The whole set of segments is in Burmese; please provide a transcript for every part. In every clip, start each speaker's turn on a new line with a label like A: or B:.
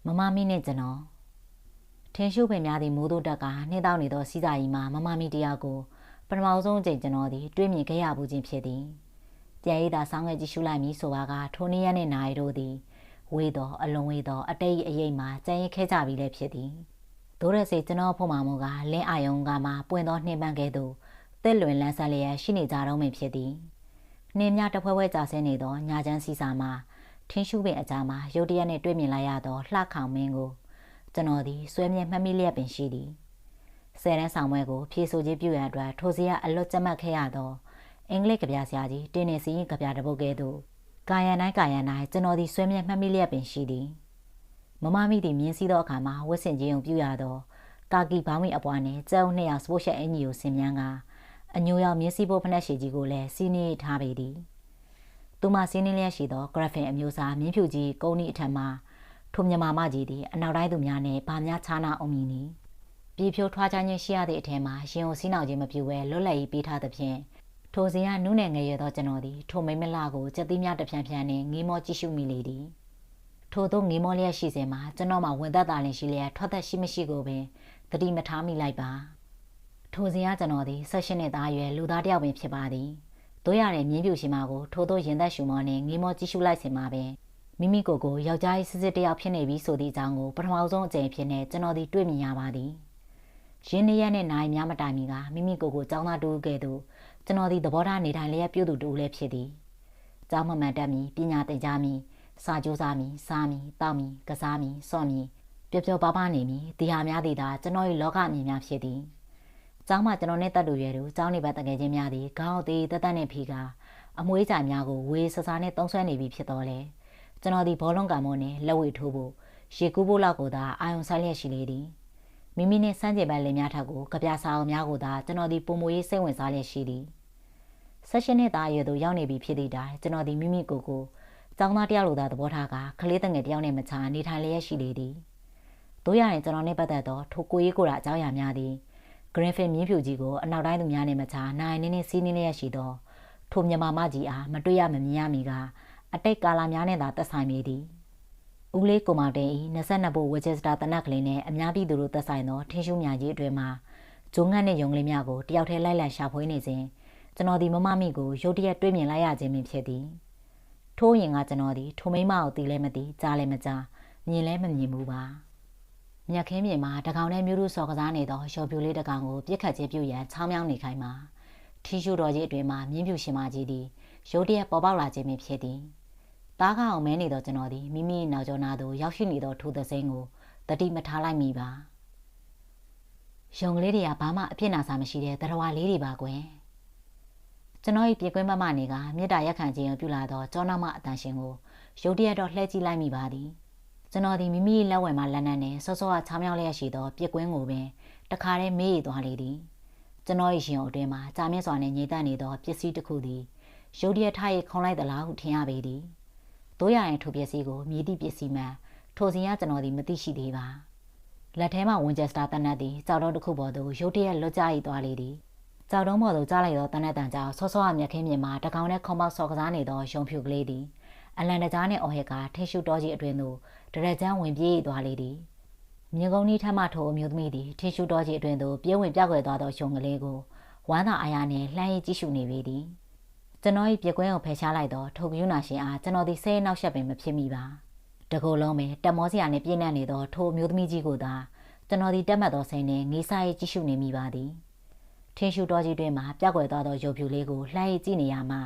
A: မမမီနဲ့ကျွန်တော်ထင်းရှုပင်များသည့်မိုးတို့တက်ကနှင်းတောက်နေသောစီးစာကြီးမှာမမမီတယောက်ကိုပထမဆုံးအကြိမ်ကျွန်တော်သည်တွေးမြင်ခဲ့ရဘူးခြင်းဖြစ်သည်ပြန်ရည်သာဆောင်းငယ်ကြည့်ရှုလိုက်မည်ဆိုပါကထိုနေ့ရက်နှင့်နာရီတို့သည်ဝေးသောအလုံးဝေးသောအတိတ်အရေးမှာကြံရစ်ခဲ့ကြပြီလည်းဖြစ်သည်ဒိုးရစေကျွန်တော်ဖို့မှမူကလင်းအာယုံကမှပွင့်သောနှင်းပန်းကဲ့သို့တက်လွင်လန်းဆန်းလျက်ရှိနေကြတော့မည်ဖြစ်သည်နှင်းများတဖွဲဖွဲကြာဆင်းနေသောညာချမ်းစီစာမှာထင်းရှုပင်အကြားမှာရုတ်တရက်နှင့်တွေ့မြင်လိုက်ရသောလှခေါင်မင်းကိုကျွန်တော်သည်ဆွဲမြဲမှတ်မိလျက်ပင်ရှိသည်ဆယ်တန်းဆောင်ပွဲကိုဖြေဆိုခြင်းပြုရန်အတွက်ထိုစီကအလွတ်ကျမတ်ခဲ့ရသောအင်္ဂလိပ်ကဗျာဆရာကြီးတင်းနေစီရင်ကဗျာတပုတ်ကဲ့သို့ကာယံတိုင်းကျွန်တော်သည်ဆွဲမြဲမှတ်မိလျက်ပင်ရှိသည်မမမိသည်မြင်းစည်းသောအခါမှာဝတ်ဆင်ခြင်းုံပြုရသောကာကီဘောင်းမီအပွားနှင့်ကျုံနှစ်ယောက်စပို့ရှက်အင်ကြီးကိုဆင်မြန်းကအညိုရောက်မြင်းစည်းဖို့ဖနက်ရှည်ကြီးကိုလည်းစီးနေထားပေသည်သူမစီးနေလျက်ရှိသောဂရဖင်အမျိုးအစားမြင်းဖြူကြီးကုန်းဤအထက်မှထိုမြမာမကြီးသည်အနောက်တိုင်းသူများနှင့်ဗာများခြားနာအောင်မြည်နီပြေဖြိုးထွားချခြင်းရှိရသည့်အထက်မှာရင်ကိုစီးနှောင်ခြင်းမပြုဘဲလွတ်လပ်ရေးပေးထားသဖြင့်ထိုစဉ်ကနုနယ်ငယ်ရသောကျွန်တော်သည်ထိုမိမလကိုကြက်သီးများတဖြန်းဖြန်းနှင့်ငေးမောကြည့်ရှုမိလေသည်ထိုသို့ငေးမောလျက်ရှိစဉ်မှာကျွန်တော်မှဝင်သက်သာလင်ရှိလျက်ထွက်သက်ရှိမရှိကိုပင်တတိမထားမိလိုက်ပါထိုစဉ်ကကျွန်တော်သည်16နှစ်သားရွယ်လူသားတစ်ယောက်ပင်ဖြစ်ပါသည်တို့ရတဲ့မြင်းပြူရှင်မကိုထိုသို့ရင်သက်ရှုမောနှင့်ငေးမောကြည့်ရှုလိုက်စဉ်မှာပင်မိမိကိုယ်ယောက်ျား၏စစ်စစ်တယောက်ဖြစ်နေပြီဆိုသည့်အကြောင်းကိုပထမဆုံးအကြိမ်ဖြစ်နေကျွန်တော်ဒီတွေ့မြင်ရပါသည်ရင်းနှီးရနဲ့နိုင်များမတိုင်မီကမိမိကိုယ်ចောင်းသားတူကဲ့သို့ကျွန်တော်ဒီသဘောထားနေထိုင်လျက်ပြုသူတူလည်းဖြစ်သည်ကျောင်းမမှန်တက်မီပညာသင်ကြားမီစာကြိုးစားမီစားမီတောက်မီကစားမီစော့မီပျော်ပျော်ပါးပါးနေမီဒီဟာများသည်သာကျွန်တော်၏လောကအမြင်များဖြစ်သည်ကျောင်းမှာကျွန်တော်နဲ့တက်တူရွယ်သူကျောင်းနေဘက်တကယ်ချင်းများသည်ခေါင်းအသေးတက်တက်နဲ့ဖီကအမွှေးကြိုင်များကိုဝေးဆဆာနဲ့တုံးဆွဲနေပြီဖြစ်တော်လဲကျွန်တော်ဒီဘောလုံးကံမောနဲ့လက်ဝဲထိုးဖို့ရေကူးဖို့လောက်ကိုသာအာယုံဆိုင်လျက်ရှိလေသည်မိမိနဲ့စမ်းကြယ်ပန်းလင်များထက်ကိုကြပြစာအုပ်များကိုသာကျွန်တော်ဒီပုံမွေးစိတ်ဝင်စားလျက်ရှိသည်16နှစ်သားအရွယ်သို့ရောက်နေပြီဖြစ်သည့်တိုင်ကျွန်တော်ဒီမိမိကိုယ်ကျောင်းသားတယောက်လိုသာသဘောထားကကလေးတငယ်တယောက်နဲ့မချာနေထိုင်လျက်ရှိလေသည်တို့ရရင်ကျွန်တော်နဲ့ပတ်သက်သောထိုကိုရေးကိုရာအကြောင်းအရာများသည်ဂရင်းဖင်မြင်းဖြူကြီးကိုအနောက်တိုင်းသူများနဲ့မချာနိုင်နေစီးနေလျက်ရှိသောထိုမြမမကြီးအားမတွေ့ရမမြင်ရမီကအတိတ်ကာလများနဲ့သာသက်ဆိုင်နေသည်ဦးလေးကိုမောင်တင်၏22ဘို့ဝက်ချက်စတာတနက်ကလေးနဲ့အများပြည်သူတို့သက်ဆိုင်သောထင်းရှုများကြီးအတွင်မှာဂျုံငတ်နဲ့ယုံကလေးများကိုတယောက်တည်းလိုက်လံရှာဖွေနေစဉ်ကျွန်တော်ဒီမမမိကိုရုတ်တရက်တွေ့မြင်လိုက်ရခြင်းပင်ဖြစ်သည်ထို့ရင်ကကျွန်တော်ဒီထိုမိမကိုတီးလဲမတီးကြားလဲမကြားမြင်လဲမမြင်ဘူးပါမြက်ခင်းမြေမှာတကောင်နဲ့မျိုးတို့စော်ကစားနေသောရော်ပြူလေးတကောင်ကိုပြစ်ခတ်ခြင်းပြုရန်ချောင်းမြောင်းနေခိုင်းမှာထီရှူတော်ကြီးအတွင်မှာမြင်းဖြူရှင်မကြီးသည်ရုတ်တရက်ပေါ်ပေါက်လာခြင်းပင်ဖြစ်သည်တားကအောင်မဲနေတော့ကျွန်တော်ဒီမိမိနောက်ကျောနာသို့ရောက်ရှိနေသောထိုသစိမ်းကိုတတိမထားလိုက်မိပါရုံကလေးတွေကဘာမှအဖြစ်နာစာမရှိတဲ့တရဝါလေးတွေပါကွယ်ကျွန်တော်၏ပြေကွင်းမမနေကမြေတားရက်ခံခြင်းကိုပြုလာသောကျောနာမအတန်ရှင်ကိုရုတ်တရက်တော့လှည့်ကြည့်လိုက်မိပါသည်ကျွန်တော်ဒီမိမိလက်ဝဲမှာလက်နက်နဲ့စောစောကချောင်းမြောင်းလျက်ရှိသောပြေကွင်းကိုပင်တခါတည်းမေးရသွားလေသည်ကျွန်တော်၏ရှင်အတွင်းမှာကြာမြင့်စွာနဲ့ငြိမ်သက်နေသောပစ္စည်းတစ်ခုသည်ရုတ်တရက်ထား၍ခုံလိုက်သလားဟုထင်ရပေသည်တို့ရရင်ထိုပစ္စည်းကိုမြည်သည့်ပစ္စည်းမှထိုစဉ်ကကျွန်တော်ဒီမသိရှိသေးပါလက်ထဲမှာဝင်ချက်စတာတနတ်သည်ကြောက်တော့တစ်ခုပေါ်သို့ရုတ်တရက်လွတ်ကျ၏သွားလေသည်ကြောက်တော့ပေါ်သို့ကြားလိုက်သောတနတ်တန်ကြောင့်စောစောကမြက်ခင်းမြင်မှာတကောင်နဲ့ခုံပေါက်စော်ကစားနေသောရုံဖြူကလေးသည်အလန်တကြားနှင့်အော်ဟစ်ကထိရှုတော်ကြီးအတွင်သို့ဒရက်ချမ်းဝင်ပြေးသွားလေသည်မြေကုန်းဤထက်မှထိုအမျိုးသမီးသည်ထိရှုတော်ကြီးအတွင်သို့ပြေးဝင်ပြောက်ွယ်သွားသောရုံကလေးကိုဝမ်းသာအားရနှင့်လှမ်းရည်ကြည့်ရှုနေပေသည်ကျွန်တော်၏ပြကွင်းကိုဖယ်ရှားလိုက်တော့ထိုကယူနာရှင်အားကျွန်တော်သည်ဆဲနောက်ရှက်ပင်မဖြစ်မိပါတကိုယ်လုံးပင်တက်မောစရာနှင့်ပြည့်နှက်နေသောထိုမျိုးသမီးကြီးကိုသာကျွန်တော်သည်တက်မှတ်သောစိတ်နှင့်ငေးစား၍ကြည့်ရှုနေမိပါသည်ထင်းရှူတော်ကြီးတွင်မှပြောက်ွယ်သွားသောရုပ်ဖြူလေးကိုလှမ်း၍ကြည့်နေရမှ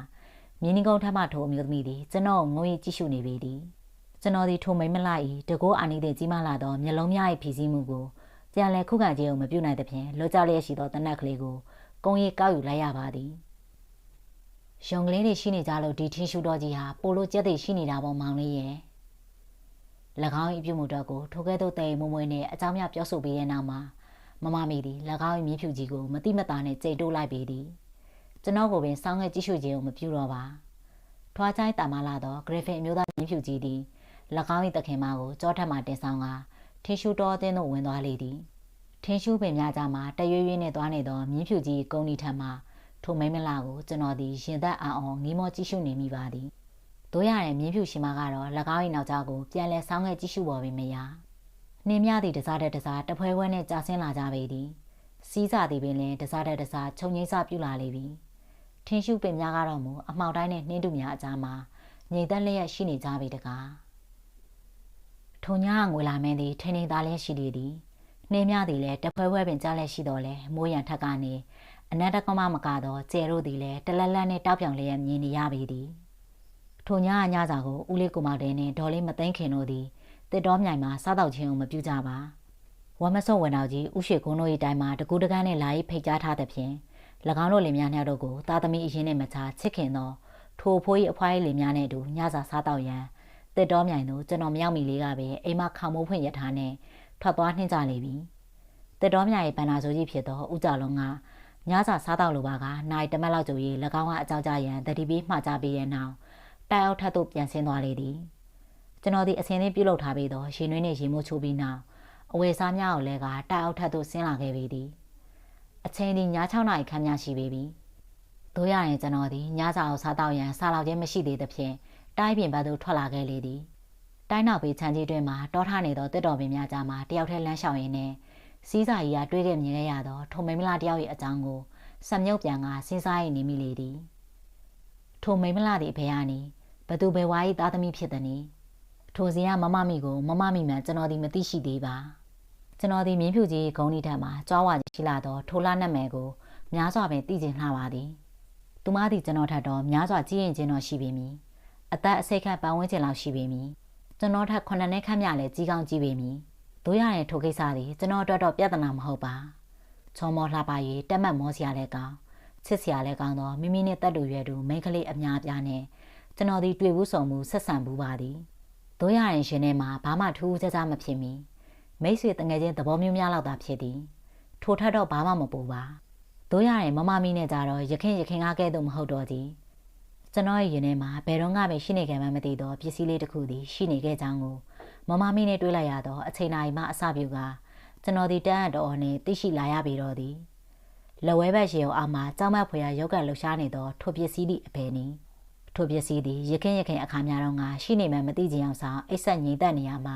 A: မြင်းနှကုန်းထမှထိုအမျိုးသမီးသည်ကျွန်တော်ငုံ၍ကြည့်ရှုနေပေသည်ကျွန်တော်သည်ထိုမိမလာ၏တကိုးအာနိသင်ကြီးမားလာသောမျက်လုံးများ၏ဖြီးစည်းမှုကိုပြန်လည်ခုခံခြင်းကိုမပြုနိုင်သဖြင့်လွတ်ကျလျက်ရှိသောတနက်ကလေးကိုကုန်း၍ကောက်ယူလိုက်ရပါသည်ရုံကလေးတွေရှိနေကြလို့ဒီထင်းရှူတော်ကြီးဟာပိုလိုကျက်တွေရှိနေတာပေါ့မောင်လေးရဲ့၎င်း၏ပြုမှုတော့ကိုထိုကဲ့သို့တဲ့မွမွေနဲ့အကြောင်းများပြောဆိုပြီးတဲ့နောက်မှာမမမီသည်၎င်း၏မြင်းဖြူကြီးကိုမတိမတာနဲ့ကြိတ်တိုးလိုက်ပေသည်ကျွန်တော်ကိုပင်စောင်းငယ်ကြည့်ရှုခြင်းကိုမပြုတော့ပါထွားချိုင်းတာမလာသောဂရဖင်အမျိုးသားမြင်းဖြူကြီးသည်၎င်း၏တခင်မကိုကြောထက်မှတင်ဆောင်ကထင်းရှူတော်အသင်းသို့ဝင်သွားလေသည်ထင်းရှူပင်များကြားမှာတရွေ့ရွေ့နဲ့သွားနေသောမြင်းဖြူကြီးကုန်းဤထက်မှထိုမိမလာကိုကျွန်တော်သည်ရင်သက်အောင်ငီးမောကြည့်ရှုနေမိပါသည်တို့ရတဲ့မြင်းဖြူရှင်မကတော့၎င်း၏နောက်ကျောကိုပြန်လဲဆောင်းငယ်ကြည့်ရှုပေါ်ပေမရာ နှင်းများသည့်တစားတဲ့တစားတဖွဲဖွဲနဲ့ကြာဆင်းလာကြပေသည်စီးစာသည်ပင်လည်းတစားတဲ့တစားခြုံငိမ့်စပြုလာလေပြီထင်းရှုပင်များကတော့မူအမှောက်တိုင်းနဲ့နှင်းတူများအကြားမှာငြိမ်သက်လျက်ရှိနေကြပြီတကားထိုညငွေလာမင်းသည်ထိန်ထိန်သားလျက်ရှိလေသည်နှင်းများသည်လည်းတဖွဲဖွဲပင်ကြားလျက်ရှိတော်လဲမိုးရန်ထက်ကနေအနက်တကမမကတော့ကျဲတို့သည်လည်းတလက်လက်နဲ့တောက်ပြောင်လျက်မြင်နေရပေသည်ထိုညညစာကိုဦးလေးကိုမောင်တဲနဲ့ဒေါ်လေးမသိန်းခင်တို့သည်တစ်တော်မြိုင်မှာစားတော့ခြင်းကိုမပြုကြပါဝမ်းမစော့ဝင်တော်ကြီးဥရှိကုန်းတို့၏တိုင်မှာတကူတကန်းနဲ့လာ၏ဖိတ်ကြားထားသဖြင့်၎င်းတို့လင်များတို့ကိုသားသမီးအရင်နှင့်မချချစ်ခင်သောထိုဖိုး၏အဖွား၏လင်များနှင့်အတူညစာစားတော့ရန်တစ်တော်မြိုင်တို့ကျွန်တော်မရောက်မီလေးကပဲအိမ်မခေါမိုးဖွင့်ရထားနှင့်ထွက်သွားနှင်းကြလေပြီတစ်တော်မြိုင်၏ဗန္နာဆိုကြီးဖြစ်သောဦးကြလုံးကညစာစားတော့လိုပါကနိုင်တမက်လောက်ကြို၍၎င်းကအကြောက်ကြရန်တတိပေးမှားကြပေးတဲ့နောက်တိုင်အောက်ထပ်သို့ပြန်ဆင်းသွားလေသည်ကျွန်တော်ဒီအစင်းလေးပြုတ်လောက်ထားပြီးတော့ရေနွေးနဲ့ရေမိုးချိုးပြီးနောက်အဝယ်စားများကိုလည်းကတိုင်အောက်ထပ်သို့ဆင်းလာခဲ့ပေသည်အချိန်ဒီည6နာရီခန့်များရှိပေပြီတို့ရရင်ကျွန်တော်ဒီညစာကိုစားတော့ရန်စားလောက်ခြင်းမရှိသေးသဖြင့်တိုင်းပြင်ဘက်သို့ထွက်လာခဲ့လေသည်တိုင်းနောက်ဘေးခြံကြီးတွင်မှတောထားနေသောတစ်တော်ပင်များကြားမှာတယောက်တည်းလမ်းလျှောက်ရင်းနဲ့စီးစာကြီးကတွေးခဲ့မြင်ခဲ့ရသောထုံမိမလားတယောက်၏အကြောင်းကိုစံမြုပ်ပြန်ကစဉ်းစားရနေမိလေသည်ထုံမိမလားသည်အဖေဟာနေဘသူဘယ်ဝါ၏သားသမီးဖြစ်သည်နီထိုစဉ်ကမမမိကိုမမမိမှန်ကျွန်တော်ဒီမသိရှိသေးပါကျွန်တော်ဒီမြင်းဖြူကြီးဂုံဒီထက်မှာကြွားဝါရှိလာသောထိုလာနတ်မယ်ကိုများစွာပင်သိကျင်လှပါသည်သူမသည်ကျွန်တော်ထက်တော့များစွာကြီးရင်ချင်းတော့ရှိပေမည်အသက်အစိတ်ခန့်ပန်းဝန်းကျင်လောက်ရှိပေမည်ကျွန်တော်ထက်9နှစ်ခန့်မြလည်းကြီးကောင်းကြီးပေမည်တို့ရရင်ထိုကိစ္စသည်ကျွန်တော်အတွက်တော့ပြဿနာမဟုတ်ပါချောမောလှပ၍တက်မှတ်မောစရာလည်းကောင်းချစ်စရာလည်းကောင်းသောမိမိနှင့်တက်တူရွယ်တူမိန်းကလေးအများပြားနဲ့ကျွန်တော်ဒီတွေ့ဘူးဆုံမှုဆက်ဆံဘူးပါသည်တို့ရရင်ရှင်ထဲမှာဘာမှထူးခြားခြားမဖြစ်မီမိတ်ဆွေတငယ်ချင်းသဘောမျိုးများလောက်သာဖြစ်သည်ထိုထက်တော့ဘာမှမပူပါတို့ရရင်မမမီနဲ့ကြတော့ရခင်ကားကဲ့သို့မဟုတ်တော့သည်ကျွန်တော်ရဲ့ရင်ထဲမှာဘယ်တော့မှရှိနေခဲ့မှမသိတော့ပစ္စည်းလေးတစ်ခုသည်ရှိနေခဲ့ကြောင်းကိုမမမီနဲ့တွေးလိုက်ရတော့အချိန်တိုင်းမှအစပြုကကျွန်တော်ဒီတန်းအတော်နဲ့သိရှိလာရပြီတော့သည်လက်ဝဲဘက်ရေအောင်အောက်မှာကြောက်မက်ဖွယ်ရုပ်ကလှူရှားနေသောထိုပစ္စည်းသည်အဘယ်နည်းထိုပစ္စည်းသည်ရခင်အခါများတော့ငါရှိနေမှမသိချင်အောင်ဆောင်အိတ်ဆက်ငြိမ်သက်နေရမှာ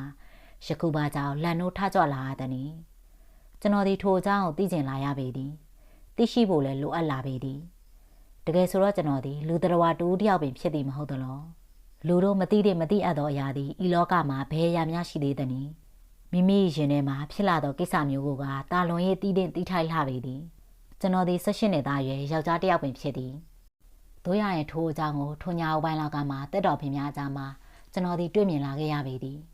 A: ယခုပါကြောင့်လန်နိုးထကြွလာရသည်။ကျွန်တော်ဒီထိုအကြောင်းကိုသိကျင်လာရပေသည်။သိရှိဖို့လည်းလိုအပ်လာပေသည်။တကယ်ဆိုတော့ကျွန်တော်ဒီလူတော်ဝါတူတယောက်ပင်ဖြစ်သည်မဟုတ်သလား။လူတို့မသိတဲ့မသိအပ်သောအရာသည်ဤလောကမှာဘယ်အရာများရှိသေးသနည်း။မိမိရင်ထဲမှာဖြစ်လာသောကိစ္စမျိုးကိုကတာလွန်ရဲ့တီးတဲ့တီးထိုက်လှပေသည်။ကျွန်တော်ဒီ18နှစ်သားရွယ်ယောက်ျားတယောက်ပင်ဖြစ်သည်။တို့ရရင်ထိုအကြောင်းကိုထိုညာအပိုင်းလောက်ကမှတက်တော်ဖင်များအကြားမှာကျွန်တော်ဒီတွေ့မြင်လာခဲ့ရပေသည်။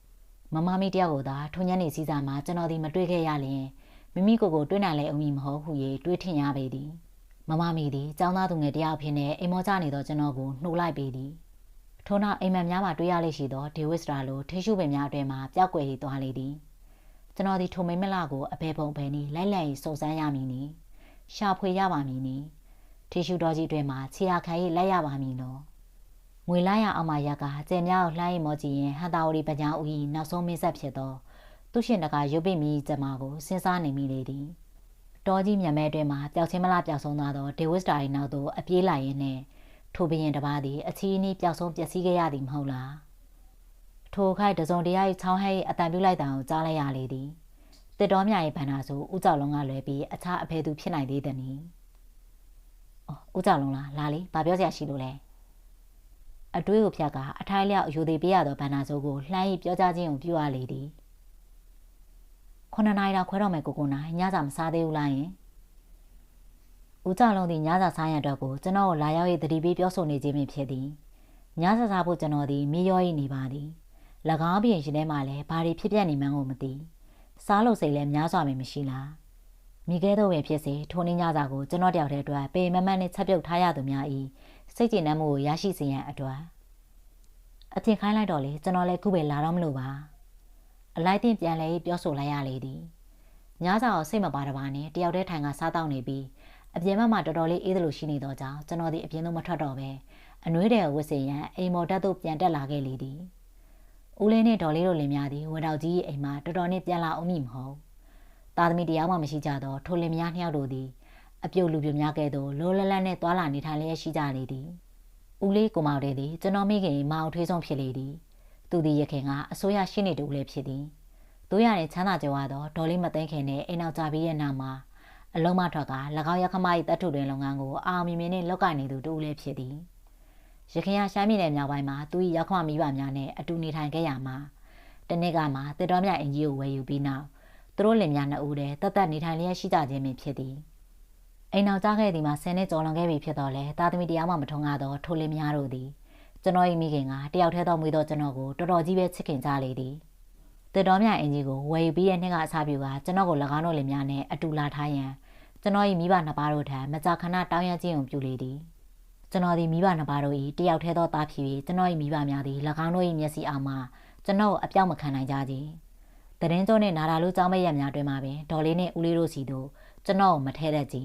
A: မမမီတယောက်ကိုသာထုံညက်နေစည်းစာမှာကျွန်တော်ဒီမတွေ့ခဲ့ရလျင်မိမိကိုယ်ကိုတွေ့နိုင်လဲအုံမီမဟုတ်ဟု၍တွေးထင်ရပေသည်မမမီသည်ចောင်းသားသူငယ်တယောက်ဖြစ်နေအိမ်မောကျနေသောကျွန်တော်ကိုနှိုးလိုက်ပေသည်ထို့နောက်အိမ်မက်များမှာတွေ့ရလေရှိသောဒေဝစ်စတာလိုထိရှုပင်များအတွင်းမှာပျောက်ကွယ်၍သွားလေသည်ကျွန်တော်ဒီထိုမိမလာကိုအဘယ်ပုံဘယ်နည်းလိုက်လံစုံစမ်းရမည်နီရှာဖွေရပါမည်နီထိရှုတော်ကြီးအတွင်းမှာခြေရခံ၍လိုက်ရပါမည်နော်ငွေလိုက်ရအောင်မှရကကျဲများကိုလှမ်းရင်မောကြည့်ရင်ဟန်တာဝရီပညာဦး၏နောက်ဆုံးမင်းဆက်ဖြစ်သောသူရှင်တကရုပ်ပိမိကျမကိုစဉ်းစားနေမိလေသည်တော်ကြီးမြတ်မဲအတွင်းမှာပျောက်ချင်းမလားပျောက်ဆုံးသွားသောဒေဝစ်စတာ၏နောက်သို့အပြေးလိုက်ရင်းနှင့်ထိုဘရင်တစ်ပါးသည်အချီးနှီးပျောက်ဆုံးပျက်စီးခဲ့ရသည်မဟုတ်လားထိုခိုက်တစုံတရာ၏ချောင်းဟဲ၏အတန်ပြုလိုက်တာကိုကြားလိုက်ရလေသည်တစ်တော်မြ၏ဗန္နာဆိုဦးကြောက်လုံးကလွယ်ပြီးအခြားအဖေသူဖြစ်နိုင်သေးသည်နီဦးကြောက်လုံးလားလာလေဘာပြောစရာရှိလို့လဲအတွေးကိုဖြတ်ကအထိုင်းလျောက်ယူသည်ပေးရသောဗန္နာဆိုကိုလှမ်း၏ပြောကြားခြင်းကိုပြုရလေသည်9နာရီတော့ခွဲတော့မယ်ကိုနိုင်ညစာမစားသေးဘူးလားယင်ဦးကြောင်လုံးသည်ညစာစားရန်အတွက်ကိုကျွန်တော်ကိုလာရောက်၍တတိပေးပြောဆိုနေခြင်းပင်ဖြစ်သည်ညစာစားဖို့ကျွန်တော်သည်မြေရော၏နေပါသည်၎င်းပြင်ရှင်ထဲမှာလည်းဘာတွေဖြစ်ပြနေမှန်းကိုမသိစားလို့စိတ်လည်းများစွာပင်မရှိလားမိခဲတော့ပင်ဖြစ်စေထိုနေ့ညစာကိုကျွန်တော်တယောက်တည်းအတွက်ပေမမတ်နဲ့ချက်ပြုတ်ထားရသူများ၏စိတ်ကျေနပ်မှုကိုရရှိစေရန်အတွက်အထင်ခိုင်းလိုက်တော့လေကျွန်တော်လည်းခုပဲလာတော့မလို့ပါအလိုက်တင်ပြန်လဲပြောဆိုလိုက်ရလေသည်ညစာကိုစိတ်မပါတပါနဲ့တယောက်တည်းထိုင်ကစားတောင်းနေပြီးအပြင်ဘက်မှာတော်တော်လေးအေးသလိုရှိနေတော့ကြောင့်ကျွန်တော်ဒီအပြင်သို့မထွက်တော့ပဲအနှွေးတဲ့ဝစ်စင်ရန်အိမ်မော်တက်သို့ပြန်တက်လာခဲ့လေသည်ဦးလေးနဲ့ဒေါ်လေးတို့လင်များသည်ဝန်တော်ကြီးအိမ်မှာတော်တော်နဲ့ပြန်လာအောင်မည်မဟုတ်သားသမီးတရားမှမရှိကြတော့ထိုလင်မယားနှစ်ယောက်တို့သည်အပြုတ်လူပြများကဲ့သို့လိုလလတ်နဲ့သွာလာနေထိုင်လျက်ရှိကြလေသည်ဦးလေးကိုမောင်တဲ့သည်ကျွန်တော်မိခင်မောင်ထွေးဆုံးဖြစ်လေသည်သူသည်ရခင်ကအစိုးရရှင်းနေတူလည်းဖြစ်သည် တို့ရတဲ့ချမ်းသာကြွားသောဒေါ်လေးမသိန်းခင်နဲ့အိမ်နောက်ကြပြီးရဲ့နောက်မှာအလုံးမထွက်က၎င်းရခမ၏တပ်ထုတွင်လုပ်ငန်းကိုအောင်မြင်မြင်နဲ့လုပ်ကိုင်နေသူတူလည်းဖြစ်သည်ရခိုင်ရှမ်းပြည်နယ်မြောက်ပိုင်းမှာသူ၏ရောက်ခမမိဘများနဲ့အတူနေထိုင်ခဲ့ရမှာတနေ့ကမှတစ်တော်မြအင်ကြီးကိုဝယ်ယူပြီးနောက်သူတို့လင်များနှစ်ဦးတည်းတတ်နေထိုင်လျက်ရှိကြခြင်းပင်ဖြစ်သည်အိမ်နောက်ကြခဲ့သည်မှာ10နှစ်ကျော်လွန်ခဲ့ပြီဖြစ်တော့လဲသားသမီးတရားမှမထုံးကားသောထိုလင်များတို့သည်ကျွန်တော်၏မိခင်ကတယောက်တည်းသောမွေးသောကျွန်တော်ကိုတော်တော်ကြီးပဲချစ်ခင်ကြလေသည်တစ်တော်မြအင်ကြီးကိုဝယ်ယူပြီးတဲ့နှစ်ကအစားပြုကကျွန်တော်ကို၎င်းတို့လင်များနဲ့အတူလာထားရန်ကျွန်တော်၏မိဘနှစ်ပါးတို့ထံမကြာခဏတောင်းရခြင်းုံပြုလေသည်ကျွန်တော်သည်မိဘနှစ်ပါးတို့၏တယောက်တည်းသောသားဖြစ်ပြီးကျွန်တော်၏မိဘများသည်၎င်းတို့၏မျက်စိအောက်မှာကျွန်တော်အပြောက်မခံနိုင်ကြကြ။တရင်ကျုံနဲ့နာတာလူကြောင်းမဲ့ရများတွင်မှာပင်ဒေါ်လေးနဲ့ဦးလေးတို့စီတို့ကျွန်တော်မထဲတတ်ကြ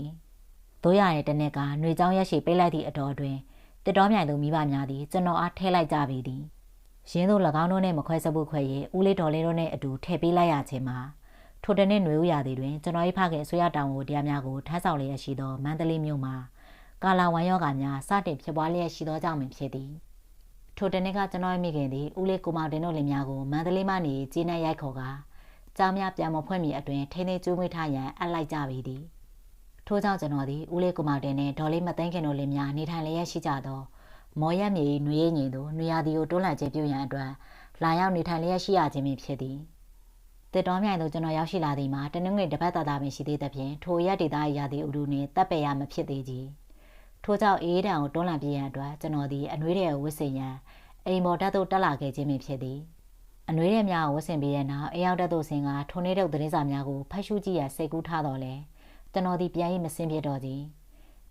A: ။တို့ရတဲ့တနေ့ကຫນွေကြောင်းရက်ရှိပိတ်လိုက်သည့်အတော်တွင်တစ်တော်မြိုင်သူမိဘများသည်ကျွန်တော်အားထဲလိုက်ကြပေသည်။ရင်းတို့၎င်းတို့နဲ့မခွဲစပ်ဘူးခွဲ၍ဦးလေးဒေါ်လေးတို့နဲ့အတူထည့်ပေးလိုက်ရခြင်းမှာထိုတနေ့ຫນွေဦးရာသီတွင်ကျွန်တော်၏ဖခင်ဆွေရတောင်ကိုတရားများကိုထမ်းဆောင်လျက်ရှိသောမန္တလေးမြို့မှာကာလာဝမ်ယောဂများစတင်ဖြစ်ပွားလျက်ရှိသောကြောင့်ပင်ဖြစ်သည်ထိုတနေ့ကကျွန်တော်မိခင်သည်ဦးလေးကိုမောင်တင်တို့လင်များကိုမန္တလေးမှနေကျေးနှံရိုက်ခေါ်ကကြားများပြန်မဖွင့်မီအတွင်ထိန်းသိမ်းကျူးမွေးထားရန်အပ်လိုက်ကြပေသည်ထို့ကြောင့်ကျွန်တော်သည်ဦးလေးကိုမောင်တင်နှင့်ဒေါ်လေးမသိန်းခင်တို့လင်များနေထိုင်လျက်ရှိကြသောမော်ရက်မြေ၏ຫນွေရိပ်ငိမ်သို့ຫນွေရာသီကိုတွန်းလှန်ခြင်းပြုရန်အတွက်လာရောက်နေထိုင်လျက်ရှိရခြင်းပင်ဖြစ်သည်တစ်တော်မြိုင်သို့ကျွန်တော်ရောက်ရှိလာသည်မှာတနင်္ဂနွေတစ်ပတ်တာပင်ရှိသေးသဖြင့်ထိုရက်ဒေသ၏ရာသီဥတုနှင့်တပ်ပယ်ရမဖြစ်သေးကြထို့ကြောင့်အေးတံကိုတွန်းလှန်ပြရန်အတွက်ကျွန်တော်သည်အနှွေးတဲ့ဝစ်စင်ရန်အိမ်ပေါ်တက်သို့တက်လာခဲ့ခြင်းပင်ဖြစ်သည်အနှွေးတဲ့များကိုဝစ်စင်ပြီးတဲ့နောက်အိမ်ရောက်တက်သို့ဆင်းကထိုနေ့တုပ်သတင်းစာများကိုဖတ်ရှုကြည့်ရစိတ်ကူးထားတော်လဲကျွန်တော်သည်ပြန်၍မစင်ပြတော့ကြီး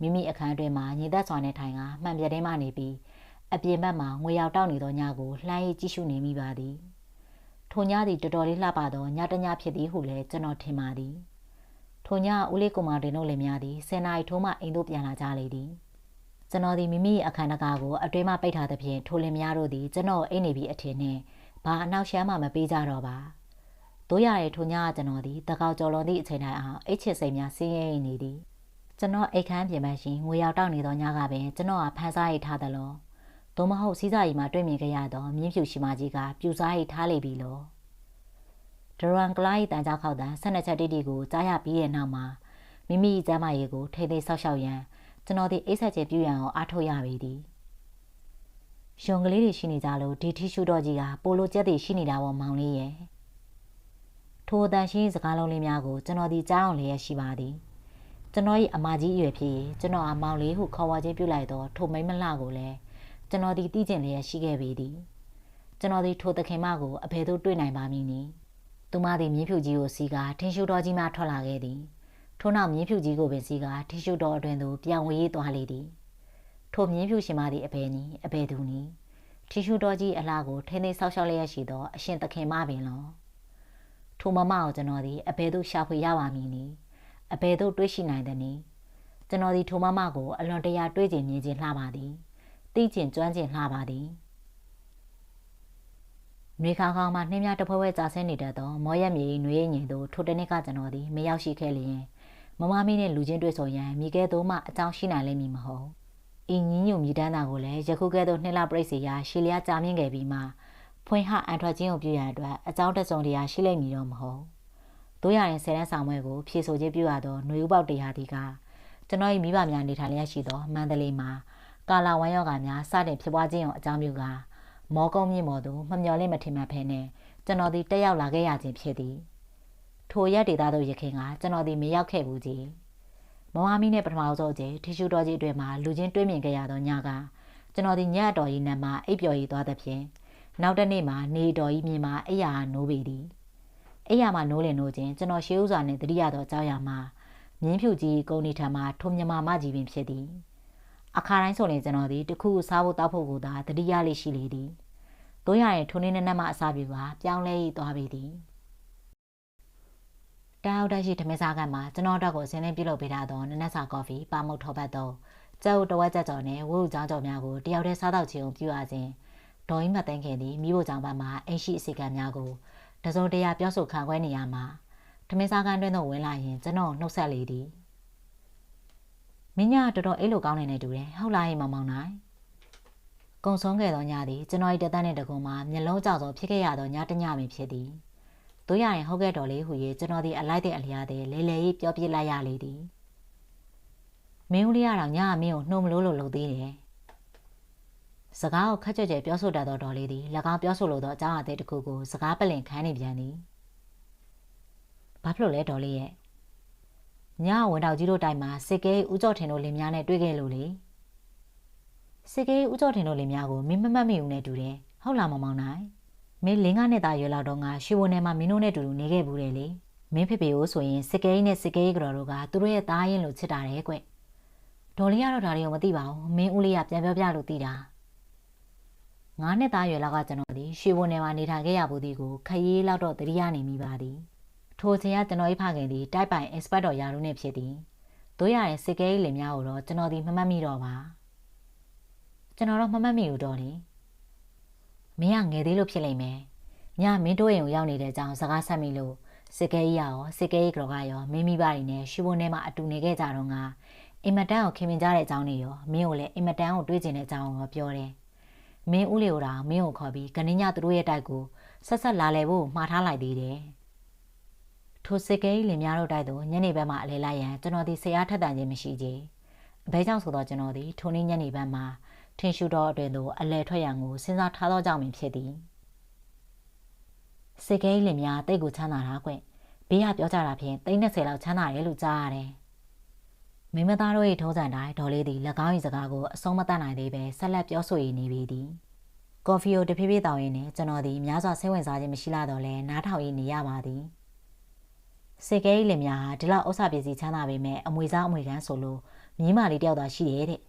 A: မိမိအခန်းတွင်မှညီသက်စွာနဲ့ထိုင်ကမှန်ပြတဲ့မှနေပြီးအပြင်ဘက်မှငွေရောက်တောက်နေသောညကိုလှမ်း၍ကြည့်ရှုနေမိပါသည်ထိုညသည်တော်တော်လေးလှပသောညတညဖြစ်သည်ဟုလည်းကျွန်တော်ထင်ပါသည်ထိုညဦးလေးကိုမောင်တင်တို့လည်းများသည်10နာရီထိုးမှအိမ်သို့ပြန်လာကြလေသည်ကျွန်တော်သည်မိမိအခန်းတကာကိုအတွင်းမှပိတ်ထားသဖြင့်ထိုလင်များတို့သည်ကျွန်တော်အိမ်နေပြီးအထင်နှင့်ဘာအနောက်ရှမ်းမှမပေးကြတော့ပါတို့ရတဲ့ထိုညကကျွန်တော်သည်တကောက်ကျော်လွန်သည့်အချိန်တိုင်းအောင်အိတ်ချစ်စိမ်များဆင်းရဲနေသည်ကျွန်တော်အိတ်ခမ်းပြင်ပန်းရှိငွေရောက်တောက်နေသောညကပင်ကျွန်တော်ကဖန်စားရိတ်ထားသလောသို့မဟုတ်စီးစာရီမှာတွေ့မြင်ခဲ့ရသောမြင်းဖြူရှိမကြီးကပြူစားရိတ်ထားလေပြီလောဒရန်ကလာ၏တန်ကြောက်ခောက်တန်12ချက်တိတိကိုကြားရပြီးတဲ့နောက်မှာမိမိကျမ်းမာရေးကိုထိသိဆောက်ရှောက်ရန်ကျွန်တော်ဒီအိတ်ဆက်ချေပြူရန်ကိုအားထုတ်ရပေသည်ရုံကလေးတွေရှိနေကြလို့ဒီထီရှူတော်ကြီးကပိုလိုကျက်တွေရှိနေတာပေါ့မောင်လေးရဲ့ထိုအတန်ရှင်းစကားလုံးလေးများကိုကျွန်တော်ဒီကြားအောင်လျက်ရှိပါသည်ကျွန်တော်၏အမကြီးအရွယ်ဖြစ်ကျွန်တော်အမောင်လေးဟုခေါ်ဝါခြင်းပြုလိုက်သောထိုမိမ့်မလှကိုလည်းကျွန်တော်ဒီသိကျင်လျက်ရှိခဲ့ပေသည်ကျွန်တော်ဒီထိုသခင်မကိုအဖေတို့တွေ့နိုင်ပါမည်နီသူမသည်မြင်းဖြူကြီးကိုစီးကထင်းရှူတော်ကြီးမှထွက်လာခဲ့သည်ထို့နောက်မြင်းဖြူကြီးကိုပင်စီးကထင်းရှူတော်အတွင်သို့ပြောင်းဝေးသွားလေသည်ထိုမြင်းဖြူရှင်မသည်အဘယ်နီအဘယ်သူနီထင်းရှူတော်ကြီးအလားကိုထိန်းသိမ်းဆောက်ရှောက်လျက်ရှိသောအရှင်သခင်မပင်လောထိုမမကိုကျွန်တော်သည်အဘယ်သို့ရှာဖွေရပါမည်နီအဘယ်သို့တွေးရှိနိုင်သနည်းကျွန်တော်သည်ထိုမမကိုအလွန်တရာတွေးကျင်မြင်ခြင်းလှပါသည်သိကျင်ကျွမ်းကျင်လှပါသည်နှွေခါခေါင်းမှာနှင်းများတဖွဲဖွဲကြာဆင်းနေတတ်သောမော်ရက်မြေနှွေးငိမ်သို့ထိုတနေ့ကကျွန်တော်သည်မရောက်ရှိခဲ့လျင်မမမီးနဲ့လူချင်းတွေ့ဆုံရန်မိကဲသို့မှအကြောင်းရှိနိုင်လိမ့်မည်မဟုတ်ဤညင်းညူမြည်တမ်းတာကိုလည်းယခုကဲ့သို့နှစ်လပြိစီရာရှီလျားကြာမြင့်ခဲ့ပြီးမှဖွင့်ဟအန်ထွက်ခြင်းကိုပြုရန်အတွက်အကြောင်းတစုံတရာရှိလိမ့်မည်တော့မဟုတ်တို့ရရင်ဆယ်တန်းဆောင်ပွဲကိုဖြည့်ဆိုခြင်းပြုရသောနှွေဥပေါက်တရားသည်ကကျွန်တော်၏မိဘများနေထိုင်လျက်ရှိသောမန္တလေးမှာကာလာဝမ်ယောဂများစတင်ဖြစ်ပွားခြင်းကိုအကြောင်းပြုကမောကုန်းမြင့်ပေါ်သို့မမျှော်လင့်မထင်မှတ်ဖဲနဲ့ကျွန်တော်သည်တက်ရောက်လာခဲ့ရခြင်းဖြစ်သည်ထိုရက်ဒေသသို့ရခင်ကကျွန်တော်သည်မရောက်ခဲ့ဘူးကြီးမမမီနဲ့ပထမဆုံးကြိမ်ထီရှူတော်ကြီးအတွင်မှာလူချင်းတွေ့မြင်ခဲ့ရသောညကကျွန်တော်သည်ညတော်ကြီးနံမှာအိပ်ပျော်ရည်သွားသဖြင့်နောက်တစ်နေ့မှာနေတော်ကြီးမြင်မှာအိယာနိုးပေသည်အိယာမှာနိုးလင်နိုးခြင်းကျွန်တော်ရှေးဥစွာနှင့်တတိယသောအကြောင်းအရာမှာမြင်းဖြူကြီးကုန်းနေထံမှာထိုမြမမကြီးပင်ဖြစ်သည်အခါတိုင်းဆိုရင်ကျွန်တော်သည်တခုစားဖို့တောက်ဖို့ကိုသာတတိယလေးရှိလေသည်တို့ရရင်ထိုနေ့နဲ့မှအစားပြုပါပြောင်းလဲရသွားပေသည်တောက်တက်ရှိထမင်းစားကမှာကျွန်တော်တို့ကိုဆင်းလင်းပြုလုပ်ပေးထားသောနနက်စာကော်ဖီပါမုတ်ထောပတ်သောကျုပ်တဝက်ချက်ကျော်နဲ့ဝုတ်ချောင်းကျော်များကိုတယောက်တည်းစားတော့ခြင်းပြုရခြင်းဒေါ်ကြီးမသိန်းခင်သည်မိဖို့ကြောင့်ပါမှာအိမ်ရှိအစီကံများကိုတစုံတရာပြောဆိုခံခွဲနေရမှာထမင်းစားကန်းတွင်သို့ဝင်လာရင်ကျွန်တော်နှုတ်ဆက်လေသည်မင်းညတော်တော်အိတ်လိုကောင်းနေနေတူတယ်ဟုတ်လားဟိမောင်မောင်နိုင်ကုံဆုံးခဲ့သောညသည်ကျွန်တော်၏တသက်နှင့်တကုံမှာမျက်လုံးကြောက်သောဖြစ်ခဲ့ရသောညတညပင်ဖြစ်သည် တို့ရရင်ဟုတ်ကဲ့တော်လေးဟူ၍ကျွန်တော်ဒီအလိုက်တဲ့အလျားတဲ့လေလေကြီးပြောပြလိုက်ရလေသည်မင်းဦးလေးကတော့ညမင်းကိုနှုံမလို့လုပ်သေးတယ်စကားကိုခက်ကြွကြွပြောဆိုတတ်သောတော်လေးသည်၎င်းပြောဆိုလိုသောအကြောင်းအသေးတစ်ခုကိုစကားပလင်ခန်းနေပြန်သည်ဘာဖြစ်လို့လဲတော်လေးရဲ့ညဝန်တော်ကြီးတို့တိုင်မှာစစ်ကဲဦးကျော်ထင်တို့လင်များနဲ့တွေ့ခဲ့လို့လေစစ်ကဲဦးကျော်ထင်တို့လင်များကိုမင်းမမှတ်မိဘူးနဲ့တူတယ်ဟုတ်လားမောင်နိုင်မင်းလင်းကားနဲ့သားရွယ်လောက်တော့ငါရွှေဘုံထဲမှာမင်းတို့နဲ့တူတူနေခဲ့ဘူးတယ်လေမင်းဖေဖေကိုဆိုရင်စစ်ကဲနဲ့စစ်ကဲကြော်တို့ကသူတို့ရဲ့သားရင်လို့ချစ်တာတယ်ကွဒေါ်လေးကတော့ဒါတွေကိုမသိပါဘူးမင်းဦးလေးကပြန်ပြောပြလို့သိတာငါးနှစ်သားရွယ်လောက်ကကျွန်တော်ဒီရွှေဘုံထဲမှာနေထိုင်ခဲ့ရဘူးဒီကိုခရီးလောက်တော့တတိယနေမိပါသည်ထိုချိန်ကကျွန်တော်၏ဖခင်သည်တိုက်ပိုင် inspector ရာထူးနှင့်ဖြစ်သည်တို့ရရင်စစ်ကဲလင်များကိုတော့ကျွန်တော်ဒီမမှတ်မိတော့ပါကျွန်တော်တော့မမှတ်မိဘူးတော့လေမင်းကငယ်သေးလို့ဖြစ်လိမ့်မယ်ညမင်းတို့အိမ်ကိုရောက်နေတဲ့အကြောင်းစကားဆက်မိလို့စစ်ကဲကြီးရောစစ်ကဲကြီးကြောကရောမင်းမိဘတွေနဲ့ရွှေဘုံထဲမှာအတူနေခဲ့ကြတော့ငါအင်မတန်ကိုခင်မင်ကြတဲ့အကြောင်းတွေရောမင်းကိုလည်းအင်မတန်ကိုတွေးကျင်တဲ့အကြောင်းကိုပြောတယ်မင်းဦးလေးကိုတော့မင်းကိုခေါ်ပြီးကနေညသူတို့ရဲ့တိုက်ကိုဆက်ဆက်လာလဲဖို့မှားထားလိုက်သေးတယ်ထိုစစ်ကဲကြီးလင်များတို့တိုက်သို့ညနေဘက်မှအလဲလိုက်ရန်ကျွန်တော်ဒီဆရာထက်တန်ခြင်းမရှိကြအဘဲကြောင့်ဆိုတော့ကျွန်တော်ဒီထိုနေ့ညနေဘက်မှထင်ရှူတော်အတွင်သို့အလဲထွက်ရန်ကိုစဉ်းစားထားသောကြောင့်ပင်ဖြစ်သည်စစ်ကဲကြီးလင်များတိတ်ကိုချမ်းသာတာကွဘေးကပြောကြတာဖြင့်30လောက်ချမ်းသာတယ်လို့ကြားရတယ်မိမသားတို့၏ထုံးစံတိုင်းဒေါ်လေးသည်၎င်း၏စကားကိုအဆုံးမတတ်နိုင်သေးပဲဆက်လက်ပြောဆိုရနေပေသည်ကော်ဖီကိုတဖြည်းဖြည်းတောင်းရင်းနဲ့ကျွန်တော်သည်များစွာစိတ်ဝင်စားခြင်းမရှိလာတော့လဲနားထောင်ရင်းနေရပါသည်စစ်ကဲကြီးလင်များဟာဒီလောက်ဥစ္စာပစ္စည်းချမ်းသာပေမဲ့အမွေစားအမွေကန်းဆိုလို့မြင်းမာလေးတယောက်သာရှိတယ်တဲ့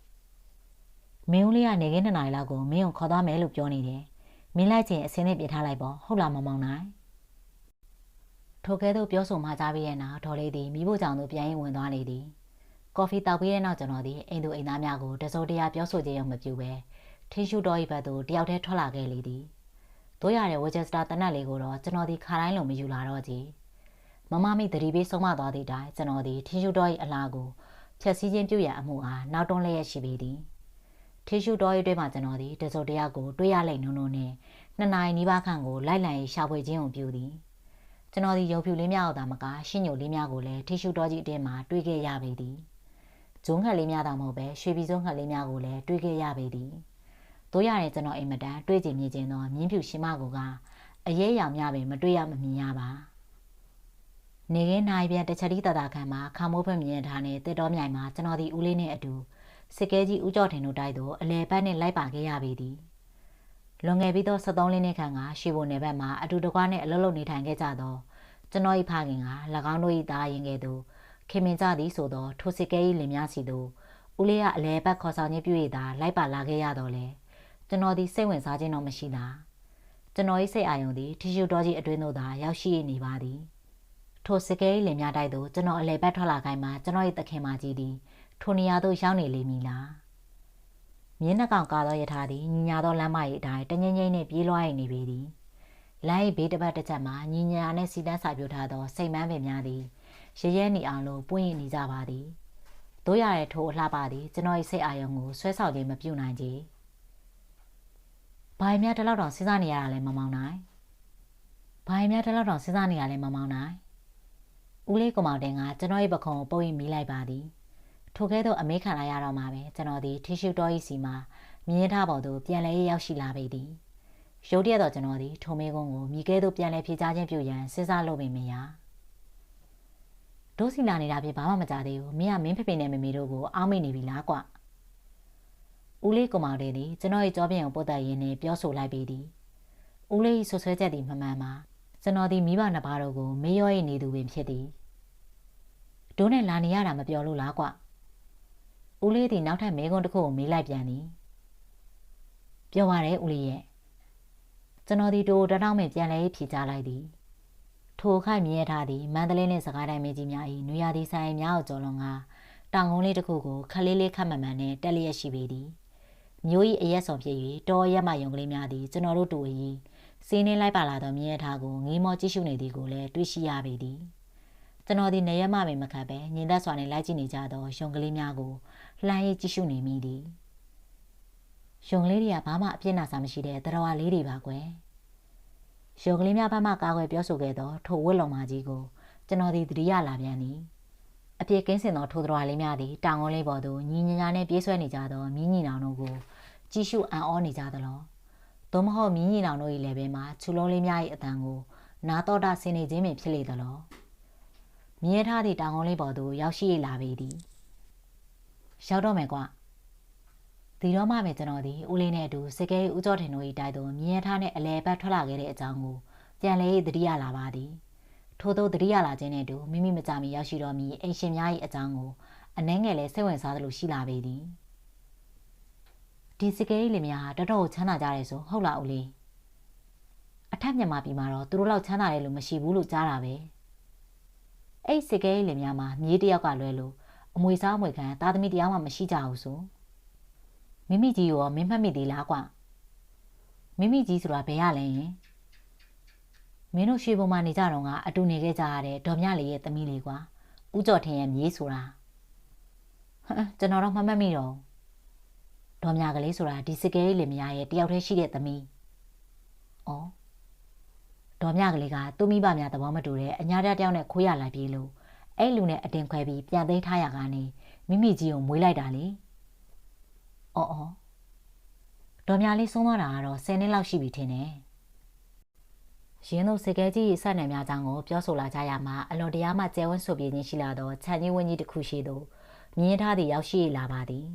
A: မင်းဦးလေးကနေခင်း2နာရီလောက်ကိုမင်းကိုခေါ်သွားမယ်လို့ပြောနေတယ်မင်းလိုက်ချင်းအစင်းနဲ့ပြင်ထားလိုက်ပေါ့ဟုတ်လားမောင်နိုင်ထိုကဲသို့ပြောဆိုမှကြားပြီးရဲ့နောက်ဒေါ်လေးသည်မိဖို့ကြောင့်သူပြန်ရင်ဝင်သွားလေသည်ကော်ဖီတောက်ပြီးတဲ့နောက်ကျွန်တော်သည်အိမ်သူအိမ်သားများကိုတစိုးတရာပြောဆိုခြင်းရုံမပြုဘဲထင်းရှူတော်၏ဘက်သို့တယောက်တည်းထွက်လာခဲ့လေသည်တို့ရတဲ့ဝက်ချက်စတာတနက်လေးကိုတော့ကျွန်တော်သည်ခါတိုင်းလိုမယူလာတော့ကြည်မမမိသတိပေးဆုံးမသွားသည့်တိုင်ကျွန်တော်သည်ထင်းရှူတော်၏အလားကိုဖြက်စီးခြင်းပြုရန်အမှုအားနောက်တွန်းလျက်ရှိပေသည်ထင်းရှူတော်၏တွင်မှကျွန်တော်သည်တစိုးတရာကိုတွေ့ရလိမ့်နုံနုံနှင့်2နာရီနီးပါးခန့်ကိုလိုက်လံရှာဖွေခြင်းကိုပြုသည်ကျွန်တော်သည်ရုပ်ဖြူလေးများကိုသာမကရှင်းညိုလေးများကိုလည်းထင်းရှူတော်ကြီးအတွင်မှတွေ့ခဲ့ရပေသည်ဂျုံခက်လေးများတောင်မဟုတ်ပဲရွှေပြည်စုံခက်လေးများကိုလည်းတွေ့ခဲ့ရပေသည်တို့ရတဲ့ကျွန်တော်အိမ်မတန်တွေ့ကြည့်မြင်ခြင်းသောမြင်းဖြူရှင်မကအရေးရောင်များပင်မတွေ့ရမမြင်ရပါနေခင်းနိုင်ပြန်တချက်တီးတတာခန့်မှာခါမိုးဖွင့်မြင်ထားတဲ့တစ်တော်မြိုင်မှာကျွန်တော်ဒီဦးလေးနဲ့အတူစစ်ကဲကြီးဦးကျော်ထင်တို့တိုက်သို့အလဲပတ်နဲ့လိုက်ပါခဲ့ရပေသည်လွန်ခဲ့ပြီးသော73လခန့်ကရွှေဘုံနယ်ဘက်မှာအတူတကွနဲ့အလုပ်လုပ်နေထိုင်ခဲ့ကြသောကျွန်တော်၏ဖခင်က၎င်းတို့၏သားရင်ကဲ့သို့ခင်မင်ကြသည်ဆိုသောထိုစစ်ကဲ၏လင်များစီသို့ဦးလေးကအလဲပတ်ခေါ်ဆောင်ခြင်းပြုရသာလိုက်ပါလာခဲ့ရတော့လေကျွန်တော်သည်စိတ်ဝင်စားခြင်းတော့မရှိတာကျွန်တော်၏စိတ်အာရုံသည်ထီရှူတော်ကြီးအတွင်းသို့သာရောက်ရှိနေပါသည်ထိုစစ်ကဲ၏လင်များတိုက်သို့ကျွန်တော်အလဲပတ်ထွက်လာခိုင်းမှကျွန်တော်၏သခင်မကြီးသည်ထိုနေရာသို့ရောက်နေလိမ့်မည်လားမြင်းနှကောင်ကားသောယထာသည်ညီညာသောလမ်းမ၏အတိုင်းတငိမ့်ငိမ့်နှင့်ပြေးလွှားနေပေသည်လမ်း၏ဘေးတစ်ပတ်တစ်ချက်မှာညီညာနှင့်စီတန်းစာပြထားသောစိတ်မန်းပင်များသည်ရဲရဲနေအောင်လို့ပွင့်ရင်နေကြပါသည်တို့ရတဲ့ထိုအလှပသည်ကျွန်တော်၏စိတ်အာရုံကိုဆွဲဆောက်ခြင်းမပြုနိုင်ကြဘာများတလောက်တောင်စဉ်းစားနေရတာလဲမမောင်နိုင်ဘာများတလောက်တောင်စဉ်းစားနေရလဲမမောင်နိုင်ဦးလေးကောင်မောင်တင်ကကျွန်တော်၏ပခုံးကိုပုတ်ရင်မိလိုက်ပါသည်ထိုကဲ့သို့အမေးခံလိုက်ရတော့မှပဲကျွန်တော်သည်ထီရှူတော်၏စီမှာမြင်းထားပေါ်သို့ပြန်လဲရောက်ရှိလာပေသည်ရုတ်တရက်တော့ကျွန်တော်သည်ထိုမေးခွန်းကိုမိကဲ့သို့ပြန်လဲဖြေကြားခြင်းပြုရန်စဉ်းစားလို့ပင်မရဒိုးစီလာနေတာဖြစ်ဘာမှမကြသေးဘူးမင်းကမင်းဖေဖေနဲ့မမေတို့ကိုအောင်းမိနေပြီလားကွဦးလေးကောင်မောင်တင်သည်ကျွန်တော်၏ကြောပြင်ကိုပုတ်တက်ရင်းနဲ့ပြောဆိုလိုက်ပေသည်ဦးလေး၏ဆွဆွဲချက်သည်မမှန်ပါကျွန်တော်သည်မိဘနှစ်ပါးတို့ကိုမေးရော၏နေသူပင်ဖြစ်သည်ဒိုးနဲ့လာနေရတာမပြောလို့လားကွဦးလေးသည်နောက်ထပ်မေးခွန်းတစ်ခုကိုမေးလိုက်ပြန်သည်ပြောပါရဲဦးလေးရဲ့ကျွန်တော်ဒီတိုးတောင်းမှပြန်လဲဖြေချလိုက်သည်ထိုခိုက်မြဲထားသည်မန္တလေးနှင့်စကိုင်းတိုင်းမင်းကြီးများ၏နွေရာသီဆိုင်များကိုကျော်လွန်ကတောင်ကုန်းလေးတစ်ခုကိုခလေးလေးခတ်မှန်မှန်နဲ့တက်လျက်ရှိပေသည်မျိုး၏အရက်ဆောင်ဖြစ်၍တောရက်မှယုံကလေးများသည်ကျွန်တော်တို့တူ၏စီးနှင်းလိုက်ပါလာသောမြဲထားကိုငေးမောကြည့်ရှုနေသည်ကိုလည်းတွေ့ရှိရပေသည်ကျွန်တော်ဒီနေရက်မှပင်မခတ်ပဲညင်သက်စွာနဲ့လိုက်ကြည့်နေကြသောယုံကလေးများကိုလှမ်းရကြည့်ရှုနေမိသည်ယုံကလေးတွေကဘာမှအပြစ်နာစာမရှိတဲ့တရဝါလေးတွေပါကွယ် ရုပ်ကလေးများဘက်မှကာကွယ်ပြောဆိုခဲ့သောထိုဝတ်လုံမကြီးကိုကျွန်တော်သည်သတိရလာပြန်သည်အပြည့်ကင်းစင်သောထိုတော်လေးများသည်တောင်ကုန်းလေးပေါ်သို့ညီညီညာနှင့်ပြေးဆွဲနေကြသောမြင်းညီနောင်တို့ကိုကြည့်ရှုအံ့ဩနေကြသလောသို့မဟုတ်မြင်းညီနောင်တို့၏လက်ထဲမှချူလုံးလေးများ၏အတန်ကိုနားတော်တာဆင်နေခြင်းပင်ဖြစ်လေသလောမြင်းထားသည့်တောင်ကုန်းလေးပေါ်သို့ရောက်ရှိလာပေသည်ရောက်တော့မယ်ကွဒီတော့မှပဲကျွန်တော်သည်ဦးလေးနဲ့အတူစကဲဦးကျော်ထင်တို့၏တိုက်သို့မြင်းထားနှင့်အလဲပတ်ထွက်လာခဲ့တဲ့အကြောင်းကိုပြန်လေသတိရလာပါသည်ထို့သောသတိရလာခြင်းနှင့်အတူမိမိမကြမီရောက်ရှိတော်မူအိမ်ရှင်များ၏အကြောင်းကိုအနှဲငယ်လဲစိတ်ဝင်စားသလိုရှိလာပေသည်ဒီစကဲလေးများတော်တော်ချမ်းသာကြရဲဆိုဟုတ်လားဦးလေးအထက်မြန်မာပြည်မှာတော့သူတို့လောက်ချမ်းသာတယ်လို့မရှိဘူးလို့ကြားတာပဲအဲ့စကဲလေးများမှာမြေးတယောက်ကလွဲလို့အမွေစားအမွေခံသားသမီးတယောက်မှမရှိကြဘူးဆိုမိမိကြီးရောမင်းမှတ်မိသေးလားကွမိမိကြီးဆိုတာဘယ်ရလဲယင်မင်းတို့ရွှေဘုံမှာနေကြတော့ကအတူနေခဲ့ကြရတဲ့ဒေါ်မြလေးရဲ့သမီးလေးကွာဦးကျော်ထင်ရဲ့မြေးဆိုတာကျွန်တော်တော့မှတ်မိတော့ဒေါ်မြကလေးဆိုတာဒီစကဲလေးမယားရဲ့တယောက်တည်းရှိတဲ့သမီးဩဒေါ်မြကလေးကသူ့မိဘများသဘောမတူတဲ့အညာတယောက်နဲ့ခိုးရလိုက်ပြေးလို့အဲ့လူနဲ့အတင်ခွဲပြီးပြန်သိမ်းထားရကနေမိမိကြီးကိုမွေးလိုက်တာလေအော်ဒေါ်မြလေးဆုံးသွားတာကတော့10နှစ်လောက်ရှိပြီထင်တယ်ရင်းတို့စကဲကြီးစက်နယ်များကြောင့်ကိုပြောဆိုလာကြရမှာအလွန်တရာမှကျဲဝန်းဆိုပြေးခြင်းရှိလာသောခြံကြီးဝင်းကြီးတစ်ခုရှိသို့မြင်းထားသည့်ရောက်ရှိလာပါသည်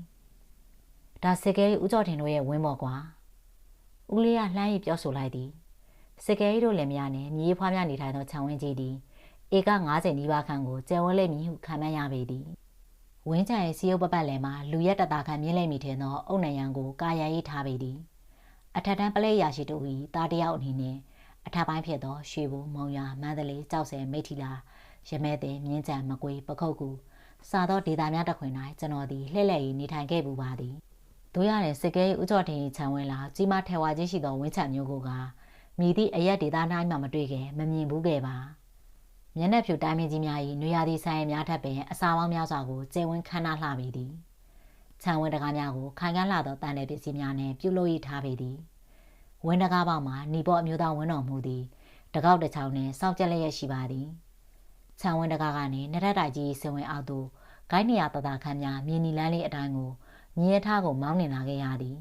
A: ဒါစကဲဦးကျော်ထင်တို့ရဲ့ဝင်းပေါ်ကွာဦးလေးကလှမ်း၍ပြောဆိုလိုက်သည်စကဲတို့လည်းများနဲ့မြေးဖွားများနေထိုင်သောခြံဝင်းကြီးသည်ဧက90နီးပါးခန့်ကိုကျဲဝန်းလိမ့်မည်ဟုခံမှန်းရပေသည်ဝင်းချံရဲ့စီယုပ်ပပတ်လည်မှာလူရက်တတာခန့်မြင့်လိမ့်မည်ထင်သောအုတ်နံရံကိုကာရန်ရေးထားပေသည်အထက်တန်းပလဲရာရှိတို့၏သားတယောက်အနေနဲ့အထက်ပိုင်းဖြစ်သောရွှေဘိုမုံရွာမန္တလေးကြောက်စဲမိထီလာရမဲသည်မြင်းချံမကွေးပခုတ်ကူစသောဒေသများတစ်ခွင်၌ကျွန်တော်သည်လှည့်လည်၍နေထိုင်ခဲ့ပူပါသည်တို့ရတဲ့စကဲဦးကျော်ထင်၏ခြံဝင်းလာကြီးမားထဲဝါခြင်းရှိသောဝင်းချံမျိုးကိုကမြည်သည့်အရက်ဒေသ၌မှမတွေ့ခဲ့မမြင်ဘူးခဲ့ပါမျက်နှာဖြူတိုင်းမင်းကြီးများ၏နွေရာသီဆိုင်များထပ်ပင်အစာပေါင်းများစွာကိုကျဲဝင်းခမ်းနားလှပေသည်ခြံဝင်းတကားများကိုခိုင်ခန့်လှသောတန်တဲ့ပစ္စည်းများနှင့်ပြုလုပ်ရထားပေသည်ဝင်းတကားပေါက်မှာနီပေါ်အမျိုးသားဝင်းတော်မူသည်တကောက်တစ်ချောင်းနှင့်စောင့်ကြက်လျက်ရှိပါသည်ခြံဝင်းတကားကနေနှစ်ထပ်တိုက်ကြီးစင်ဝင်အောက်သို့ဂိုင်းနေရတတာခမ်းများမြင်းနီလန်းလေးအတိုင်းကိုညီရထားကိုမောင်းနှင်လာခဲ့ရသည်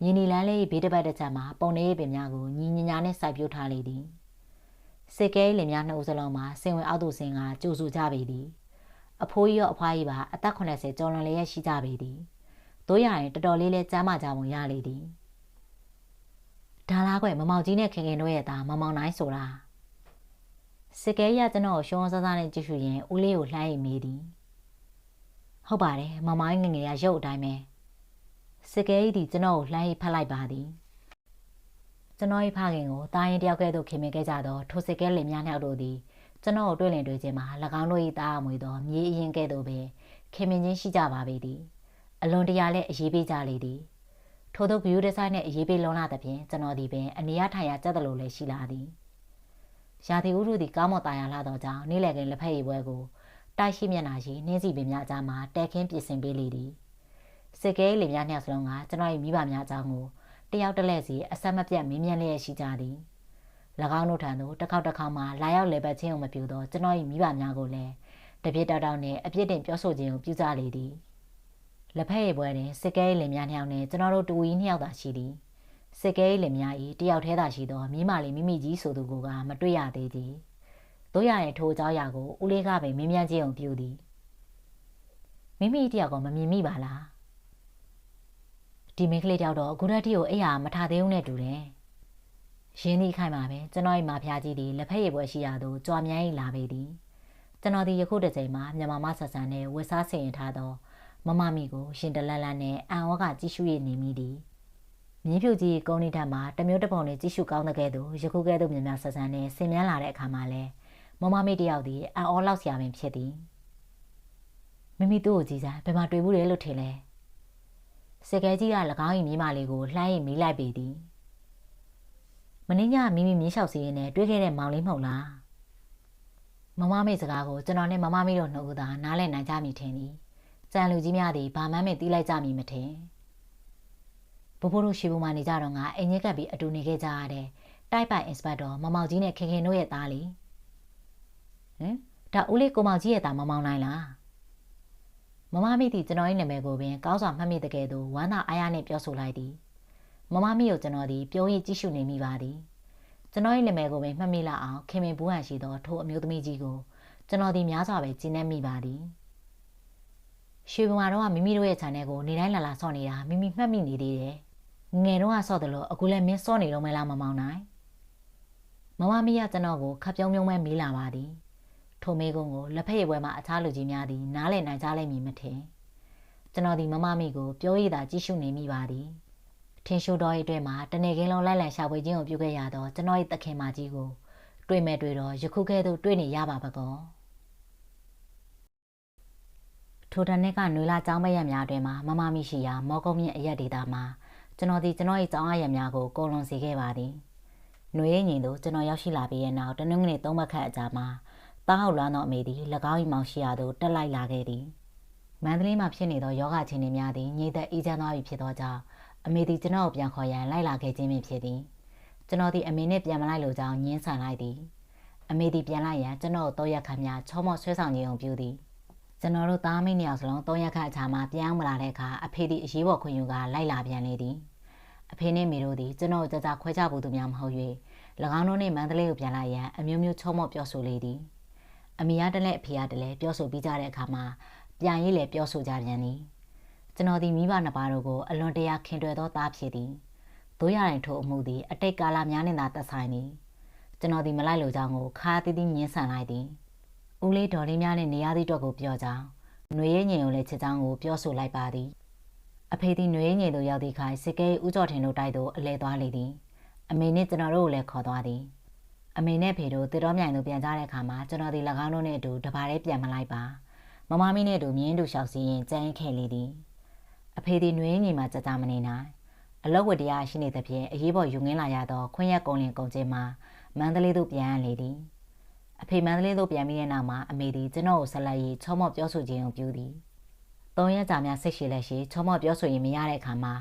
A: မြင်းနီလန်းလေးဘေးတစ်ပတ်တစ်ချက်မှာပုံနေပင်များကိုညီညာနှင့်စိုက်ပျိုးထားလေသည်စကဲလင်များနှစ်ဦးစလုံးမှာစင်ဝင်အောက်သို့ဆင်းကကြိုဆူကြပေသည်အဖိုးကြီးရောအဖွားကြီးပါအသက်80ကျော်လွန်လျက်ရှိကြပေသည်တို့ရရင်တော်တော်လေးလဲကျမ်းမာကြပုံရလေသည်ဒါလားကွယ်မမောင်ကြီးနဲ့ခင်ခင်တို့ရဲ့သားမမောင်နိုင်ဆိုတာစကဲရကျွန်တော်ရှုံးစားစားနဲ့ကြည့်ရှုရင်ဦးလေးကိုလှမ်းရိပ်မေးသည်ဟုတ်ပါတယ်မမောင်ငငယ်ရရုပ်အတိုင်းပဲစကဲကြီးဒီကျွန်တော်ကိုလှမ်းရိပ်ဖတ်လိုက်ပါသည်ကျွန်တော်၏ဖခင်ကိုတာရင်တယောက်ကဲ့သို့ခင်မင်ခဲ့ကြသောထိုစကဲလင်များနှောက်တို့သည်ကျွန်တော်ကိုတွေ့လင်တွေ့ခြင်းမှာ၎င်းတို့၏တားအမွေသောမြေအရင်ကဲ့သို့ပဲခင်မင်ချင်းရှိကြပါပေသည်အလွန်တရာလည်းအရေးပေးကြလေသည်ထို့သောဂယူဒီဇိုင်းနှင့်အရေးပေးလွန်လာသဖြင့်ကျွန်တော်သည်ပင်အနေရထိုင်ရကြက်သလိုလည်းရှိလာသည်ရာသီဥတုသည်ကောင်းမွန်တာယာလာသောကြောင့်နေ့လည်ခင်းလက်ဖက်ရည်ပွဲကိုတိုက်ရှိမျက်နှာရှိနှင်းစီပင်များကြားမှာတဲခင်းပြင်ဆင်ပေးလေသည်စကဲလင်များနှစ်ယောက်စလုံးကကျွန်တော်၏မိဘများအကြောင်းကိုတယောက်တစ်လဲစီအဆက်မပြတ်မင်းမြန်းလျက်ရှိကြသည်၎င်းတို့ထံသို့တစ်ခေါက်မှလာရောက်လေပတ်ခြင်းကိုမပြုသောကျွန်တော်၏မိဘများကိုလည်းတပြစ်တောက်တောက်နှင့်အပြစ်တင်ပြောဆိုခြင်းကိုပြုကြလေသည်လက်ဖက်ရည်ပွဲတွင်စကဲလင်များနှစ်ယောက်နှင့်ကျွန်တော်တို့တူကြီးနှစ်ယောက်သာရှိသည်စကဲလင်များ၏တယောက်ထဲသာရှိသောမိမလေးမိမိကြီးဆိုသူကမတွေ့ရသေးသည်တို့ရရင်ထိုအကြောင်းအရာကိုဦးလေးကပင်မင်းမြန်းခြင်းကိုပြုသည်မိမိတယောက်ကမမြင်မိပါလားဒီမိန်းကလေးတယောက်တော့ဂူရက်တီကိုအိယာမထားသေးဘူးနဲ့တူတယ်ရင်းသည့်ခိုင်မှာပဲကျွန်တော်၏မာဖျားကြီးသည်လက်ဖက်ရည်ပွဲရှိရာသို့ကြွားမြန်း၏လာပေသည်ကျွန်တော်သည်ယခုတစ်ချိန်မှာမြန်မာမဆဆန်နှင့်ဝက်စားဆင်ရင်ထားသောမမမီကိုရှင်တလန်းလန်းနှင့်အံဩကကြည့်ရှု၍နေမိသည်မြင်းဖြူကြီးကုန်းနီထက်မှာတမျိုးတစ်ပုံနှင့်ကြည့်ရှုကောင်းတဲ့ကဲ့သို့ယခုကဲ့သို့မြဆဆန်နှင့်ဆင်မြန်းလာတဲ့အခါမှာလဲမမမီတယောက်သည်အံဩလောက်စရာပင်ဖြစ်သည်မိမိသူ့ကိုကြည့်စားဘယ်မှာတွေ့ဘူးလဲလို့ထင်လဲစကဲကြီးက၎င်း၏မိမလေးကိုလှမ်း၍မိလိုက်ပေသည်မင်းညမိမိမြင်းလျှောက်စီးရင်းနဲ့တွေ့ခဲ့တဲ့မောင်လေးမဟုတ်လားမမမေစကားကိုကျွန်တော်နဲ့မမမေတို့နှစ်ဦးသာနားလည်နိုင်ကြမည်ထင်သည်ကြံလူကြီးများသည်ဘာမှမသိလိုက်ကြမည်မထင်ဘိုးဘိုးတို့ရှိဘူးမှနေကြတော့ငါအိမ်ကြီးကပ်ပြီးအတူနေခဲ့ကြရတဲ့ တိုက်ပိုင်အင်စပက်တော်မမောင်ကြီးနဲ့ခင်ခင်တို့ရဲ့သားလေဟင်ဒါဦးလေးကိုမောင်ကြီးရဲ့သားမမောင်နိုင်လားမမမိသည်ကျွန်တော်၏နာမည်ကိုပင်ကောင်းစွာမှတ်မိတဲ့ကဲ့သို့ဝမ်းသာအားရနှင့်ပြောဆိုလိုက်သည်မမမိကိုကျွန်တော်သည်ပြုံးရကြည့်ရှုနေမိပါသည်ကျွန်တော်၏နာမည်ကိုပင်မှတ်မိလောက်အောင်ခင်မင်ဘူးဟန်ရှိသောထိုအမျိုးသမီးကြီးကိုကျွန်တော်သည်များစွာပဲကျဉ်းနှံ့မိပါသည်ရွှေဘုံကတော့မိမိတို့ရဲ့ channel ကိုနေတိုင်းလာဆော့နေတာမိမိမှတ်မိနေသေးတယ်ငယ်တော့ဆော့တယ်လို့အခုလည်းမင်းဆော့နေတော့မဲလားမမောင်နိုင်မမမိကကျွန်တော်ကိုခပ်ပြုံးပြုံးပဲမေးလာပါသည်ထိုမေကုန်းကိုလက်ဖက်ရည်ပွဲမှာအခြားလူကြီးများသည်နားလည်နိုင်ကြလိမ့်မည်မထင်ကျွန်တော်ဒီမမမိကိုပြောရည်သာကြည့်ရှုနေမိပါသည်ထင်းရှိုးတော်၏အတွဲမှာတနေကင်းလုံးလိုက်လံရှာဖွေခြင်းကိုပြုခဲ့ရသောကျွန်တော်၏တခင်မကြီးကိုတွေ့မဲ့တွေ့တော့ယခုကဲ့သို့တွေ့နေရပါပကောထိုတနေ့ကနွေလာကျောင်းမရက်များအတွင်းမှာမမမိရှိရာမော်ကုန်းမြင့်အရက်ဒေတာမှာကျွန်တော်ဒီကျွန်တော်၏ကျောင်းအရက်များကိုကိုလွန်စေခဲ့ပါသည်နွေရင်ရင်တို့ကျွန်တော်ရောက်ရှိလာပြီးတဲ့နောက်တနင်္ဂနွေ3ရက်ခန့်အကြာမှာတားဟုတ်လွမ်းသောအမေသည်၎င်း၏မောင်ရှိရာသို့တက်လိုက်လာခဲ့သည်မန္တလေးမှာဖြစ်နေသောယောဂချင်းတွေများသည်ညှိသက်အေးချမ်းသွားပြီဖြစ်သောကြောင့်အမေသည်ကျွန်တော်ကိုပြန်ခေါ်ရန်လိုက်လာခဲ့ခြင်းပင်ဖြစ်သည်ကျွန်တော်သည်အမေနှင့်ပြန်မလိုက်လိုကြောင်းညှင်းဆန်လိုက်သည်အမေသည်ပြန်လိုက်ရန်ကျွန်တော်တို့3ရက်ခန့်များချောမော့ဆွဲဆောင်ခြင်းအောင်ပြုသည်ကျွန်တော်တို့သားမိနှစ်ယောက်စလုံး3ရက်ခန့်အကြာမှပြန်မလာတဲ့အခါအဖေသည်အရေးပေါ်ခွင့်ယူကလိုက်လာပြန်လေသည်အဖေနှင့်မိတို့သည်ကျွန်တော်တို့ကြခွဲကြဘူးသူများမဟုတ်၍၎င်းတို့နှင့်မန္တလေးကိုပြန်လာရန်အမျိုးမျိုးချောမော့ပြောဆိုလေသည်အမေကတလဲအဖေကတလဲပြောဆိုပြီးကြတဲ့အခါမှာပြန်ရေးလည်းပြောဆိုကြပြန်သည်ကျွန်တော်ဒီမိဘနှစ်ပါးတို့ကိုအလွန်တရာခင်တွယ်သောသားဖြစ်သည်တို့ရရင်ထိုအမှုသည်အတိတ်ကာလများနှင့်သာသက်ဆိုင်သည်ကျွန်တော်ဒီမလိုက်လိုကြောင်းကိုခါတီးတီးညှင်းဆန်လိုက်သည်ဦးလေးတော်လေးများနှင့်နေရာသည့်အတွက်ကိုပြောကြောင်းຫນွေရဲညင်ကိုလည်းချစ်ကြောင်းကိုပြောဆိုလိုက်ပါသည်အဖေသည်ຫນွေရဲညင်သို့ရောက်သည့်အခါစစ်ကဲဦးကျော်ထင်တို့တိုက်သို့အလဲသွားလေသည်အမေနှင့်ကျွန်တော်တို့ကိုလည်းခေါ်သွားသည်အမေနဲ့ဖေတို့တစ်တော်မြိုင်သို့ပြန်ကြတဲ့အခါမှာကျွန်တော်ဒီ၎င်းတို့နဲ့အတူတပါးတည်းပြန်မလိုက်ပါမမမီနဲ့အတူမြင်းတို့လျှောက်စီရင်ကြမ်းခဲ့လေသည်အဖေသည်နှွေးငိမ်မှကြကြမနေနိုင်အလောက်ဝတ္တရားရှိနေသဖြင့်အရေးပေါ်ယူငင်းလာရသောခွင့်ရက်ကုန်းလင်ကုန်းကျင်းမှာမန္တလေးသို့ပြန်ရလေသည်အဖေမန္တလေးသို့ပြန်ပြီးတဲ့နောက်မှာအမေသည်ကျွန်တော်ကိုဆက်လက်ရေးချောမော့ပြောဆိုခြင်းကိုပြုသည်3ရက်ကြာများစိတ်ရှိလက်ရှိချောမော့ပြောဆိုရင်မရတဲ့အခါမှာ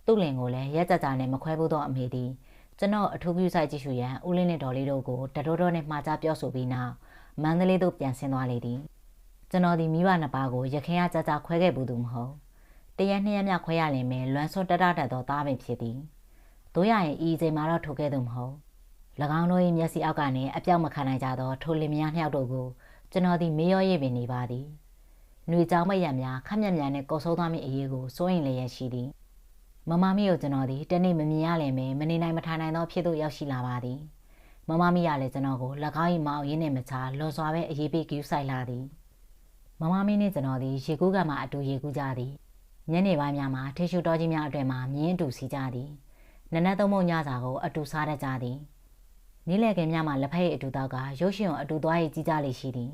A: သူ့လင်ကိုလည်းရက်ကြကြနဲ့မခွဲဘူးသောအမေသည်ကျွန်တော်အထူးပြုဆိုင်ကြည့်ရှုရန်ဦးလင်းနဲ့ဒေါ်လေးတို့ကိုတတော်တော်နဲ့မှားကြပြောဆိုပြီးနောက်မန္တလေးသို့ပြန်ဆင်းသွားလေသည်ကျွန်တော်ဒီမိဘနှစ်ပါးကိုရခင်ကကြကြခွဲခဲ့ဘူးသူမဟုတ်တရက်2ရက်မြခွဲရလင်မယ်လွမ်းစွန်းတတတ်သောသားပင်ဖြစ်သည်တို့ရရင်ဤချိန်မှာတော့ထိုခဲ့သူမဟုတ်၎င်းတို့၏မျက်စိအောက်ကနေအပြောက်မခံနိုင်ကြသောထိုလင်မယားနှစ်ယောက်တို့ကိုကျွန်တော်ဒီမေးရောရေးပင်နေပါသည်ຫນွေကြောင်မရံများခက်မြက်များနဲ့ကုတ်ဆိုးသွားမည့်အရေးကိုစိုးရင်လည်းရရှိသည်မမမီကိုကျွန်တော်ဒီတနေ့မမြင်ရလည်းမယ်မနေနိုင်မထိုင်နိုင်သောဖြစ်သို့ရောက်ရှိလာပါသည်မမမီကလည်းကျွန်တော်ကို၎င်း၏မောင်ရင်းနဲ့မချလွန်စွာပဲအရေးပေးကူးဆိုင်လာသည်မမမီနဲ့ကျွန်တော်ဒီရေကူးကမှအတူရေကူးကြသည်ညနေပိုင်းများမှာထေရှူတော်ကြီးများအတွင်မှာမြင်းအတူစီကြသည်နနက်သုံးပုံညစာကိုအတူစားတတ်ကြသည်နေ့လည်ခင်းများမှာလက်ဖက်ရည်အတူတောက်ကရုပ်ရှင်ကိုအတူသွားရည်ကြီးကြလေရှိသည်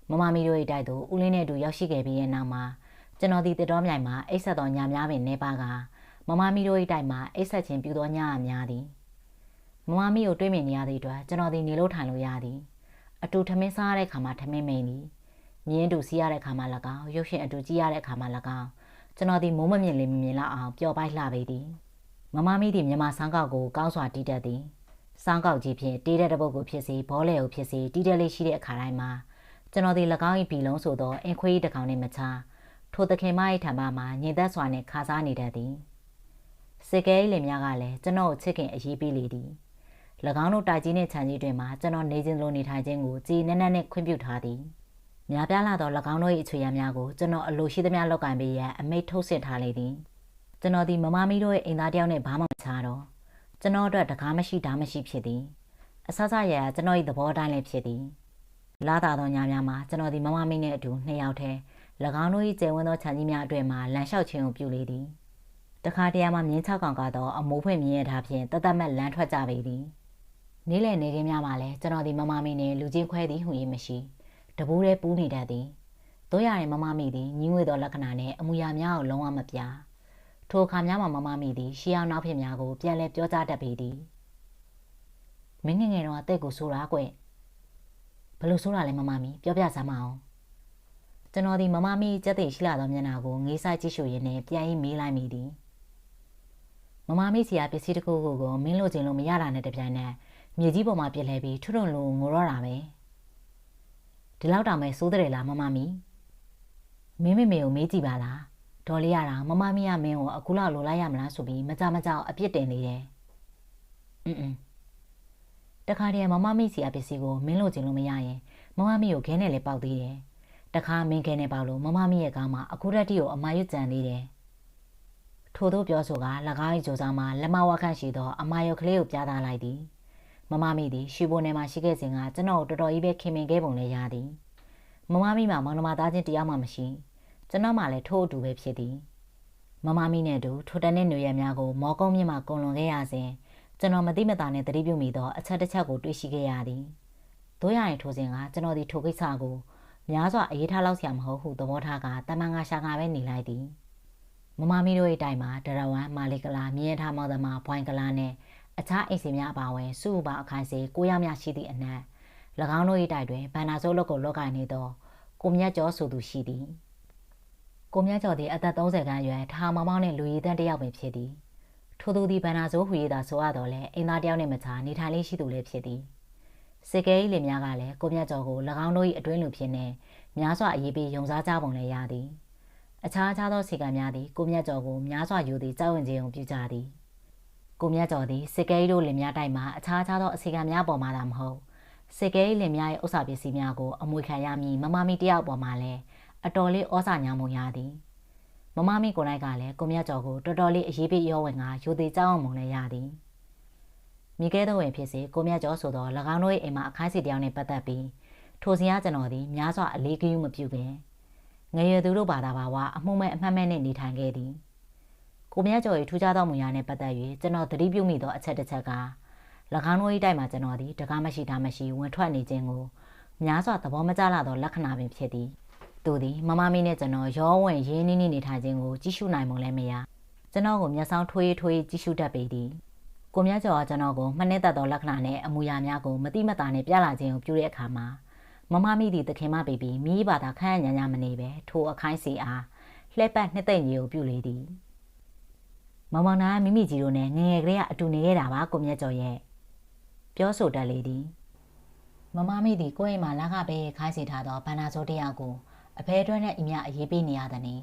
A: မမမီတို့၏တိုက်သို့ဦးလင်းနဲ့အတူရောက်ရှိခဲ့ပြီးတဲ့နောက်မှာကျွန်တော်ဒီတတော်မြိုင်မှာအိတ်ဆက်သောညများပင်နေပါကမမမီတို့၏တိုက်မှာအိတ်ဆက်ခြင်းပြုသောညအများသည်မမမီကိုတွေးမြင်နေရသည့်အတွက်ကျွန်တော်ဒီနေလို့ထိုင်လို့ရသည်အတူထမင်းစားရတဲ့ခါမှာထမင်းမိန်သည်မြင်းတူစီးရတဲ့ခါမှာ၎င်းရုပ်ရှင်အတူကြည့်ရတဲ့ခါမှာ၎င်းကျွန်တော်ဒီမိုးမမြင်လေးမမြင်လောက်အောင်ပျော်ပိုက်လှပေသည်မမမီသည်မြန်မာဆောင်းကောက်ကိုကောင်းစွာတီးတတ်သည်ဆောင်းကောက်ကြီးဖြင့်တေးတဲ့တပုတ်ကိုဖြစ်စေဘောလဲကိုဖြစ်စေတီးတဲ့လေးရှိတဲ့အခါတိုင်းမှာကျွန်တော်ဒီ၎င်း၏ဘီလုံးဆိုသောအင်ခွေးတစ်ကောင်နှင့်မချထိုသခင်မ၏ထံမှညင်သက်စွာနှင့်ခါစားနေတတ်သည်စစ်ကဲလင်များကလည်းကျွန်တော်ကိုချစ်ခင်အရေးပေးလေသည်၎င်းတို့တိုက်ကြီးနှင့်ခြံကြီးတွင်မှကျွန်တော်နေခြင်းလိုနေထိုင်ခြင်းကိုကြည်နက်နက်နှင့်ခွင့်ပြုထားသည်များပြားလာသော၎င်းတို့၏အခြေအများကိုကျွန်တော်အလိုရှိသမျှလောက်ကင်ပေးရန်အမိန့်ထုတ်ဆင့်ထားလေသည်ကျွန်တော်ဒီမမမီတို့ရဲ့အိမ်သားတယောက်နဲ့ဘာမှမချတော့ကျွန်တော်အတွက်တကားမရှိဓာမရှိဖြစ်သည်အဆဆရရကျွန်တော်၏သဘောတိုင်းလည်းဖြစ်သည်လာတာသောညများမှာကျွန်တော်ဒီမမမီနဲ့အတူ2ယောက်တည်း၎င်းတို့၏ကျယ်ဝန်းသောခြံကြီးများအတွင်မှလမ်းလျှောက်ခြင်းကိုပြုလေသည်တခါတရံမှမြင်း6ကောင်ကတော့အမိုးဖွင့်မြင်ရထားဖြင့်တသက်မဲ့လမ်းထွက်ကြပေသည်နေ့လည်နေခင်းများမှာလည်းကျွန်တော်ဒီမမမီနဲ့လူချင်းခွဲသည်ဟူ၍မရှိတပူးတည်းပူးနေတတ်သည်တို့ရရင်မမမီသည်ညီငွေသောလက္ခဏာနှင့်အမူအရာများကိုလုံးဝမပြထိုအခါများမှာမမမီသည်ရှေးအောင်နောက်ဖြစ်များကိုပြန်လဲပြောကြားတတ်ပေသည်မင်းငယ်ငယ်တော့အသက်ကိုဆိုးတာကွဘယ်လိုဆိုးတာလဲမမမီပြောပြစမ်းမအောင်ကျွန်တော်ဒီမမမီကြက်သိရှိလာသောမျက်နှာကိုငေးဆိုင်ကြည့်ရှုရင်းနဲ့ပြန်ရင်မေးလိုက်မိသည် မမမိစီယာပစ္စည်းတစ်ခုခုကိုမင်းလိုချင်လို့မရတာနဲ့တပြိုင်နက်မြေကြီးပေါ်မှာပြစ်လဲပြီးထွတ်ထွတ်လို့ငိုတော့တာပဲဒီလောက်တောင်ပဲစိုးတယ်လားမမမီမင်းမေကိုမေးကြည့်ပါလားဒေါ်လေးရတာမမမီကမင်းကိုအခုလောက်လိုလိုက်ရမလားဆိုပြီးမကြမကြောက်အပြစ်တင်နေတယ်တခါတည်းမမမီစီယာပစ္စည်းကိုမင်းလိုချင်လို့မရရင်မမမီကိုခဲနဲ့လည်းပေါက်သေးတယ်တခါမင်းခဲနဲ့ပေါက်လို့မမမီရဲ့ကားမှာအခုရက်တီကိုအမာရွတ်ကြံသေးတယ်ထို့သောပြောဆိုက၎င်း၏ကြိုးစားမှာလက်မဝါခန့်ရှိသောအမာရုပ်ကလေးကိုပြသလိုက်သည်မမမီသည်ရှီဘိုနယ်မှာရှိခဲ့စဉ်ကကျွန်တော်တော်တော်ကြီးပဲခင်မင်ခဲ့ပုံလည်းရသည်မမမီမှာမောင်နှမသားချင်းတရားမှမရှိကျွန်တော်မှလည်းထို့အတူပဲဖြစ်သည်မမမီနဲ့တူထိုတန်းတဲ့ຫນွေရများကိုမော်ကုန်းမြင့်မှာကုန်လွန်ခဲ့ရစဉ်ကျွန်တော်မတိမတာနဲ့တတိပြုမိသောအချက်တစ်ချက်ကိုတွေ့ရှိခဲ့ရသည်တို့ရရင်ထိုစဉ်ကကျွန်တော်ဒီထိုကိစ္စကိုများစွာအေးထားလောက်ဆရာမဟုတ်ဟုသဘောထားကတမန်ငါရှာငါပဲနေလိုက်သည်မမမီတို့၏တိုင်မှာဒရဝမ်မာလီကလာမြင်းထားမောင်သမားဘွိုင်းကလာနဲ့အခြားအိမ်စီများအပါအဝင်စုပါအခိုင်စေ9ယောက်များရှိသည့်အနက်၎င်းတို့၏တိုင်တွင်ဘန္နာစိုးလုတ်ကိုလောက်ကင်နေသောကိုမြတ်ကျော်ဆိုသူရှိသည်ကိုမြတ်ကျော်သည်အသက်30ခန့်အရွယ်ထားမောင်မောင်နှင့်လူရည်တန်းတစ်ယောက်ပင်ဖြစ်သည်ထိုသူသည်ဘန္နာစိုးဟူ၍သာဆိုရတော့လဲအိမ်သားတစ်ယောက်နှင့်မခြားနေထိုင်လေးရှိသူလည်းဖြစ်သည်စစ်ကဲ၏လင်များကလည်းကိုမြတ်ကျော်ကို၎င်းတို့၏အတွင်းလူဖြစ်နေများစွာအရေးပေးယုံစားကြပုံလည်းရသည်အခြားသောစီကံများသည်ကိုမြတ်ကျော်ကိုများစွာယူသည်ကြောက်ဝင်ခြင်းကိုပြုကြသည်ကိုမြတ်ကျော်သည်စစ်ကဲတို့လင်များတိုက်မှာအခြားသောအစီကံများပေါ်မှာသာမဟုတ်စစ်ကဲလင်များ၏ဥစ္စာပစ္စည်းများကိုအမွေခံရမည်မမမီတယောက်ပေါ်မှာလည်းအတော်လေးဩဇာညောင်းမှုရသည်မမမီကိုယ်၌ကလည်းကိုမြတ်ကျော်ကိုတော်တော်လေးအရေးပေးရောဝင်ကယူသည်ကြောက်အောင်မလည်းရသည်မိခဲတော်ဝင်ဖြစ်စေကိုမြတ်ကျော်ဆိုသော၎င်းတို့၏အိမ်မှာအခိုင်းစီတယောက်နှင့်ပတ်သက်ပြီးထိုစဉ်ကကျွန်တော်သည်များစွာအလေးဂရုမပြုပင်ငယ်ရွယ်သူတို့ဘာသာပါဝအမှုမဲ့အမှတ်မဲ့နှင့်နေထိုင်ခဲ့သည်ကိုမြတ်ကျော်၏ထူးခြားသောမူရာနှင့်ပတ်သက်၍ကျွန်တော်သတိပြုမိသောအချက်တစ်ချက်က၎င်းတို့၏တိုက်မှာကျွန်တော်သည်တကားမရှိတာမရှိဝင်ထွက်နေခြင်းကိုများစွာသဘောမကျလာသောလက္ခဏာပင်ဖြစ်သည်သူသည်မမမီနှင့်ကျွန်တော်ရောဝင်ရင်းနှီးနေထိုင်ခြင်းကိုကြည့်ရှုနိုင်မှုလည်းမရကျွန်တော်ကိုမျက်စောင်းထွေးထွေးကြည့်ရှုတတ်ပေသည်ကိုမြတ်ကျော်ကကျွန်တော်ကိုမှနှစ်သက်သောလက္ခဏာနဲ့အမူအရာများကိုမတိမတာနဲ့ပြလာခြင်းကိုပြုတဲ့အခါမှာမမမီသည်သခင်မပေပြီးမိဘသာခန့်ညာညာမနေပဲထိုအခိုင်းစီအားလှည့်ပတ်နှစ်သိမ့်ကြီးကိုပြုလေသည်မောင်မောင်နာမိမိကြီးတို့နဲ့ငငယ်ကလေးကအတူနေခဲ့တာပါကိုမြတ်ကျော်ရဲ့ပြောဆိုတတ်လေသည်မမမီသည်ကိုယ့်အိမ်မှာလာခပေးခိုင်းစီထားသောဘန္နာစိုးတယောက်ကိုအဖေအတွက်နဲ့အမြအရေးပေးနေရသည်နေ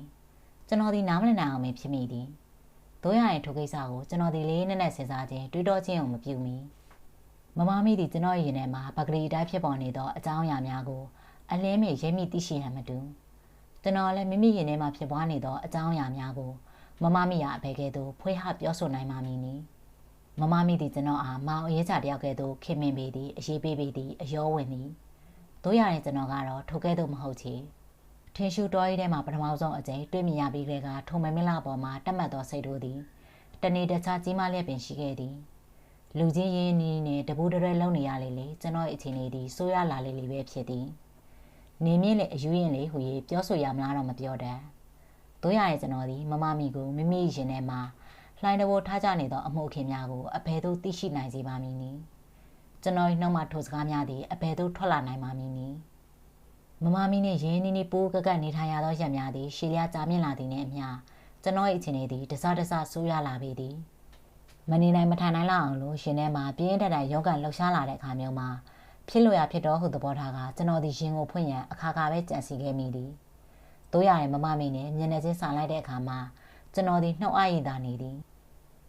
A: ကျွန်တော်ဒီနားမလည်နိုင်အောင်ဖြစ်မိသည်တို့ရရင်ထိုကိစ္စကိုကျွန်တော်ဒီလေးနဲ့စဉ်းစားခြင်းတွေးတောခြင်းကိုမပြုမိမမမီသည်ကျွန်တော်ရင်ထဲမှာပကလေးတိုင်းဖြစ်ပေါ်နေသောအကြောင်းအရာများကိုအလင်းမြေရဲမိသိရှိရန်မတူကျွန်တော်လည်းမိမိရင်ထဲမှာဖြစ်ပွားနေသောအကြောင်းအရာများကိုမမမီကအဖေကဲ့သို့ဖွေးဟပြောဆိုနိုင်မှမည်နီမမမီသည်ကျွန်တော်အားမောင်အရေးချတယောက်ကဲ့သို့ခင်မင်ပေသည်အရေးပေးပေသည်အယောဝင်သည်တို့ရရင်ကျွန်တော်ကတော့ထိုကဲ့သို့မဟုတ်ချေထင်းရှူတော်ရီထဲမှာပထမဆုံးအကြိမ်တွေ့မြင်ရပြီးကထုံမမင်းလာပေါ်မှာတက်မှတ်သောစိတ်တို့သည်တနေ့တခြားကြီးမားလျက်ပင်ရှိခဲ့သည်လူချင်းရင်းနှီးနဲ့တပူတရဲလုံနေရလေကျွန်တော်အခြေအနေသည်ဆိုးရလာလေပဲဖြစ်သည်နေမြင့်လေအယူရင်လေဟူ၍ပြောဆိုရမလားတော့မပြောတတ်တို့ရရဲ့ကျွန်တော်သည်မမမီကိုမိမိရင်ထဲမှာလှိုင်းတဘိုးထားကြနေသောအမှုအခင်းများကိုအဘယ်သို့သိရှိနိုင်စေပါမည်နည်းကျွန်တော်နှုတ်မှထိုစကားများသည်အဘယ်သို့ထွက်လာနိုင်ပါမည်နည်းမမမီနှင့်ရင်းနှီးပိုးကကနေထိုင်ရသောရက်များသည်ရှည်လျားကြာမြင့်လာသည်နှင့်အမျှကျွန်တော်၏အခြေအနေသည်တစဆိုးရလာပေသည်မနေနိုင်မထိုင်နိုင်လောက်အောင်လို့ရှင်ထဲမှာပြင်းထန်တဲ့ရုံးကန်လှုပ်ရှားလာတဲ့အခါမျိုးမှာဖြစ်လို့ရဖြစ်တော့ဟုသဘောထားကကျွန်တော်ဒီရင်ကိုဖွင့်ရန်အခါခါပဲကြံစီခဲ့မိသည်တို့ရရင်မမမီနဲ့မျက်နှာချင်းဆိုင်လိုက်တဲ့အခါမှာကျွန်တော်ဒီနှုတ်အားရည်သာနေသည်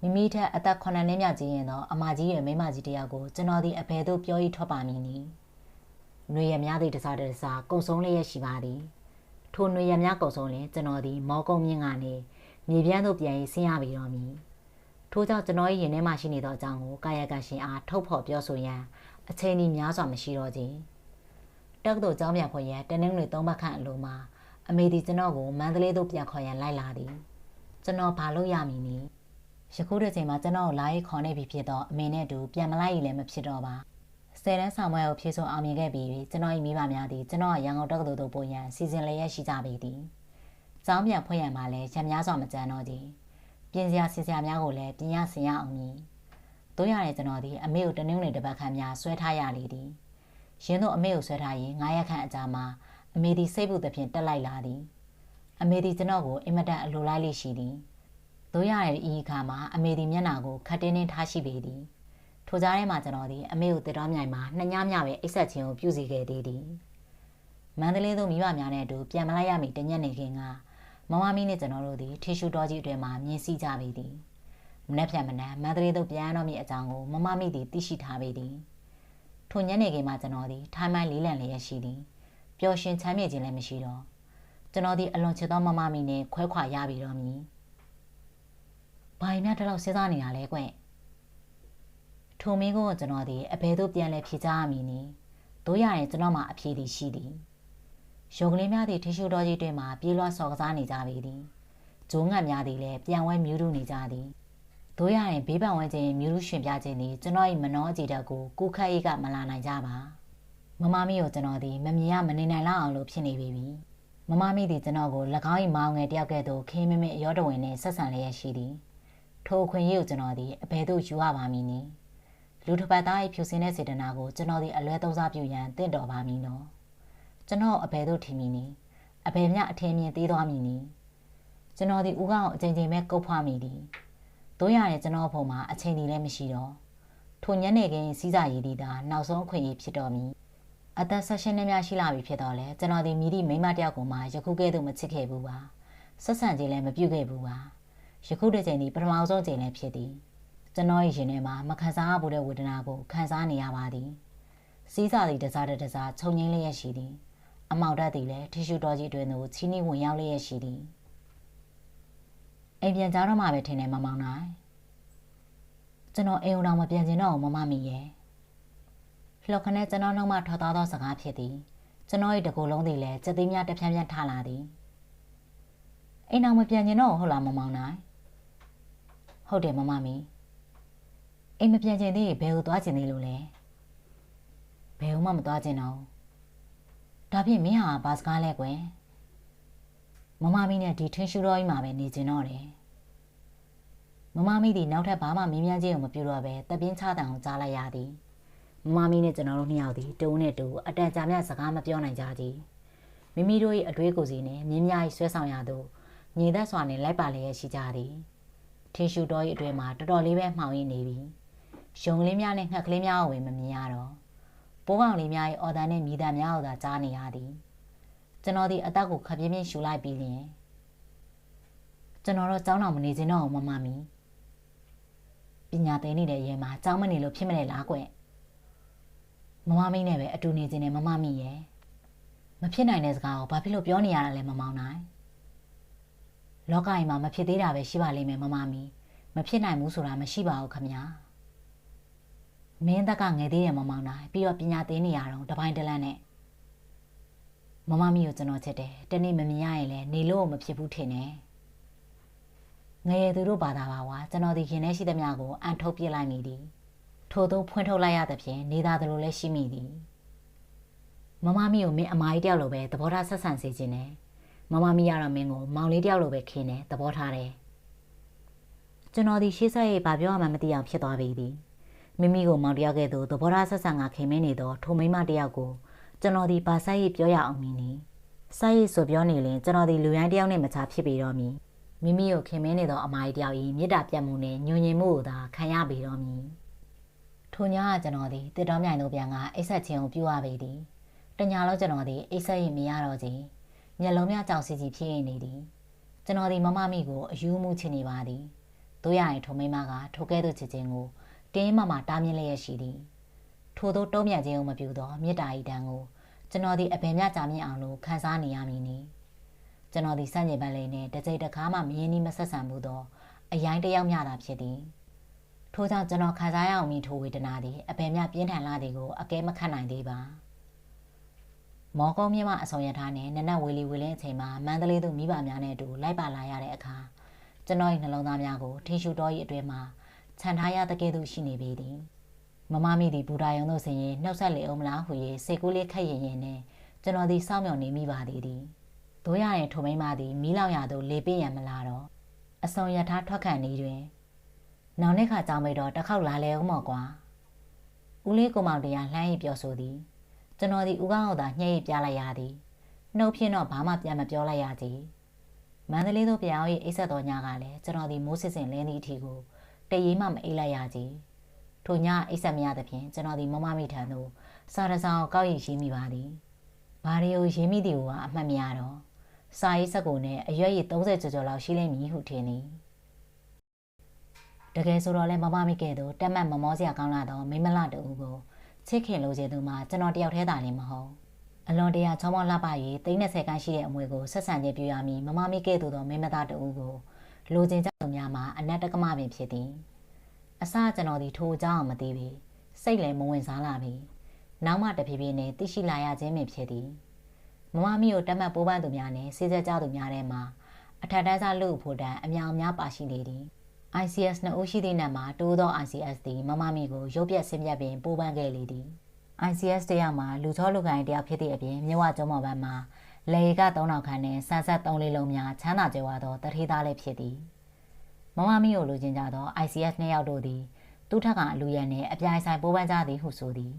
A: မိမိထက်အသက်9နှစ်မြကြီးရင်တော့အမကြီးရဲ့မိမကြီးတယောက်ကိုကျွန်တော်ဒီအဘယ်သို့ပြောဤထွက်ပါမည်နည်းຫນွေရများသည့်တစားကုံဆုံးလေးရရှိပါသည်ထိုຫນွေရများကုံဆုံးလင်ကျွန်တော်ဒီမောကုံမြင့်ကနေမြေပြန့်သို့ပြန်ရေးဆင်းရပြီးတော့မည်ထို့ကြောင့်ကျွန်တော်၏ရင်ထဲမှာရှိနေသောအကြောင်းကိုကာယကံရှင်အားထုတ်ဖော်ပြောဆိုရန်အချိန်ကြီးများစွာမရှိတော့ခြင်းတက္ကသိုလ်ကျောင်းပြန်ဖွင့်ရန်တနင်္ဂနွေ3ပတ်ခန့်အလိုမှာအမေဒီကျွန်တော်ကိုမန္တလေးသို့ပြန်ခေါ်ရန်လိုက်လာသည်ကျွန်တော်ဘာလို့ရမည်နည်းယခုတစ်ချိန်မှာကျွန်တော်ကိုလာရေးခေါ်နေပြီဖြစ်တော့အမေနဲ့အတူပြန်မလိုက်ရည်လည်းမဖြစ်တော့ပါ10တန်းဆောင်ပွဲကိုဖြည့်ဆို့အောင်မြင်ခဲ့ပြီးကျွန်တော်၏မိဘများသည်ကျွန်တော်ကရန်ကုန်တက္ကသိုလ်သို့ပို့ရန်စီစဉ်လျက်ရှိကြပေသည်ကျောင်းပြန်ဖွင့်ရန်မှာလည်းရံများစွာမကြမ်းတော့သည်ပြင်စရာဆင်စရာများကိုလည်းပြင်ရဆင်ရအောင်မည်တို့ရတဲ့ကျွန်တော်သည်အမေကိုတနင်္ဂနွေတစ်ပတ်ခန့်များဆွဲထားရလေသည်ရင်းတို့အမေကိုဆွဲထားရင်9ရက်ခန့်အကြာမှာအမေသည်စိတ်ပူသဖြင့်တက်လိုက်လာသည်အမေသည်ကျွန်တော်ကိုအင်မတန်အလိုလိုက်လေးရှိသည် တို့ရတဲ့ဤအခါမှာအမေဒီမျက်နှာကိုခတ်တင်းတင်းထားရှိပေသည်ထိုကြားထဲမှာကျွန်တော်သည်အမေကိုတစ်တော်မြိုင်မှာနှစ်ညမြပဲအိပ်ဆက်ခြင်းကိုပြုစီခဲ့သေးသည်မန္တလေးသို့မိဘများနဲ့အတူပြန်မလိုက်ရမီတညက်နေခင်ကမမမီနဲ့ကျွန်တော်တို့သည်ထေရှူတော်ကြီးအတွင်မှာမြင်စီကြပေသည်မနှက်ဖြန်မနှက်မန္တလေးသို့ပြန်တော်မီအကြောင်းကိုမမမီသည်သိရှိထားပေသည်ထိုညနေခင်းမှာကျွန်တော်သည်ထိုင်းမိုင်းလေးလံလျက်ရှိသည်ပျော်ရွှင်ချမ်းမြေ့ခြင်းလည်းမရှိတော့ကျွန်တော်သည်အလွန်ချစ်သောမမမီနဲ့ခွဲခွာရပြီတော့မည်ဘာရင်များတလောက်စဉ်းစားနေတာလဲကွထိုမင်းကိုကျွန်တော်သည်အဘယ်သို့ပြန်လဲဖြေချရမည်နည်းတို့ရရင်ကျွန်တော်မှအဖြေသည်ရှိသည်ရုံကလေးများသည်ထေရှူတော်ကြီးတွင်မှပြေးလွှားစော်ကစားနေကြပေသည်ဂျိုးငတ်များသည်လည်းပြန်ဝဲမြူးတူနေကြသည်တို့ရရင်ဘေးပန်ဝဲခြင်းမြူးတူရှင်ပြခြင်းသည်ကျွန်တော်၏မနှောအကြည့်တက်ကိုကုခတ်၏ကမလာနိုင်ကြပါမမမီကိုကျွန်တော်သည်မမြင်ရမနေနိုင်လောက်အောင်လို့ဖြစ်နေပြီမမမီသည်ကျွန်တော်ကို၎င်း၏မောင်ငယ်တယောက်ကဲ့သို့ခင်းမမအရောတဝင်နှင့်ဆက်ဆံလျက်ရှိသည်ထိုခွင့်ရကိုကျွန်တော်သည်အဘယ်သို့ယူရပါမည်နည်းလူတစ်ပတ်သား၏ဖြူစင်တဲ့စေတနာကိုကျွန်တော်သည်အလွဲသုံးစားပြုရန်တင့်တော်ပါမည်နော်ကျွန်တော်အဘယ်သို့ထင်မည်နည်းအဘယ်မျှအထင်မြင်သေးသွားမည်နည်းကျွန်တော်သည်ဦးကောင်အချိန်ချင်းပဲကုတ်ဖွားမိသည်တို့ရတဲ့ကျွန်တော်ဘုံမှာအချိန်ကြီးလည်းမရှိတော့ထိုညနေခင်းစီးစာရည်သည်သာနောက်ဆုံးအခွင့်အရေးဖြစ်တော်မူအသက်16နှစ်များရှိလာပြီဖြစ်တော့လဲကျွန်တော်ဒီမိသည့်မိန်းမတယောက်ကိုမှယခုကဲ့သို့မချစ်ခဲ့ဘူးပါဆက်ဆံခြင်းလည်းမပြုခဲ့ဘူးပါယခုတစ်ချိန်ဒီပထမဆုံးချိန်လည်းဖြစ်သည်ကျွန်တော်ရဲ့ရင်ထဲမှာမခံစားရဘူးတဲ့ဝေဒနာကိုခံစားနေရပါသည်စီးစာသည်တစားတစားခြုံငင်းလျက်ရှိသည်အမောက်တက်သည်လည်းထေရှူတော်ကြီးတွင်သို့ချီးနှီးဝင်ရောက်လျက်ရှိသည်အိမ်ပြန်ကြတော့မှပဲထင်တယ်မမောင်နိုင်ကျွန်တော်အိမ်အောင်မပြန်ချင်တော့မမမီရဲ့လှော်ခနဲ့ကျွန်တော်နှုတ်မှထွက်သွားသောစကားဖြစ်သည်ကျွန်တော်၏တကူလုံးသည်လည်းစက်သိမ်းများတဖြန်းဖြန်းထလာသည်အိမ်အောင်မပြန်ချင်တော့ဟုတ်လားမမောင်နိုင်ဟုတ်တယ်မမမီအိမ်မပြန်ချင်သေးဘယ်ကိုသွားချင်သေးလို့လဲဘယ်မှမသွားချင်တော့ဒါဖြင့်မင်းဟာဘာစကားလဲကွယ်မမမီနဲ့ဒီထင်းရှူတော်ကြီးမှာပဲနေချင်တော့တယ်မမမီသည်နောက်ထပ်ဘာမှမင်းမြန်းခြင်းကိုမပြုတော့ပဲတပင်းချတန်ကိုကြားလိုက်ရသည်မမမီနဲ့ကျွန်တော်တို့နှစ်ယောက်သည်တုံးနဲ့တူအတန်ကြာမြစကားမပြောနိုင်ကြကြီးမိမိတို့၏အတွေးကိုယ်စီနဲ့မြင်းများ၏ဆွဲဆောင်ရသို့ညီသက်စွာနဲ့လိုက်ပါလျက်ရှိကြသည်ထင်းရှူတော်၏အတွင်မှာတော်တော်လေးပဲမှောင်ရင်းနေပြီရုံကလေးများနဲ့ငှက်ကလေးများကိုပဲမမြင်ရတော့ပိုးကောင်လေးများ၏အော်တန်နဲ့မြည်တမ်းများကိုသာကြားနေရသည်ကျွန်တော်ဒီအသက်ကိုခပ်ပြင်းပြင်းရှူလိုက်ပြီးလျင်ကျွန်တော်တော့ကြောင်းတော်မနေချင်တော့မမမီပညာသင်နေတဲ့ရဲမှာကြောင်းမနေလို့ဖြစ်မလဲလားကွမမမီနဲ့ပဲအတူနေချင်တယ်မမမီရဲ့မဖြစ်နိုင်တဲ့စကားကိုဘာဖြစ်လို့ပြောနေရတာလဲမမောင်နိုင်လောကကြီးမှာမဖြစ်သေးတာပဲရှိပါလိမ့်မယ်မမမီမဖြစ်နိုင်ဘူးဆိုတာမရှိပါဘူးခမညာမင်းသက်ကငယ်သေးတယ်မမောင်နိုင်ပြီးတော့ပညာသင်နေရတော့တပိုင်းတလန့်နဲ့မမမီကိုကျွန်တော်ချစ်တယ်တနေ့မမြင်ရရင်လည်းနေလို့မဖြစ်ဘူးထင်တယ်ငယ်ရသူတို့ဘာသာပါဝါကျွန်တော်ဒီရင်ထဲရှိသမျှကိုအန်ထုတ်ပြလိုက်မိသည်ထို့သောဖွင့်ထုတ်လိုက်ရသဖြင့်နေသားသလိုလည်းရှိမိသည်မမမီကိုမင်းအမကြီးတယောက်လိုပဲသဘောထားဆက်ဆံစေခြင်းနဲ့မမမီကတော့မင်းကိုမောင်လေးတယောက်လိုပဲခင်းတယ်သဘောထားတယ်ကျွန်တော်ဒီရှေ့ဆက်ရေးဘာပြောရမှမသိအောင်ဖြစ်သွားပြီသည်မိမိကိုမောင်တယောက်ကဲ့သို့သဘောထားဆက်ဆံကခင်မင်းနေသောထိုမိမတယောက်ကိုကျွန်တော်ဒီဘာဆိုင်ရေးပြောရအောင်မည်နီဆိုင်ရေးဆိုပြောနေရင်ကျွန်တော်ဒီလူရိုင်းတယောက်နဲ့မချဖြစ်ပေတော့မည်မိမိကိုခင်မင်းနေသောအမကြီးတယောက်၏မေတ္တာပြတ်မှုနဲ့ညှို့ညင်မှုကိုသာခံရပေတော့မည်ထိုညကကျွန်တော်သည်တစ်တော်မြိုင်တို့ပြန်ကအိတ်ဆက်ခြင်းကိုပြုရပေသည်တညာလုံးကျွန်တော်သည်အိတ်ဆက်ရင်မရတော့ချေမျက်လုံးများကြောင်စီစီဖြစ်နေသည်ကျွန်တော်ဒီမမမိကိုအယူမှုချင်နေပါသည်တို့ရရင်ထိုမိမကထိုကဲ့သို့ချစ်ခြင်းကိုတင်းမတားမြင်လျက်ရှိသည်ထို့သောတုံးပြန်ခြင်းကိုမပြုသောမေတ္တာဤတန်ကိုကျွန်တော်ဒီအပင်မြကြာမြင့်အောင်လို့ခံစားနေရမည်နီကျွန်တော်ဒီစန့်ကျင်ဘက်လေးနဲ့တစ်စိတ်တစ်ခါမှမရင်းနှီးမဆက်ဆံဘူးသောအရင်တယောက်မျှသာဖြစ်သည်ထို့ကြောင့်ကျွန်တော်ခံစားရအောင်မီထိုဝေဒနာသည်အပင်မြပြင်းထန်လာသည်ကိုအကဲမခတ်နိုင်သေးပါမော်ကုန်းမြမအဆောင်ရထားနဲ့နနက်ဝေလီဝေလင်းအချိန်မှာမန္တလေးသို့မိဘများနဲ့အတူလိုက်ပါလာရတဲ့အခါကျွန်တော်၏နှလုံးသားများကိုထင်းရှူတော်၏အတွင်းမှာခြံထားရတဲ့ကဲ့သို့ရှိနေပေသည်မမမိသည်ဘူတာယုံတို့ဆင်ရင်နှုတ်ဆက်လေအောင်မလားဟူ၍စိတ်ကူးလေးခက်ရင်ရင်နဲ့ကျွန်တော်သည်စောင့်မျှော်နေမိပါသည်တို့ရရင်ထိုမိမသည်မီးလောင်ရသို့လေပင့်ရန်မလာတော့အဆောင်ရထားထွက်ခံနေတွင်နောင်နှစ်ခါကြောင်းမိတော့တစ်ခေါက်လာလေဦးမော်ကွာဦးလေးကိုမောင်တရားလှမ်းရပြောဆိုသည်ကျွန်တော်သည်ဦးကောင်းကိုသာညှိပြလိုက်ရသည်နှုတ်ဖြင့်တော့ဘာမှပြန်မပြောလိုက်ရကြ မန္တလေးသို့ပြောင်း၍အိတ်ဆက်တော်ညကလည်းကျွန်တော်ဒီမိုးစစ်စင်လင်းသည့်အထီကိုတရေမှမအိတ်လိုက်ရကြ။ထိုညအိတ်ဆက်မရသဖြင့်ကျွန်တော်ဒီမမမိထံသို့စာရဆောင်ကောက်ရည်ရှိမိပါသည်။ဘာရီကိုရေးမိသည်ကအမှတ်မရတော့စာရေးဆက်ကိုနဲ့အရွက်ရည်30ကျော်ကျော်လောက်ရှိလိမ့်မည်ဟုထင်သည်။တကယ်ဆိုတော့လဲမမမိကဲ့သို့တက်မှတ်မမောစရာကောင်းလာသောမိမလတူကိုချစ်ခင်လိုချင်သူမှာကျွန်တော်တယောက်တည်းသာလည်းမဟုတ်အလွန်တရာချောမောလှပ၍30ခန်းရှိတဲ့အမွေကိုဆက်ဆံခြင်းပြုရမည်မမမိကဲ့သို့သောမိမသားတူကိုလိုချင်ကြသူများမှာအနက်တကမပင်ဖြစ်သည်အစကျွန်တော်ဒီထိုအကြောင်းမသိပြီစိတ်လည်းမဝင်စားလာပြီနောက်မှတဖြည်းဖြည်းနဲ့သိရှိလာရခြင်းပင်ဖြစ်သည်မမမိကိုတက်မှတ်ပိုးပန်းသူများနဲ့စေစက်ကြသူများထဲမှာအထက်တန်းစားလူဖို့တန်းအများအများပါရှိနေသည် ICS နှစ်ဦးရှိသည့်နောက်မှာတိုးသော ICS သည်မမမိကိုရုပ်ပြက်ဆင်းပြက်ပင်ပိုးပန်းခဲ့လေသည် ICS တယောက်မှာလူချောလူကိုင်တယောက်ဖြစ်သည့်အပြင်မြဝကျုံးမော်ဘက်မှာလေက3000ခန်းနဲ့ဆန်းဆက်3လေးလုံးများချမ်းသာကြွယ်ဝသောတထေးသားလည်းဖြစ်သည်မမမိကိုလူချင်းကြသော ICS နှစ်ယောက်တို့သည်သူထက်ကအလူရန်နှင့်အပြိုင်ဆိုင်ပိုးပန်းကြသည်ဟုဆိုသည်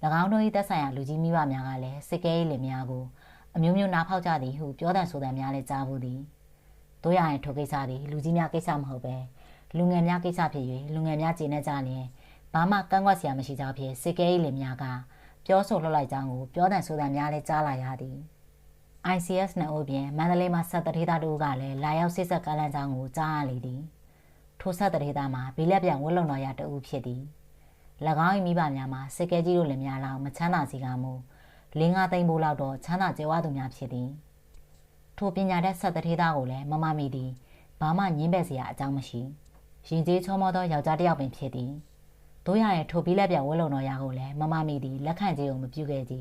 A: ၎င်းတို့၏သက်ဆိုင်ရာလူကြီးမိဘများကလည်းစစ်ကဲရေးလင်များကိုအမျိုးမျိုးနားဖောက်ကြသည်ဟုပြောတဲ့ဆိုတဲ့များလည်းကြားဘူးသည်တို့ရရင်ထိုကိစ္စသည်လူကြီးများကိစ္စမဟုတ်ပဲလူငယ်များကိစ္စဖြစ်၍လူငယ်များကျေနပ်ကြလျင်ဘာမှကန့်ကွက်စရာမရှိကြောင်းဖြင့်စစ်ကဲရေးလင်များကပြောဆိုလှုပ်လိုက်ကြောင်းကိုပြောတဲ့ဆိုတဲ့များလည်းကြားလာရသည် ICS နဲ့အိုပြင်မန္တလေးမှာဆက်တထေးသားတို့ကလည်းလာရောက်စစ်ဆက်ကမ်းလှမ်းကြောင်းကိုကြားရလေသည်ထိုဆက်တထေးသားမှာဘီလက်ပြန်ဝတ်လုံတော်ရတအုပ်ဖြစ်သည်၎င်း၏မိဘများမှာစစ်ကဲကြီးတို့လည်းများလောက်မချမ်းသာစီကမူ5-5သိန်းဘိုးလောက်တော့ချမ်းသာကြွယ်ဝသူများဖြစ်သည်ထိုပညာတတ်ဆက်တထေးသားကိုလည်းမမမိသည်ဘာမှညှင်းပယ်စရာအကြောင်းမရှိရင်ကျေးချောမောသောယောက်ျားတစ်ယောက်ပင်ဖြစ်သည်တို့ရရင်ထိုဘီလက်ပြန်ဝတ်လုံတော်ရကိုလည်းမမမိသည်လက်ခံခြင်းကိုမပြုခဲ့ကြ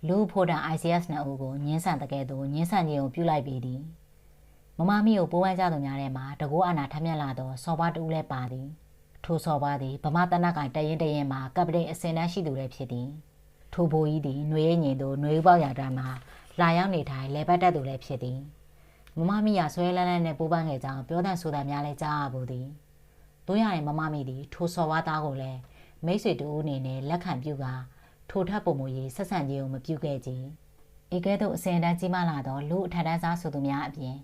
A: လူဖို့တန် ICS နဲ့အုပ်ကိုညှင်းဆန်တကယ်သို့ညှင်းဆန်ခြင်းကိုပြုလိုက်ပေသည်မမမိကိုပိုးဝမ်းကြသူများထဲမှာတကောအာနာထမျက်လာသောစော်ပါတူလည်းပါသည်ထိုစော်ပါသည်ဗမာတနက်ကင်တရင်မှာကပတိန်အစင်တန်းရှိသူလည်းဖြစ်သည်ထိုဘိုးကြီးသည်ຫນွေရိပ်ငင်သို့ຫນွေဥပေါရာတန်းမှာလာရောက်နေထိုင်လဲပတ်တတ်သူလည်းဖြစ်သည်မမမိရဆွဲလန်းလန်းနဲ့ပိုးပန်းငယ်ကြောင်းပြောတဲ့ဆိုတဲ့များလည်းကြားရဘူးသည်တို့ရရင်မမမိသည်ထိုစော်ပါသားကိုလည်းမိတ်ဆွေတူအနေနဲ့လက်ခံပြုကာထိုထပ်ပုံမူရေးဆက်ဆံခြင်းကိုမပြုခဲ့ကြ။ဧကဲ့သို့အစဉ်တန်းကြီးမားလာသောလူအထက်တန်းစားဆိုသူများအပြင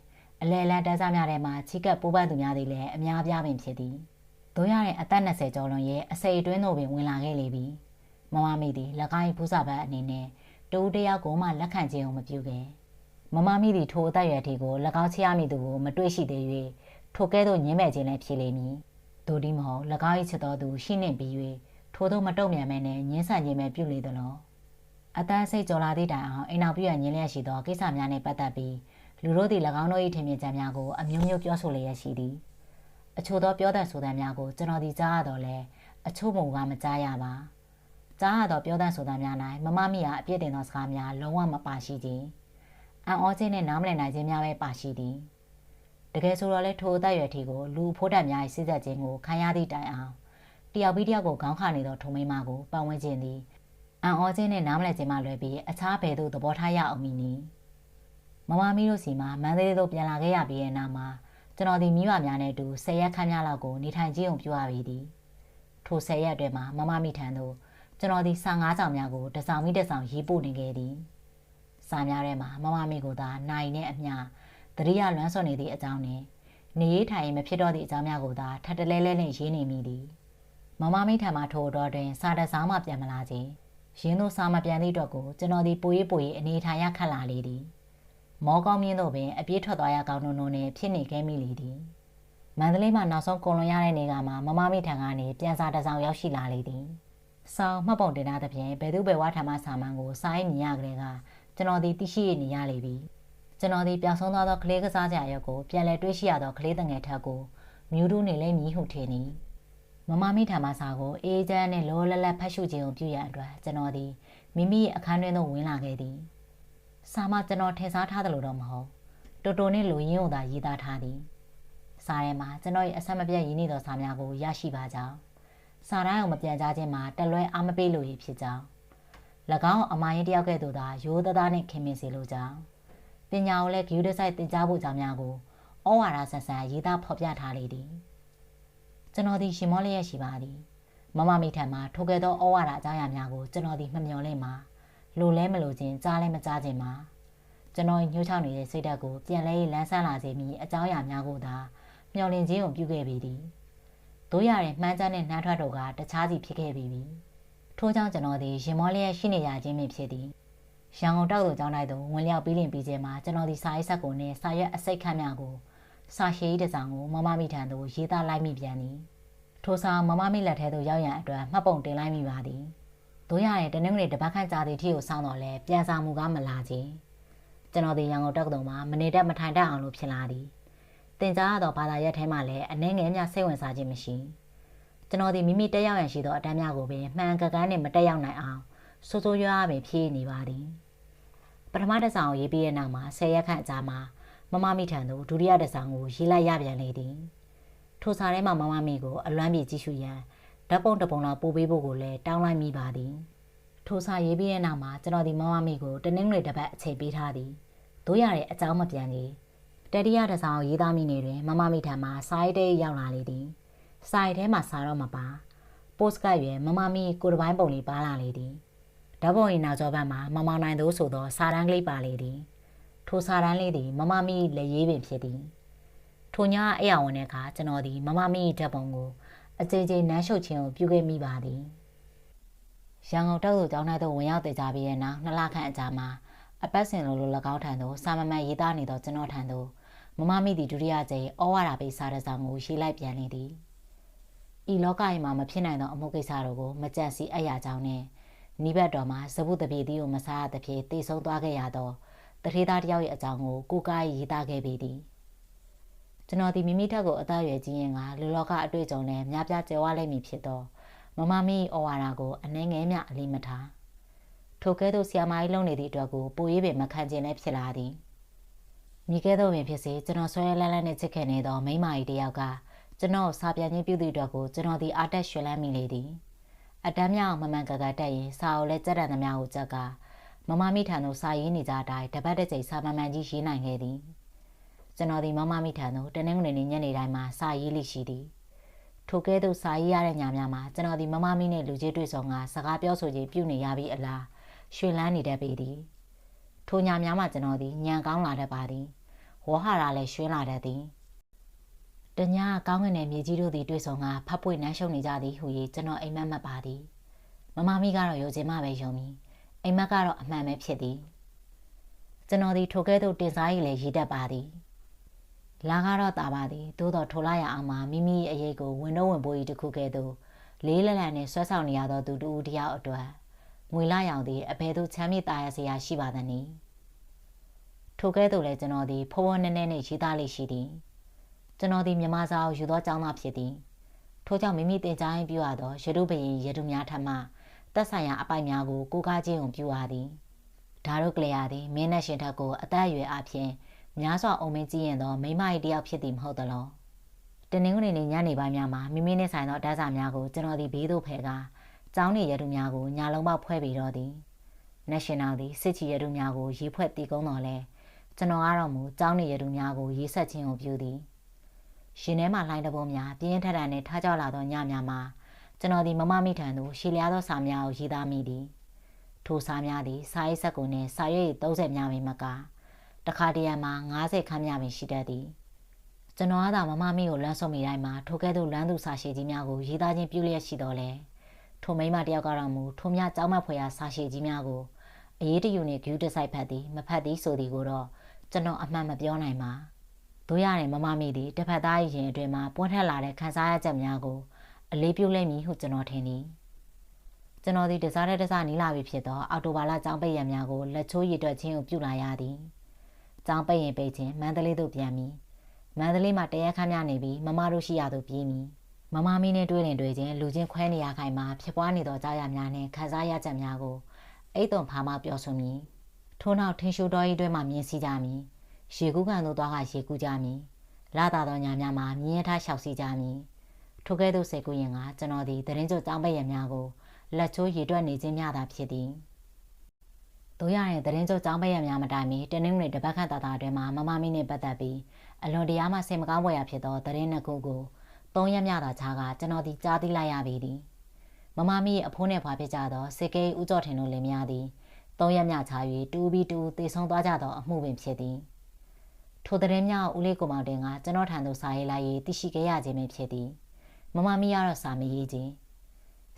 A: ်အလဲလန်းတန်းစားများထဲမှာချီကပ်ပိုးပန်းသူများသည်လည်းအများပြားပင်ဖြစ်သည်။တို့ရရင်အသက်20ကျော်လွန်ရဲ့အစိတ်အတွင်းသို့ပင်ဝင်လာခဲ့လေပြီ။မမမိသည်လက်ကိုင်းဖူးစာဘက်အနေနဲ့တူတယောက်ကိုမှလက်ခံခြင်းကိုမပြုခဲ့။မမမိသည်ထိုအသက်အရွယ်ထိကို၎င်းချရမိသူကိုမတွေ့ရှိသေး၍ထိုကဲ့သို့ညှင်းမဲ့ခြင်းလည်းဖြစ်လိမ့်မည်။တို့ဒီမဟုတ်၎င်း၏ချစ်တော်သူရှိနှင့်ပြီး၍ထို့သောမတုံ့ပြန်မဲနဲ့ညှင်းဆန်ခြင်းပဲပြုလေသလိုအတန်းစိတ်ကြော်လာသည့်တိုင်အောင်အိမ်နောက်ပြရညင်းလျက်ရှိသောကိစ္စများနှင့်ပတ်သက်ပြီးလူတို့သည်၎င်းတို့၏ထင်မြင်ချက်များကိုအမျိုးမျိုးပြောဆိုလျက်ရှိသည်အချို့သောပြောတဲ့ဆိုတဲ့များကိုကျွန်တော်ဒီကြားရတော့လဲအချို့မူကမကြားရပါကြားရသောပြောတဲ့ဆိုတဲ့များ၌မမမိအားအပြည့်တင်သောစကားများလုံးဝမပါရှိခြင်းအံ့ဩခြင်းနှင့်နားမလည်နိုင်ခြင်းများပဲပါရှိသည်တကယ်ဆိုတော့လဲထိုအသက်အရွယ်ထိကိုလူဖိုးတက်များ၏စိစက်ခြင်းကိုခံရသည့်တိုင်အောင်တယောက်ပြီးတယောက်ကိုခေါင်းခါနေသောထုံမိန်းမကိုပတ်ဝန်းကျင်သည်အံ့ဩခြင်းနဲ့နားမလည်ခြင်းမှလွဲပြီးအခြားဘယ်သို့သဘောထားရအောင်မည်နည်းမမမီတို့စီမှာမန္တလေးသို့ပြန်လာခဲ့ရပြီးတဲ့နောက်မှာကျွန်တော်ဒီမိဘများနဲ့အတူ10ရက်ခန့်များလောက်ကိုနေထိုင်ကြည့်အောင်ပြုရပြီသည်ထို10ရက်အတွင်းမှာမမမီထံသို့ကျွန်တော်ဒီစာ9ကြောင်များကိုတစ်ဆောင်ပြီးတစ်ဆောင်ရေးပို့နေခဲ့သည်စာများထဲမှာမမမီကိုသာနိုင်နဲ့အမျှတတိယလွမ်းဆွနေသည့်အကြောင်းနဲ့နေရေးထိုင်မဖြစ်တော့သည့်အကြောင်းများကိုသာထပ်တလဲလဲနဲ့ရေးနေမိသည်မမမိထံမှထို့တော်တွင်စာတစောင်းမှပြန်မလာခြင်းရင်းတို့စာမပြန်သည့်အတွက်ကိုကျွန်တော်ဒီပိုရေးအနေထိုင်ရခက်လာလေသည်မောကောင်းမြင့်တို့ပင်အပြေးထွက်သွားရကောင်းနှုံနှင့်ဖြစ်နေခဲ့မိလေသည်မန္တလေးမှာနောက်ဆုံးကုန်လွန်ရတဲ့နေ့ကမှမမမိထံကနေပြန်စာတစောင်းရောက်ရှိလာလေသည်စောင်းမှတ်ပုံတင်ထားသဖြင့်ဘယ်သူဘယ်ဝါထမစာမှန်ကိုစာရေးမြင်ရကြတဲ့ကကျွန်တော်ဒီသိရှိရနေရလေပြီကျွန်တော်ဒီပျောက်ဆုံးသွားသောကလေးကစားကြရုပ်ကိုပြန်လည်တွေးရှိရသောကလေးတငယ်ထက်ကိုမြူးတူးနေလိမ့်မည်ဟုထင်သည်မမမိထံမှစာကိုအေးချမ်းနဲ့လောလလတ်ဖတ်ရှုခြင်းကိုပြုရန်အတွက်ကျွန်တော်ဒီမိမိရဲ့အခန်းတွင်သို့ဝင်လာခဲ့သည်စာမကျွန်တော်ထင်စားထားသလိုတော့မဟုတ်တိုတိုနဲ့လူရင်းကိုသာရေးသားထားသည်စာထဲမှာကျွန်တော်ရဲ့အဆက်မပြတ်ရင်းနေသောစာများကိုရရှိပါကြောင်းစာတိုင်းကိုမပြန်ကြားခြင်းမှာတလွဲအားမပေးလို့ရဖြစ်ကြောင်း၎င်းအမိုင်းတယောက်ကဲ့သို့သာရိုးသားနဲ့ခင်မင်စေလိုကြောင်းပညာကိုလည်းဂရုတစိုက်သင်ကြားဖို့ကြောင်းများကိုဩဝါဒဆန်ဆန်ရေးသားဖော်ပြထားလေသည်ကျွန်တော်ဒီရှင်မောလျက်ရှိပါသည်မမမိထံမှာထိုကဲ့သောဩဝါဒအကြောင်းအရာများကိုကျွန်တော်ဒီမမျှော်လင့်မှာလိုလဲမလိုခြင်းကြားလဲမကြားခြင်းမှာ ကျွန်တော်ညှိုးချောင်းနေတဲ့စိတ်ဓာတ်ကိုပြန်လဲလန်းဆန်းလာစေပြီးအကြောင်းအရာများကိုသာမျှော်လင့်ခြင်းကိုပြုခဲ့ပေသည်တို့ရတဲ့မှန်းချက်နဲ့နှမ်းထွက်တို့ကတခြားစီဖြစ်ခဲ့ပြီထို့ကြောင့်ကျွန်တော်သည်ရင်မောလျက်ရှိနေရခြင်းပင်ဖြစ်သည်ရန်ကုန်တောက်သူကျောင်းတိုင်းသို့ဝင်လျောက်ပြီးလင်ပြီးခြင်းမှာကျွန်တော်ဒီစာရေးဆက်ကိုနဲ့စာရွက်အစိတ်ခန့်များကိုစာရှည်တစ်စောင်ကိုမမမိထံသို့ရေးသားလိုက်မိပြန်သည်ထိုစာမမမိလက်ထဲသို့ရောက်ရန်အတွက်မှတ်ပုံတင်လိုက်မိပါသည်တို့ရတဲ့တနင်္ဂနွေတပတ်ခန့်ကြာသည့်ထိကိုစောင့်တော့လဲပြန်စာမှုကမလာခြင်းကျွန်တော်ဒီရန်ကုန်တောက်သူမှာမနေတတ်မထိုင်တတ်အောင်လို့ဖြစ်လာသည်တင်ကြားရသောဘာသာရပ်ထဲမှာလည်းအနှဲငယ်များစိတ်ဝင်စားခြင်းမရှိကျွန်တော်ဒီမိမိတက်ရောက်ရန်ရှိသောအတန်းများကိုပင်မှန်ကန်ကန်နဲ့မတက်ရောက်နိုင်အောင်စိုးစိုးရွားပင်ဖြေးနေပါသည်ပထမတစ်ဆောင်ရေးပြီးတဲ့နောက်မှာ10ရက်ခန့်အကြာမှာမမမိထံသို့ဒုတိယတစ်ဆောင်ကိုရေးလိုက်ရပြန်လေသည်ထိုစာထဲမှာမမမိကိုအလွမ်းပြေကြည့်ရှုရန်ဓာတ်ပုံတစ်ပုံလောက်ပို့ပေးဖို့ကိုလည်းတောင်းလိုက်မိပါသည်ထိုစာရေးပြီးတဲ့နောက်မှာကျွန်တော်ဒီမမမိကိုတနင်္ဂနွေတစ်ပတ်အချိန်ပေးထားသည်တို့ရတဲ့အကြောင်းမပြန်ကြီးတတိယတစ်ဆောင်ရေးသားမိနေတွင်မမမိထံမှာစာရေးတဲ့ရောက်လာလေသည်စာရေးထဲမှာစာတော့မပါပို့စ်ကရွယ်မမမိကိုတစ်ပိုင်းပုံလေးပါလာလေသည်ဓာတ်ပုံရင်နောက်ကျောဘက်မှာမမောင်နိုင်သို့ဆိုသောစာတန်းကလေးပါလေသည်ထိုစာတန်းလေးသည်မမမိလက်ရေးပင်ဖြစ်သည်ထိုညအိယာဝင်တဲ့အခါကျွန်တော်သည်မမမိဓာတ်ပုံကိုအကြိမ်ကြိမ်နမ်းရှုပ်ခြင်းကိုပြုခဲ့မိပါသည်ရန်ကုန်တောက်သူကျောင်းသားတို့ဝင်ရောက်တည်ကြပြီးတဲ့နောက်2လခန့်အကြာမှာအပတ်စဉ်လို၎င်းထံသို့စာမမှန်ရေးသားနေသောကျွန်တော်ထံသို့မမမိသည်ဒုတိယကြိမ်ဩဝါဒပေးစာတစ်စောင်ကိုရေးလိုက်ပြန်လေသည်ဤလောကကြီးမှာမဖြစ်နိုင်သောအမှုကိစ္စတို့ကိုမကြံစည်အပ်ရကြောင်းနဲ့နိဗ္ဗာန်တော်မှာဇဗုတပြေသည်ကိုမစားရသဖြင့်တည်ဆုံးသွားခဲ့ရသောတထေသားတယောက်ရဲ့အကြောင်းကိုကိုကားရေးသားခဲ့ပေသည်ကျွန်တော်ဒီမိမိထက်ကိုအသက်အရွယ်ကြီးရင်ကလူလောကအတွေ့အကြုံနဲ့များပြားကျယ်ဝလိမ့်မည်ဖြစ်သောမမမိဩဝါဒကိုအနှဲငယ်မြအလေးမထားထိုကဲ့သို့ဆရာမကြီးလုံနေသည့်အတွက်ကိုပိုရေးပင်မခံခြင်းလည်းဖြစ်လာသည်မိကဲ့သို့ပင်ဖြစ်စေကျွန်တော်ဆွဲလန်းလန်းနဲ့ချစ်ခင်နေသောမိန်းမကြီးတစ်ယောက်ကကျွန်တော်စာပြန်ခြင်းပြုသည့်အတွက်ကိုကျွန်တော်ဒီအားတက်ရွှင်လန်းမိလေသည်အတမ်းမြောက်မမှန်ကန်ကန်တက်ရင်စာအုပ်လည်းကြက်တန်သမျှကိုကြက်ကမမမိထံသို့စာရေးနေကြတိုင်းတပတ်တစ်ချိန်စာမှန်မှန်ကြီးရေးနိုင်ခဲ့သည်ကျွန်တော်ဒီမမမိထံသို့တနင်္ဂနွေနေ့ညနေတိုင်းမှာစာရေးလိရှိသည်ထိုကဲ့သို့စာရေးရတဲ့ညများမှာကျွန်တော်ဒီမမမိနဲ့လူကြီးတွေ့ဆုံကစကားပြောဆိုခြင်းပြုနေရပြီးအလားရွှင်လန်းနေတတ်ပေသည်ထိုညများမှာကျွန်တော်ဒီညံကောင်းလာတတ်ပါသည်ဝေါ်ဟာရလည်းရွှင်လာတတ်သည်တညကောင်းကင်နဲ့မြေကြီးတို့သည်တွေ့ဆုံကဖပ်ပွေနမ်းရှုံနေကြသည်ဟူ၍ကျွန်တော်အိမ်မက်မှတ်ပါသည်မမမိကတော့ယုံခြင်းမပဲယုံပြီးအိမ်မက်ကတော့အမှန်ပဲဖြစ်သည်ကျွန်တော်ဒီထိုကဲ့သို့တင်စားရည်လည်းရေးတတ်ပါသည်လာကတော့တာပါသည်သို့တော်ထိုလာရအောင်မှာမိမိအရေးကိုဝင်တော့ဝင်ပိုးကြီးတစ်ခုကဲ့သို့လေးလက်လန်နဲ့ဆွဲဆောင်နေရသောသူတူတယောက်အတွက်ငွေလာရောင်သည်အဘယ်သို့ချမ်းမြေ့သားရစရာရှိပါသနည်းထိုကဲ့သို့လည်းကျွန်တော်ဒီဖောဖောနဲနဲနဲ့ရေးသားလေးရှိသည်ကျွန်တော်ဒီမြန်မာစာအုပ်ယူသောကျောင်းသားဖြစ်သည်ထို့ကြောင့်မိမိတင်ကြားရင်းပြုရသောရတုပရင်ရတုများထမှသက်ဆိုင်ရာအပိုက်များကိုကိုးကားခြင်းကိုပြုရသည်ဒါတို့ကလေးရသည်မင်းနဲ့ရှင်ထက်ကိုအသက်အရွယ်အပြင်များစွာအုံမင်းကြီးရင်သောမိမကြီးတယောက်ဖြစ်သည်မဟုတ်သလားတနင်္ဂနွေနေ့ညနေပိုင်းများမှာမိမိနဲ့ဆိုင်သောဓာတ်စာများကိုကျွန်တော်ဒီဘေးသို့ဖယ်ကားကျောင်းနေရတုများကိုညာလုံးပေါက်ဖွဲ့ပြီးတော့သည် National သည်စစ်ချီရတုများကိုရေးဖွဲ့တည်ကုန်းတော်လဲကျွန်တော်ကတော့မူကျောင်းနေရတုများကိုရေးဆက်ခြင်းကိုပြုသည်ရှင်ထဲမှာလှိုင်းတပုံးများပြင်းထန်ထန်နဲ့ထားကြလာသောညများမှာကျွန်တော်ဒီမမမိထံသို့ရှည်လျားသောစာများကိုရေးသားမိသည်ထိုစာများသည်စာရေးဆက်ကိုနှင့်စာရွက်30များပင်မကတခါတရံမှာ90ခန်းများပင်ရှိတတ်သည်ကျွန်တော်ကသာမမမိကိုလမ်းဆုံးမိတိုင်းမှာထိုကဲ့သို့လမ်းသူစာရှည်ကြီးများကိုရေးသားခြင်းပြုလျက်ရှိတော်လဲထိုမိန်းမတယောက်ကတော့မူထိုများကြောင်းမဖွယ်ရာစာရှည်ကြီးများကိုအရေးတယူနှင့်ဂူးတစိုက်ဖတ်သည်မဖတ်သည်ဆိုသည်ကိုတော့ကျွန်တော်အမှန်မပြောနိုင်ပါတို့ရတယ်မမမိသည်တစ်ဖက်သားရင်အတွင်မှာပွင့်ထက်လာတဲ့ခန်းစားရချက်များကိုအလေးပြုလိမ့်မည်ဟုကျွန်တော်ထင်သည်ကျွန်တော်ဒီတစားတဲ့တစားနီးလာပြီဖြစ်သောအော်တိုဘာလကျောင်းပိတ်ရံများကိုလက်ချိုးရည်တွက်ခြင်းကိုပြုလာရသည်ကျောင်းပိတ်ရင်ပိတ်ခြင်းမန္တလေးသို့ပြန်မည်မန္တလေးမှာတရက်ခန့်များနေပြီးမမတို့ရှိရသို့ပြေးမည်မမမီနဲ့တွေ့ခြင်းလူချင်းခွဲနေရခိုင်မှာဖြစ်ပွားနေသောကြားရများနှင့်ခန်းစားရချက်များကိုအိတ်သွန်ဖာမှပြောဆိုမည်ထို့နောက်ထင်းရှိုးတော်ကြီးတွင်မှမြင်စီကြမည်ရေကူးကန်သို့သွားကရေကူးကြမည်လာတာသောညများမှာမြင်းရထားလျှောက်စီကြမည်ထိုကဲ့သို့စိတ်ကူးရင်ကကျွန်တော်သည်သတင်းကြိုကျောင်းပိတ်ရံများကိုလက်ချိုးရေတွက်နေခြင်းများသာဖြစ်သည်တို့ရရင်သတင်းကြိုကျောင်းပိတ်ရံများမတိုင်မီတနင်္ဂနွေတစ်ပတ်ခန့်တာအတွင်းမှာမမမီနှင့်ပတ်သက်ပြီးအလွန်တရာမှစိတ်မကောင်းဖွယ်ရာဖြစ်သောသတင်းနှစ်ခုကို3ရက်မြသာခြားကကျွန်တော်ဒီကြားသိလိုက်ရပြီသည်မမမီရဲ့အဖိုးနဲ့ဖွာဖြစ်ကြသောစေကေဦးကျော်ထင်တို့လင်များသည် 3 ရက်မြချ၍တူပြီးတူတေဆုံးသွားကြသောအမှုပင်ဖြစ်သည်ထိုသတင်းများဦးလေးကိုမောင်တင်ကကျွန်တော်ထံသို့စာရေးလိုက်၍သိရှိခဲ့ရခြင်းပင်ဖြစ်သည်မမမီကတော့စာမရေးခြင်း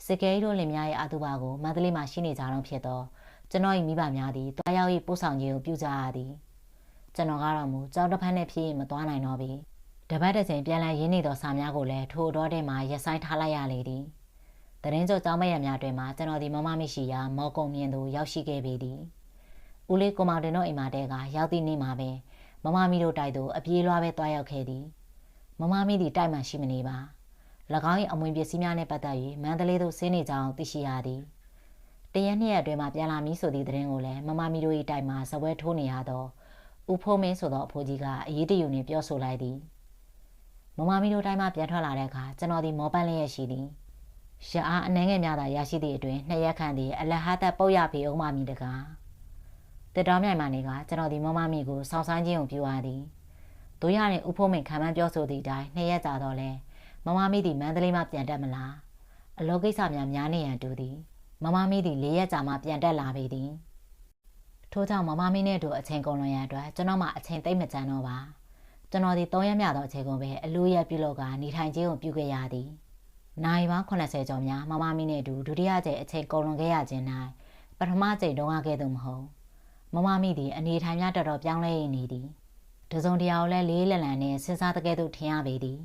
A: စစ်ကဲတို့လင်များရဲ့အတူပါကိုမန္တလေးမှာရှိနေကြတော့ဖြစ်သောကျွန်တော်၏မိဘများသည်တွားရောက်၏ပို့ဆောင်ခြင်းကိုပြုကြရသည်ကျွန်တော်ကတော့မူကြောက်တစ်ဖက်နှင့်ဖြစ်မသွားနိုင်တော့ပြီတပတ်တစ်ချိန်ပြန်လည်ရင်းနေသောစာများကိုလည်းထိုတော်ထဲမှာရက်ဆိုင်ထားလိုက်ရလေသည်သတင်းကြိုကျောင်းမရများတွင်မှကျွန်တော်ဒီမမမရှိရာမော်ကုံမြင်သို့ရောက်ရှိခဲ့ပေသည်ဦးလေးကိုမောင်တင်တို့အိမ်မတဲကရောက်သည့်နေ့မှာပဲမမမီတို့တိုက်သို့အပြေးလွှားပဲတွားရောက်ခဲ့သည်မမမီသည်တိုက်မှရှိမနေပါ၎င်း၏အမွေပစ္စည်းများနှင့်ပတ်သက်၍မန္တလေးသို့ဆင်းနေကြောင်းသိရှိရသည်တရက်နှစ်ရက်အတွင်းမှာပြန်လာမည်ဆိုသည့်သတင်းကိုလည်းမမမီတို့၏တိုက်မှာစပွဲထိုးနေရသောဦးဖိုးမင်းဆိုသောအဖိုးကြီးကအရေးတယူနှင့်ပြောဆိုလိုက်သည်မမမီတို့တိုက်မှာပြန်ထွက်လာတဲ့အခါကျွန်တော်ဒီမောပန်းလျက်ရှိသည်ရအားအနှဲငယ်များသာရရှိသည့်အတွင်း2ရက်ခန့်သည်အလဟတ်ပုတ်ရဖေအောင်မမီတကားတက်တော်မြိုင်မှနေကကျွန်တော်ဒီမမမီကိုစောင့်ဆိုင်းခြင်းကိုပြုရသည်တို့ရရင်ဦးဖိုးမင်းခံမှန်းပြောဆိုသည့်အတိုင်း2ရက်ကြာတော့လဲမမမီသည်မန္တလေးမှပြန်တက်မလားအလောကိစ္စများနေရန်တူသည်မမမီသည်4ရက်ကြာမှပြန်တက်လာပေသည်ထို့ကြောင့်မမမီနှင့်တို့အချိန်ကုန်လွန်ရန်အတွက်ကျွန်တော်မှအချိန်သိမ့်မကြမ်းတော့ပါကျွန်တော်ဒီ3ရက်မြသောအချိန်ကုန်ပဲအလိုရက်ပြုလုပ်ကနေထိုင်ခြင်းကိုပြုခဲ့ရသည်နိုင်ပေါင်း80ကျော်များမမမီနှင့်ဒုတိယကြိမ်အချိန်ကုန်လွန်ခဲ့ရခြင်း၌ပထမကြိမ်တုန်းကခဲ့သူမဟုတ်မမမီသည်အနေထိုင်များတော်တော်ပြောင်းလဲနေသည်တစုံတရာကိုလည်းလေးလက်လံနှင့်စဉ်းစားတကယ်သို့ထင်ရပေသည်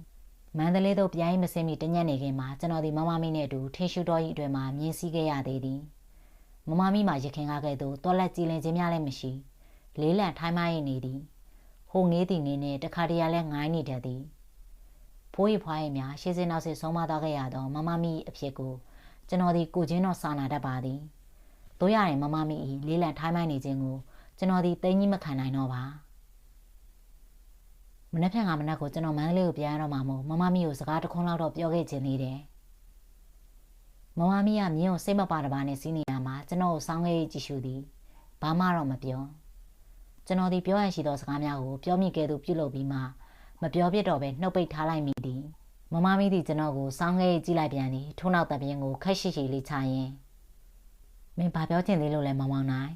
A: မန္တလေးသို့ပြိုင်မစင်းမီတညက်နေခင်မှာကျွန်တော်ဒီမမမီနှင့်ထင်းရှူတော်၏အတွင်မှာမြင်စည်းခဲ့ရသေးသည်မမမီမှာရခင်ကားခဲ့သို့တော်လက်ကြည်လင်ခြင်းများလည်းမရှိလေးလံထိုင်းမိုင်းနေသည်ဟိုငေးသည်နေနှင့်တခါတရံလည်းငိုင်းနေတတ်သည်ဖိုးရီဖွားရီများရှေးစင်းနောက်စစ်ဆုံးမသွားခဲ့ရသောမမမီအဖြစ်ကိုကျွန်တော်ဒီကိုချင်းတော်စာနာတတ်ပါသည်တို့ရရင်မမမီ၏လေးလံထိုင်းမိုင်းနေခြင်းကိုကျွန်တော်ဒီသိန်းကြီးမခံနိုင်တော့ပါမနေ့ဖြန်ကမနက်ကိုကျွန်တော်မန္တလေးကိုပြန်ရတော့မှာမို့မမမီကိုစကားတစ်ခွန်းလောက်တော့ပြောခဲ့ခြင်းသေးတယ်မမမီကမြင်းကိုစိတ်မပါတပါနဲ့စီးနေရမှာကျွန်တော်ကိုစောင်းခဲ့ကြည့်ရှုသည်ဘာမှတော့မပြောကျွန်တော်ဒီပြောရရှိသောစကားများကိုပြောမိခဲ့သူပြုလုပ်ပြီးမှမပြောပြတော့ပဲနှုတ်ပိတ်ထားလိုက်မိသည်မမမီသည်ကျွန်တော်ကိုစောင်းခဲ့ကြည့်လိုက်ပြန်သည်ထို့နောက်တပြင်းကိုခက်ရှိရှိလေးချရင်မင်းဘာပြောချင်သေးလို့လဲမောင်မောင်နိုင်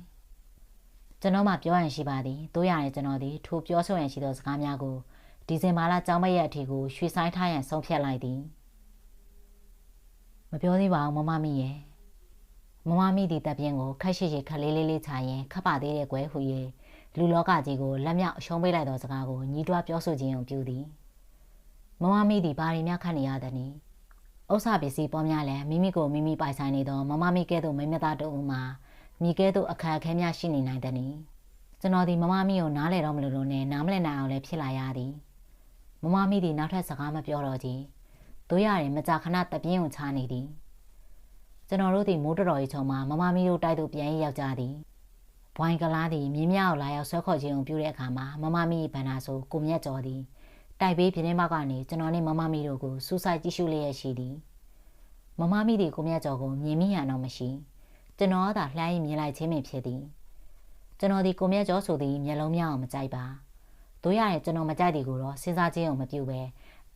A: ကျွန်တော်မှပြောရရှိပါသည်တို့ရရင်ကျွန်တော်ဒီထိုပြောဆိုရန်ရှိသောစကားများကိုဒီဇင်ဘာလကျောင်းမရက်အထိကိုရွှေဆိုင်ထားရန်ဆုံးဖြတ်လိုက်သည်မပြောသေးပါဘူးမမမီရဲ့မမမီဒီတပ်ပြင်းကိုခက်ရှိရှိခက်လေးလေးချရင်ခပ်ပါသေးတယ်ကွယ်ဟူ၍လူလောကကြီးကိုလက်မြောက်အရှုံးပေးလိုက်သောစကားကိုညီးတွားပြောဆိုခြင်းုံပြုသည်မမမီဒီဘာရီများခတ်နေရသည်နိဥစ္စာပစ္စည်းပေါ်များလည်းမိမိကိုမိမိပိုင်ဆိုင်နေသောမမမီကဲ့သို့မိမသားတို့ဦးမှာမိကဲ့သို့အခက်အခဲများရှိနေနိုင်သည်နိကျွန်တော်ဒီမမမီကိုနားလေတော့မလို့နဲ့နားမလည်နိုင်အောင်လည်းဖြစ်လာရသည်မမမီဒီနောက်ထပ်စကားမပြောတော့ကြီးတို့ရရင်မကြာခဏတပြင်းကိုချနေသည်ကျွန်တော်တို့ဒီမိုးတော်ကြီးချုံမှာမမမီတို့တိုက်သို့ပြန်ရောက်ကြသည်ဘွိုင်းကလားသည်မြင်းများကိုလာရောက်ဆွဲခေါ်ခြင်းကိုပြုတဲ့အခါမှာမမမီဘန္နာဆိုကိုမြတ်ကျော်သည်တိုက်ပေးပြင်းပေါက်ကနေကျွန်တော်နဲ့မမမီတို့ကိုစူးစိုက်ကြည့်ရှုလျက်ရှိသည်မမမီသည်ကိုမြတ်ကျော်ကိုမြင်မိရတော့မရှိကျွန်တော်သာလှမ်းရင်မြင်လိုက်ခြင်းပင်ဖြစ်သည်ကျွန်တော်ဒီကိုမြတ်ကျော်ဆိုသည်မျက်လုံးများအောင်မကြိုက်ပါတို့ရရင်ကျွန်တော်မကြိုက်သည်ကိုတော့စဉ်းစားခြင်းအောင်မပြုပဲ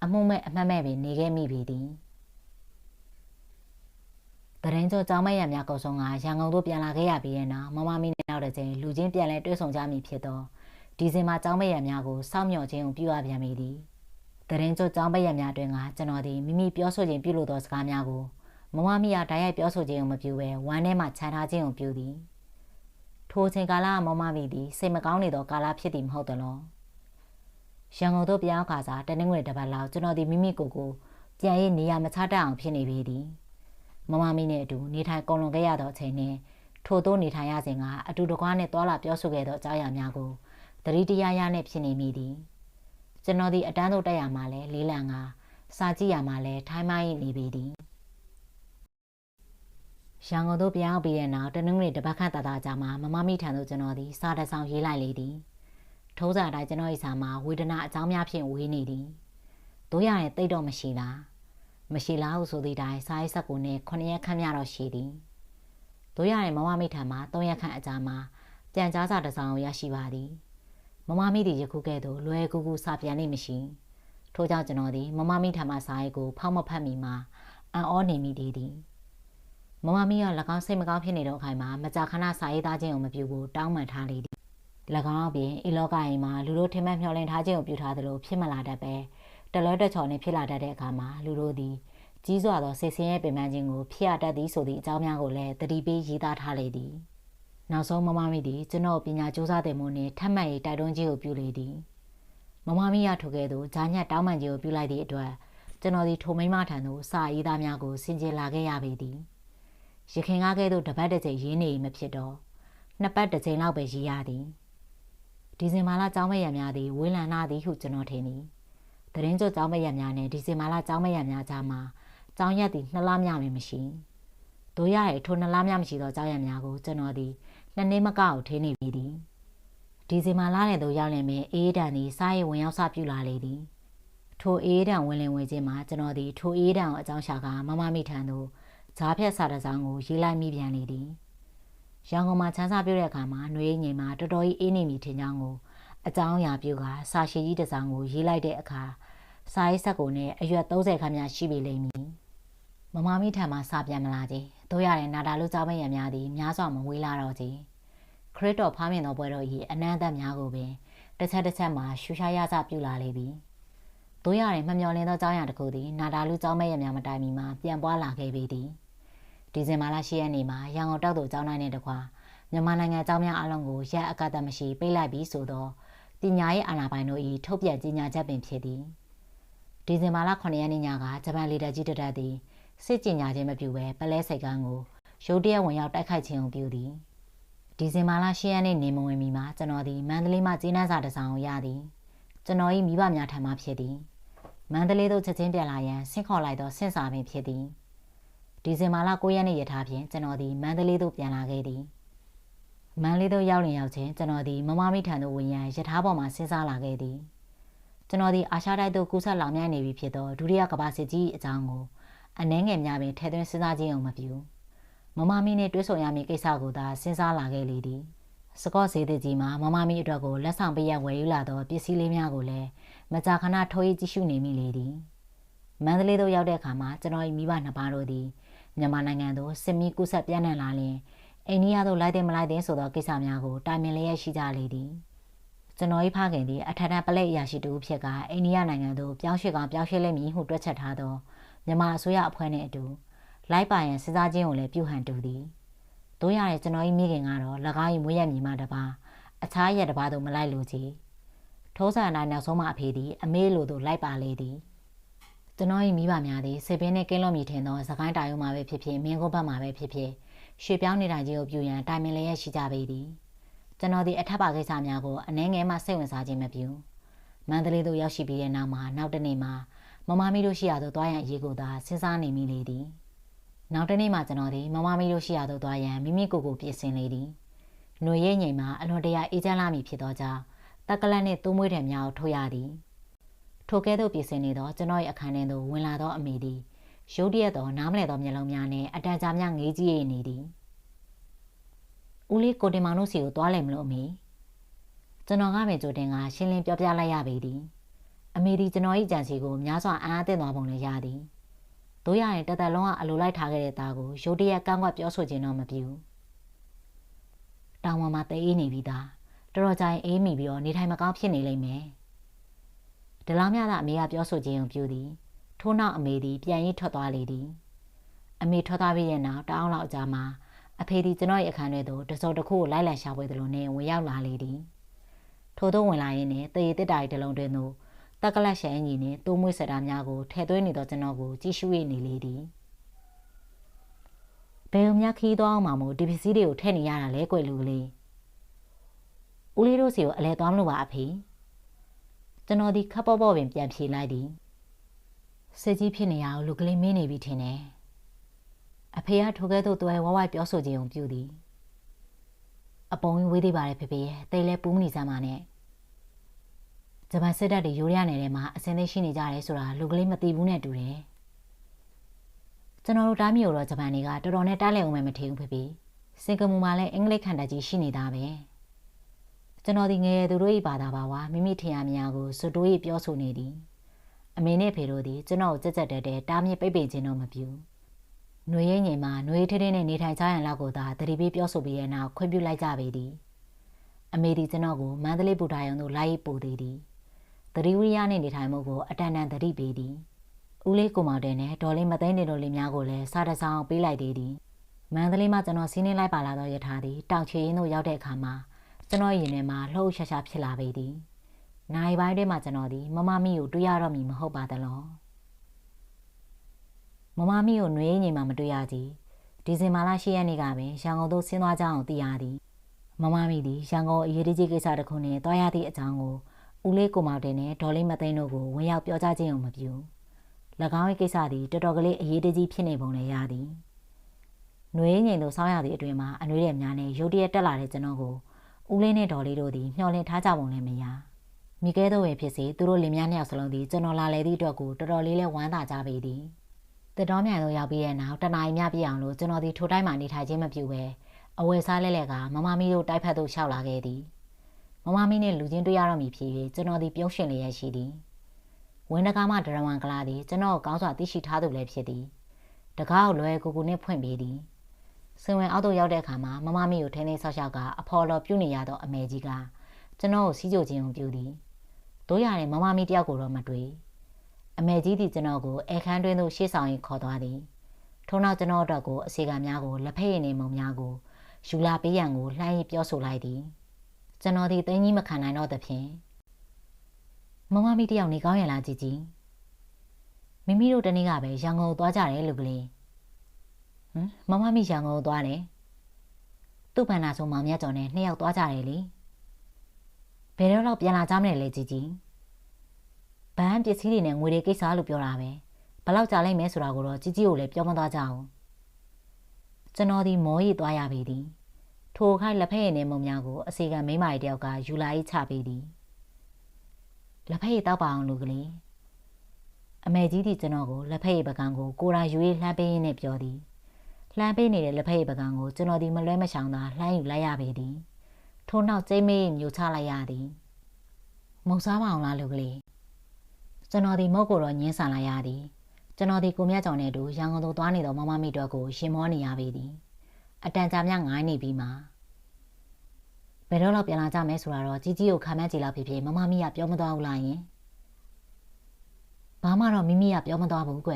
A: အမှုမဲ့အမှတ်မဲ့ပင်နေခဲ့မိပြီသည်တရင်ကျော်ကျောင်းမရများကုံဆုံးကရန်ကုန်သို့ပြန်လာခဲ့ရပြီးတဲ့နောက်မမမီနဲ့နောက်တစ်ချိန်လူချင်းပြန်လဲတွေ့ဆုံကြမိဖြစ်သောဒီဇင်ဘာကျောင်းမရများကိုစောင့်မျှော်ခြင်းကိုပြုရပြန်မိသည်တရင်ကျော်ကျောင်းမရများတွင်ကကျွန်တော်သည်မိမိပြောဆိုခြင်းပြုလို့သောစကားများကိုမမမီကတိုက်ရိုက်ပြောဆိုခြင်းကိုမပြုဘဲဝမ်းထဲမှခြံထားခြင်းကိုပြုသည်ထိုချိန်ကာလမမမီသည်စိတ်မကောင်းနေသောကာလဖြစ်သည်မဟုတ်သလောရန်ကုန်သို့ပြောင်းခါစားတနင်္ဂနွေတစ်ပတ်လောက်ကျွန်တော်ဒီမိမိကိုပြန်ရေးနေရာမချတတ်အောင်ဖြစ်နေပြီသည်မမမီနဲ့အတူနေထိုင်ကုန်လွန်ခဲ့ရသောအချိန်နှင့်ထို့သို့နေထိုင်ရစဉ်ကအတူတကွာနှင့်တွာလာပြောဆိုခဲ့သောအကြောင်းအရာများကိုသတိတရားရနှင့်ဖြစ်နေမိသည်ကျွန်တော်ဒီအတန်းသို့တက်ရမှာလဲလေးလံကစာကြည့်ရမှာလဲထိုင်းမိုင်းနေပြီသည်ရန်ကုန်သို့ပြောင်းပြီးတဲ့နောက်တနင်္ဂနွေတစ်ပတ်ခန့်တာကြာမှာမမမီထံသို့ကျွန်တော်ဒီစာတစ်စောင်ရေးလိုက်လေသည်ထိုးစာတိုင်းကျွန်တော်၏စာမှာဝေဒနာအကြောင်းများဖြင့်ဝေးနေသည်တို့ရရင်တိတ်တော့မရှိလားဟုဆိုသည့်တိုင်စာရေးဆက်ကိုနဲ့9ရက်ခန့်များတော့ရှိသည်တို့ရရင်မမမိထံမှာ3ရက်ခန့်အကြာမှာပြန်ကြားစာတစ်စောင်ရရှိပါသည်မမမိသည်ယခုကဲ့သို့လွယ်ကူကူစာပြန်နေမရှိထို့ကြောင့်ကျွန်တော်သည်မမမိထံမှစာရေးကိုဖောက်မဖတ်မိမှာအံ့ဩနေမိသည် မမမီက၎င်းစိတ်မကောင်းဖြစ်နေတော့အခိုင်မှာမကြာခဏစာရေးသားခြင်းကိုမပြုဘူးတောင်းပန်ထားလေသည်၎င်းအပြင်ဤလောကကြီးမှာလူတို့ထင်မှတ်မျှော်လင့်ထားခြင်းကိုပြုထားသလိုဖြစ်မလာတတ်ပဲတလွဲတချော်နဲ့ဖြစ်လာတတ်တဲ့အခါမှာလူတို့သည်ကြီးစွာသောစိတ်ဆင်းရဲပင်ပန်းခြင်းကိုဖြစ်ရတတ်သည်ဆိုသည့်အကြောင်းများကိုလည်းသတိပေးရေးသားထားလေသည်နောက်ဆုံးမမမီသည်ကျွန်တော်ပညာစူးစမ်းတဲ့မှုနှင့်ထပ်မံရေးတိုက်တွန်းခြင်းကိုပြုလေသည်မမမီရထိုကဲ့သို့ဂျာညက်တောင်းပန်ခြင်းကိုပြုလိုက်သည့်အတွက်ကျွန်တော်သည်ထိုမိမထံသို့စာရေးသားများကိုဆင်ခြင်လာခဲ့ရပေသည်ရခင်ကားကဲ့သို့တစ်ပတ်တစ်ချိန်ရင်းနေမဖြစ်တော့နှစ်ပတ်တစ်ချိန်လောက်ပဲရေးရသည်ဒီဇင်ဘာလကျောင်းမရံများသည်ဝေးလံနာသည်ဟုကျွန်တော်ထင်သည်သတင်းကြိုကျောင်းမရံများနဲ့ဒီဇင်ဘာလကျောင်းမရံများကြားမှာကျောင်းရက်သည်2လမြမင်းမရှိတို့ရရဲ့ထို2လမြမရှိသောကျောင်းရက်များကိုကျွန်တော်သည်2နှစ်မကအောင်ထိနေပြီသည်ဒီဇင်ဘာလနဲ့တို့ရောက်လင်ပင်အေးဒဏ်သည်စားရည်ဝင်ရောက်စပြုလာလေသည်ထိုအေးဒဏ်ဝင်လင်ဝင်ခြင်းမှာကျွန်တော်သည်ထိုအေးဒဏ်ကိုအကြောင်းရှာကမမမိထံသို့ဈာဖြတ်စာတစောင်းကိုရေးလိုက်မိပြန်လေသည်ရန်ကုန်မှာချမ်းသာပြုတဲ့အခါမှာနှွေးငိမ်မှာတော်တော်ကြီးအေးနေမိထင်ကြောင်းကိုအကြောင်းအရာပြုကစာရှည်ကြီးတစ်စောင်းကိုရေးလိုက်တဲ့အခါစာရေးဆက်ကိုနဲ့အရွက်30ခန်းများရှိပေလိမ့်မည်မမမိထံမှာစာပြန်မလာခြင်းတို့ရတဲ့နာတာလူကြောင့်မရများသည်များစွာမဝေးလာတော့ခြင်းခရစ်တော်ဖားမြင်သောပွဲတော်၏အနန္တများကိုပင်တစ်ချက်မှာရှူရှားရစပြုလာလေသည်တို့ရတဲ့မမျော်လင့်သောကြောင်းရတစ်ခုသည်နာတာလူကြောင့်မရများမတိုင်မီမှာပြန်ပွားလာခဲ့ပေသည်ဒီဇင်ဘာလ10ရက်နေ့မှာရန်ကုန်တောက်သို့ကျောင်းတိုင်းနဲ့တကွာမြန်မာနိုင်ငံကျောင်းများအလုံးကိုရက်အကန့်အသတ်မရှိပိတ်လိုက်ပြီးဆိုတော့ပညာရေးအာဏာပိုင်တို့၏ထုတ်ပြန်ကြေညာချက်ပင်ဖြစ်သည်ဒီဇင်ဘာလ9ရက်နေ့ညကဂျပန်လေတပ်ကြီးတတပ်သည်စစ်ကြေညာခြင်းမပြုဘဲပလဲစိတ်ကန်းကိုရုတ်တရက်ဝင်ရောက်တိုက်ခိုက်ခြင်းကိုပြုသည်ဒီဇင်ဘာလ10ရက်နေ့နေမဝင်မီမှာကျွန်တော်သည်မန္တလေးမှကျေးနန်းစာတစ်စောင်ကိုရသည်ကျွန်တော်၏မိဘများထံမှဖြစ်သည်မန္တလေးသို့ချက်ချင်းပြန်လာရန်ဆင့်ခေါ်လိုက်သောဆင့်စာပင်ဖြစ်သည်ဒီဇင်ဘာလ9ရက်နေ့ရထားဖြင့်ကျွန်တော်သည်မန္တလေးသို့ပြန်လာခဲ့သည်မန္တလေးသို့ရောက်လင်ရောက်ချင်းကျွန်တော်သည်မမမိထံသို့ဝင်ရန်ရထားပေါ်မှဆင်းစားလာခဲ့သည်ကျွန်တော်သည်အာရှတိုက်သို့ကူးဆက်လောင်မြိုက်နေပြီဖြစ်သောဒုတိယကမ္ဘာစစ်ကြီးအကြောင်းကိုအနှဲငယ်များပင်ထည့်သွင်းစဉ်းစားခြင်းအောင်မပြုမမမိနှင့်တွဲဆုံရမည့်ကိစ္စကိုသာစဉ်းစားလာခဲ့လေသည်စကော့ဈေးသစ်ကြီးမှာမမမိအတွက်ကိုလက်ဆောင်ပေးရဝယ်ယူလာသောပစ္စည်းလေးများကိုလည်းမကြာခဏထိုးရေးကြည့်ရှုနေမိလေသည်မန္တလေးသို့ရောက်တဲ့အခါမှာကျွန်တော်၏မိဘနှစ်ပါးတို့သည်မြန်မာနိုင်ငံသို့စစ်မီးကူးဆက်ပြန့်နှံ့လာလျင်အိန္ဒိယသို့လိုက်တဲ့မလိုက်တဲ့ဆိုသောကိစ္စများကိုတိုင်ပင်လျက်ရှိကြလေသည်ကျွန်တော်၏ဖခင်သည်အထက်တန်းပလက်အရာရှိတူဖြစ်ကအိန္ဒိယနိုင်ငံသို့ပြောင်းရွှေ့ကောင်ပြောင်းရွှေ့လိမ့်မည်ဟုတွက်ချက်ထားသောမြန်မာအစိုးရအဖွဲ့နှင့်အတူလိုက်ပါရန်စဉ်းစားခြင်းကိုလည်းပြုဟန်တူသည်တို့ရတဲ့ကျွန်တော်၏မိခင်ကတော့၎င်း၏မွေးရမည်မှတပါအခြားရက်တစ်ပါးသို့မလိုက်လိုချေထိုးဆန်တိုင်းနောက်ဆုံးမှအဖေသည်အမေလိုသို့လိုက်ပါလေသည်ကျွန်တော်၏မိဘများသည်စစ်ပင်းနှင့်ကင်းလွတ်မည်ထင်သောစကိုင်းတာယုံမှာပဲဖြစ်ဖြစ်မင်းကုန်းဘက်မှာပဲဖြစ်ဖြစ်ရွှေပြောင်းနေတိုင်းကြီးကိုပြုရန်တိုင်ပင်လျက်ရှိကြပေသည်ကျွန်တော်သည်အထက်ပါကိစ္စများကိုအနှဲငယ်မှစိတ်ဝင်စားခြင်းမပြုမန္တလေးသို့ရောက်ရှိပြီးတဲ့နောက်မှာနောက်တစ်နေ့မှာမမမီတို့ရှိရာသို့သွားရန်အရေးကိုသာစဉ်းစားနေမိလေသည်နောက်တစ်နေ့မှာကျွန်တော်သည်မမမီတို့ရှိရာသို့သွားရန်မိမိကိုယ်ကိုပြင်ဆင်လေသည်ຫນွေရဲ့ငိမ်မှာအလွန်တရာအေးချမ်းလာမည်ဖြစ်သောကြောင့်တက်ကလတ်နှင့်သိုးမွေးထံများကိုထိုးရသည်ထိုကဲ့သို့ပြင်ဆင်နေသောကျွန်တော်၏အခန်းထဲသို့ဝင်လာသောအမေသည်ရုတ်တရက်သောနားမလည်သောမျက်လုံးများနှင့်အတန်ကြာများငေးကြည့်ရနေသည်ဦးလေးကိုတင်မောင်တို့စီကိုသွားလိမ့်မလို့အမေကျွန်တော်ကပင်ကြိုတင်ကရှင်းလင်းပြောပြလိုက်ရပေသည်အမေသည်ကျွန်တော်၏ကြံစီကိုများစွာအံ့အားသင့်သွားပုံလည်းရသည်တို့ရရင်တသက်လုံးကအလိုလိုက်ထားခဲ့တဲ့သားကိုရုတ်တရက်ကန့်ကွက်ပြောဆိုခြင်းတော့မပြုတောင်ပေါ်မှာတေးအေးနေပြီးသားတော်တော်ကြာရင်အေးမိပြီးတော့နေထိုင်မကောင်းဖြစ်နေလိမ့်မယ်ဒီလောက်များသာအမေကပြောဆိုခြင်းကိုပြုသည်ထို့နောက်အမေသည်ပြန်ရေးထွက်သွားလေသည်အမေထွက်သွားပြီးတဲ့နောက်တအောင်လောက်ကြာမှာအဖေသည်ကျွန်တော်၏အခန်းထဲသို့တစောတစ်ခုကိုလိုက်လံရှာဖွေသလိုနဲ့ဝင်ရောက်လာလေသည်ထို့သို့ဝင်လာရင်းနဲ့တရေတစ်တာ၏တလုံးတွင်သို့တက်ကလတ်ရှန်ကြီးနှင့်တိုးမွေးစတာများကိုထည့်သွင်းနေသောကျွန်တော်ကိုကြည့်ရှုရနေလေသည်ဘယ်လိုများခီးသွားအောင်မှမို့ဒီပစ္စည်းတွေကိုထည့်နေရတာလဲကွယ်လူကလေးဦးလေးတို့စီကိုအလဲသွားမလို့ပါအဖေကျွန်တော်ဒီခပ်ပေါ့ပေါ့ပင်ပြန်ဖြေလိုက်သည်စစ်ကြီးဖြစ်နေရအောင်လူကလေးမင်းနေပြီထင်တယ်အဖေကထိုကဲ့သို့တွဲဝဝပြောဆိုခြင်းုံပြုသည်အပုံဝေးသေးပါတယ်ဖေဖေရဲ့တိတ်လဲပူးမနေစမ်းပါနဲ့ဂျပန်စစ်တပ်တွေယူရီးယားနယ်ထဲမှာအစင်းသိရှိနေကြတယ်ဆိုတာလူကလေးမသိဘူးနဲ့တူတယ်ကျွန်တော်တို့တိုင်းမြို့တော့ဂျပန်တွေကတော်တော်နဲ့တိုက်လဲအောင်မထင်ဘူးဖေဖေစင်ကာပူမှာလည်းအင်္ဂလိပ်ခန္ဓာကြီးရှိနေတာပဲကျွန်တော်ဒီငယ်သူတို့၏ဘာသာပါဝါမိမိထင်ရမြင်ကိုစွတ်တိုး၏ပြောဆိုနေသည်အမေနဲ့ဖေတို့သည်ကျွန်တော်ကိုကြက်ကြက်တဲတဲတားမြစ်ပိတ်ပင်ခြင်းတော့မပြု ຫນွေရိပ်ငိမ်မှာຫນွေထထင်းနဲ့နေထိုင်ကြရန်လောက်ကိုသာတတိပေးပြောဆိုပြီးတဲ့နောက်ခွင့်ပြုလိုက်ကြပေသည်အမေသည်ကျွန်တော်ကိုမန္တလေးဘူတာရုံသို့လိုက်ပို့သေးသည်သတိဝိရိယနှင့်နေထိုင်မှုကိုအတန်တန်သတိပေးသည်ဦးလေးကိုမောင်တဲ့နဲ့ဒေါ်လေးမသိန်းတင်တို့လေးများကိုလည်းစားတစောင်းပေးလိုက်သေးသည်မန္တလေးမှာကျွန်တော်စီးနှင်းလိုက်ပါလာသောယထာသည်တောင်ချေရင်းသို့ရောက်တဲ့အခါမှာကျွန်တော်ရင်ထဲမှာလှုပ်ရှားရှားဖြစ်လာပေသည်နိုင်ပိုင်းထဲမှာကျွန်တော်သည်မမမီကိုတွေ့ရတော့မည်မဟုတ်ပါသလောမမမီကိုနှွေးငိမ်မှမတွေ့ရကြဒီဇင်ဘာလ10ရက်နေ့ကပင်ရန်ကုန်သို့ဆင်းသွားကြအောင်သိရသည်မမမီသည်ရန်ကုန်အရေးကြီးကိစ္စတစ်ခုနှင့်တွားရသည့်အကြောင်းကိုဦးလေးကိုမောင်တင်နှင့်ဒေါ်လေးမသိန်းတို့ကိုဝင်ရောက်ပြောကြားခြင်းုံမပြု၎င်း၏ကိစ္စသည်တော်တော်ကလေးအရေးကြီးဖြစ်နေပုံလည်းရသည်နှွေးငိမ်သို့စောင်းရသည့်အတွင်မှာအနှွေးတဲ့များနှင့်ရုတ်တရက်တက်လာတဲ့ကျွန်တော်ကိုဦးလေးနှင့်ဒေါ်လေးတို့သည်မျှော်လင့်ထားကြပုံလည်းမရမိကဲသို့ဝင်ဖြစ်စေသူတို့လင်မယားနှစ်ယောက်စလုံးသည်ကျွန်တော်လာလေသည့်အတွက်ကိုတော်တော်လေးလဲဝမ်းသာကြပေသည်တက်တော်မြိုင်သို့ရောက်ပြီးတဲ့နောက်တနားရီမြပြည့်အောင်လို့ကျွန်တော်သည်ထိုတိုင်းမှာနေထိုင်ခြင်းမပြုဘဲအဝယ်စားလဲလဲကမမမီတို့တိုက်ဖက်သို့လျှောက်လာခဲ့သည်မမမီနှင့်လူချင်းတွေ့ရတော့မည်ဖြစ်၍ကျွန်တော်သည်ပြုံးရှင်လျက်ရှိသည်ဝင်းတကားမှဒရဝံကလာသည်ကျွန်တော်ကောင်းစွာသိရှိထားသူလည်းဖြစ်သည်တကားကိုလွယ်ကူကူနှင့်ဖွင့်ပေးသည်စင်ဝင်အောက်သို့ရောက်တဲ့အခါမှာမမမီကိုထင်းထင်းဆောက်ရှောက်ကအဖော်တော်ပြုနေရသောအမေကြီးကကျွန်တော်ကိုစီးကြိုခြင်းကိုပြုသည်တို့ရတဲ့မမမီတယောက်ကိုတော့မတွေ့အမေကြီးသည်ကျွန်တော်ကိုအခန်းတွင်းသို့ရှေ့ဆောင်ရင်ခေါ်သွားသည်ထို့နောက်ကျွန်တော်တို့ကိုအစီကံများကိုလက်ဖက်ရည်နေမုံများကိုယူလာပေးရန်ကိုလှမ်းရေးပြောဆိုလိုက်သည်ကျွန်တော်သည်သိန်းကြီးမခံနိုင်တော့သဖြင့်မမမီတယောက်နေကောင်းရလားကြည်ကြည်မိမိတို့တနေ့ကပဲရန်ကုန်သွားကြတယ်လို့ကလေးမမမီရန်ကုန်သွားတယ်သူ့ဘန္နာဆိုမောင်မြတ်ကျော်နဲ့နှစ်ယောက်သွားကြတယ်လေဘယ်တော့ပြန်လာကြမလဲလေကြည်ကြည်ဘန်းပစ္စည်းတွေနဲ့ငွေတွေကိစ္စလို့ပြောတာပဲဘလောက်ကြာလိုက်မဲဆိုတာကိုတော့ကြီးကြီးကိုလည်းပြောမသွားကြအောင်ကျွန်တော်ဒီမောရီသွားရပေသည်ထိုခိုက်လက်ဖက်ရည်နဲ့မုံများကိုအစီကံမိမကြီးတယောက်ကယူလာ၏ချပေးသည်လက်ဖက်ရည်တောက်ပါအောင်လူကလေးအမေကြီးသည်ကျွန်တော်ကိုလက်ဖက်ရည်ပကံကိုကိုရာယူရေးလှမ်းပေးရင်းနဲ့ပြောသည်လှမ်းပေးနေတဲ့လက်ဖက်ရည်ပကံကိုကျွန်တော်ဒီမလွဲမရှောင်သာလှမ်းယူလိုက်ရပေသည်ထို့နောက်ကျိမေးမျိုးချလိုက်ရသည်မုံစားမအောင်လားလူကလေးကျွန်တော်ဒီမုတ်ကိုတော့ညင်းဆန်လိုက်ရသည်ကျွန်တော်ဒီကိုမြတ်ကျော်နဲ့တူရန်ကုန်သို့သွားနေသောမမမိတော်ကိုရှင်မောနေရပေသည်အတန်ကြာမြငိုင်းနေပြီးမှဘယ်တော့ပြန်လာကြမယ်ဆိုတာတော့ကြီးကြီးကိုခံမှန်းကြည့်လောက်ဖြစ်ဖြစ်မမမိကပြောမသွားဘူးလားယင်ဘာမှတော့မိမိကပြောမသွားဘူးကွ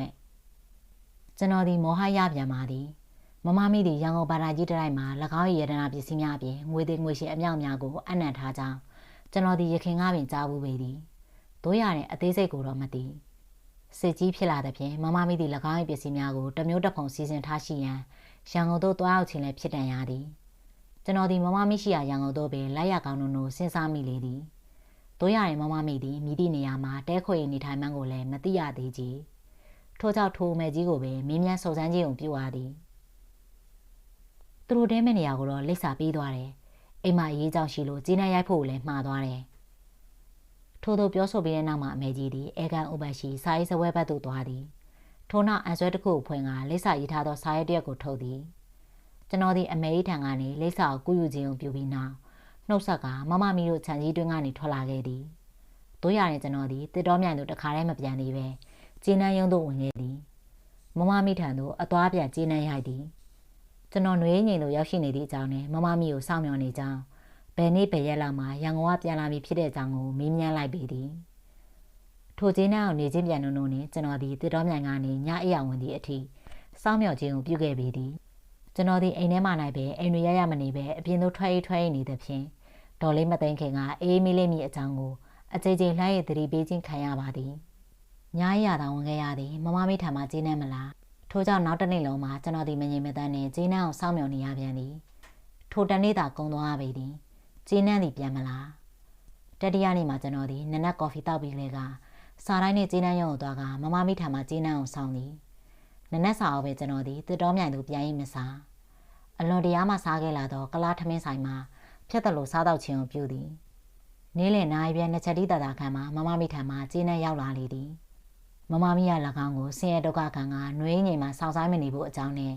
A: ကျွန်တော်ဒီမောဟရပြန်ပါသည်မမမိသည်ရန်ကုန်ဘာသာကြီးတိုင်းမှာ၎င်း၏ရတနာပစ္စည်းများအပြင်ငွေသေးငွေရှင်အမြောက်များကိုအနံ့ထားကြောင်းကျွန်တော်ဒီရခင်ကပင်ကြားဘူးပေသည်တို့ရတဲ့အသေးစိတ်ကိုတော့မသိစစ်ကြီးဖြစ်လာတဲ့ဖြင့်မမမိသည်၎င်း၏ပစ္စည်းများကိုတမျိုးတစ်ဖုံစီစဉ်ထားရှိရန်ရန်ကုန်သို့တွားရောက်ခြင်းလည်းဖြစ်တန်ရသည်ကျွန်တော်ဒီမမမိရှိရာရန်ကုန်သို့ပင်လိုက်ရကောင်းတို့စဉ်းစားမိလေသည်တို့ရတဲ့မမမိသည်မိသည့်နေရာမှာတဲခွေနေထိုင်မှန်းကိုလည်းမသိရသေးကြထို့ကြောင့်ထိုမဲကြီးကိုပင်မင်းမြန်စုံစမ်းခြင်းုံပြုရသည်သူတို့တဲမဲ့နေရာကိုတော့လိပ်စာပေးသွားတယ်အိမ်မအေးကြောင့်ရှိလို့ကျင်းနှံရိုက်ဖို့လည်းမှားသွားတယ်ထို့သောပြောဆိုပြီးတဲ့နောက်မှာအမေကြီးသည်အေကန်ဥပရှိစာရေးစပွဲဘက်သို့သွားသည်ထို့နောက်အန်ဆွဲတစ်ခုကိုဖွင့်ကလိပ်စာရေးထားသောစာရွက်တစ်ရပ်ကိုထုတ်သည်ကျွန်တော်သည်အမေထံကနေလိပ်စာကိုကူးယူခြင်းကိုပြုပြီးနောက်နှုတ်ဆက်ကမမမီတို့ခြံကြီးတွင်းကနေထွက်လာခဲ့သည်တို့ရတဲ့ကျွန်တော်သည်တစ်တော်မြိုင်သို့တခါတည်းမပြန်သေးပဲကျင်းနှံရုံသို့ဝင်ခဲ့သည်မမမီထံသို့အသွားပြန်ကျင်းနှံရိုက်သည်ကျွန်တော်ຫນွေငိမ်သို့ရောက်ရှိနေသည့်အကြောင်းနဲ့မမမီကိုစောင့်မျှော်နေကြောင်းဘယ်နေ့ဘယ်ရက်လောက်မှရန်ကုန်ကပြန်လာပြီဖြစ်တဲ့အကြောင်းကိုမေးမြန်းလိုက်ပေသည်ထိုကျင်းနှံအောင်နေချင်းပြန်နှုံနှင့်ကျွန်တော်သည်တစ်တော်မြိုင်ကနေညအိယာဝင်သည့်အထိစောင့်မျှော်ခြင်းကိုပြုခဲ့ပေသည်ကျွန်တော်သည်အိမ်ထဲမှ၌ပဲအိမ်တွေရမနေပဲအပြင်သို့ထွက်နေသဖြင့်ဒေါ်လေးမသိန်းခင်ကအေးမေးလေးမိအကြောင်းကိုအကြိမ်ကြိမ်လှမ်းရသတိပေးခြင်းခံရပါသည်ညအိယာသာဝင်ခဲ့ရသည်မမမိထံမှကျင်းနှံမလားထို့ကြောင့်နောက်တစ်နေ့လုံးမှာကျွန်တော်ဒီမငြိမ်မသက်နဲ့ကျင်းနှံအောင်စောင့်မျှော်နေရပြန်သည်ထိုတနေ့သာကုံသွားပေသည်ကျင်းနှံသည်ပြန်မလားတတိယနေ့မှာကျွန်တော်ဒီနနက်ကော်ဖီတောက်ပြီးလေကစားတိုင်းနဲ့ကျင်းနှံရုံကိုသွားကမမမိထံမှကျင်းနှံအောင်ဆောင်သည်နနက်စာအောင်ပဲကျွန်တော်ဒီတစ်တော်မြိုင်သို့ပြန်ရင်မစားအလွန်တရာမှစားခဲ့လာတော့ကလားထမင်းဆိုင်မှာဖြတ်တယ်လို့စားတော့ခြင်းကိုပြုသည်နေ့လယ်နိုင်ပြန်နှစ်ချက်တိတာခန့်မှာမမမိထံမှကျင်းနှံရောက်လာလေသည်မမမီရ၎င်းကိုဆင်းရဲဒုက္ခခံကနှွေးငိမ်မှစောင့်ဆိုင်မနေဖို့အကြောင်းနဲ့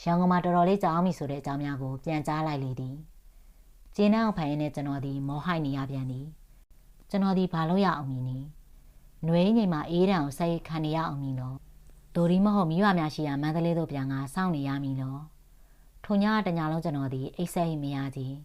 A: ရန်ကုန်မှာတော်တော်လေးကြောက်မိဆိုတဲ့အကြောင်းများကိုပြန်ကြားလိုက်လေသည်ကျင်းနှံအောင်ဖန်ရင်းနဲ့ကျွန်တော်ဒီမောဟိုက်နေရပြန်သည်ကျွန်တော်ဒီဘာလို့ရအောင်မည်နည်းနှွေးငိမ်မှအေးတံကိုစိုက်ခံနေရအောင်မည်လို့ဒ ဒိုဒီမဟုတ်မိဘများရှိရာမန္တလေးသို့ပြန်ကစောင့်နေရမည်လောထိုညတညလုံးကျွန်တော်သည်အိတ်ဆက်၏မရကြီး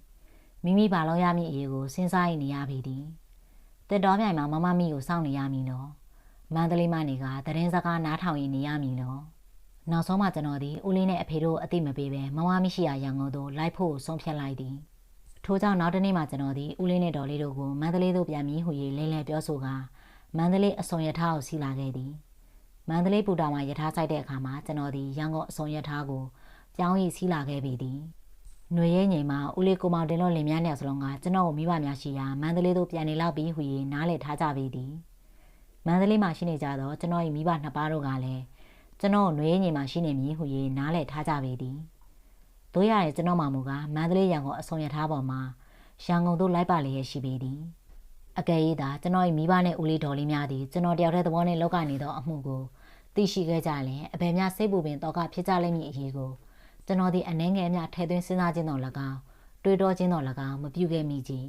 A: မိမိဘာလို့ရမည်အရေးကိုစဉ်းစားနေရပြီသည်တက်တော်မြိုင်မှာမမမိကိုစောင့်နေရမည်လောမန္တလေးမှနေကသတင်းစကားနားထောင်နေရမည်လောနောက်ဆုံးမှကျွန်တော်သည်ဦးလေးနဲ့အဖေတို့အသိမပေးဘဲမမမိရှိရာရန်ကုန်သို့လိုက်ဖို့ဆုံးဖြတ်လိုက်သည်ထို့ကြောင့်နောက်တစ်နေ့မှကျွန်တော်သည်ဦးလေးနဲ့ဒေါ်လေးတို့ကိုမန္တလေးသို့ပြန်ပြီးဟူ၍လဲလဲပြောဆိုကမန္တလေးအစုံရထားကိုစီးလာခဲ့သည်မန္တလေးပူတာမှာရထားဆိုင်တဲ့အခါမှာကျွန်တော်သည်ရန်ကုန်အစုံရထားကိုပြောင်းရီစီးလာခဲ့ပြီသည်ຫນွေရဲငိမ်မှာဦးလေးကိုမောင်တင်လို့လင်မြန်းတဲ့စလုံးကကျွန်တော်ကိုမိဘများရှိရာမန္တလေးသို့ပြန်နေလောက်ပြီးဟူ၍နားလည်ထားကြပြီသည်မန္တလေးမှာရှိနေကြတော့ကျွန်တော်၏မိဘနှစ်ပါးတို့ကလည်းကျွန်တော်ຫນွေရဲငိမ်မှာရှိနေမည်ဟူ၍နားလည်ထားကြပြီသည်တို့ရတဲ့ကျွန်တော်မှမူကမန္တလေးရန်ကုန်အစုံရထားပေါ်မှာရန်ကုန်သို့လိုက်ပါလျက်ရှိပေသည်အကယ်၍သာကျွန်တော်၏မိဘနဲ့ဦးလေးဒေါ်လေးများသည်ကျွန်တော်တယောက်တည်းသဘောနဲ့လောက်ကနေသောအမှုကိုသိရှိခဲ့ကြရင်အဘယ်များစိတ်ပူပင်တော့ကဖြစ်ကြလိမ့်မည်အရေးကိုကျွန်တော်သည်အနှဲငယ်များထဲသွင်းစဉ်းစားခြင်းတော်၎င်းတွေးတောခြင်းတော်၎င်းမပြုခဲ့မိကြီး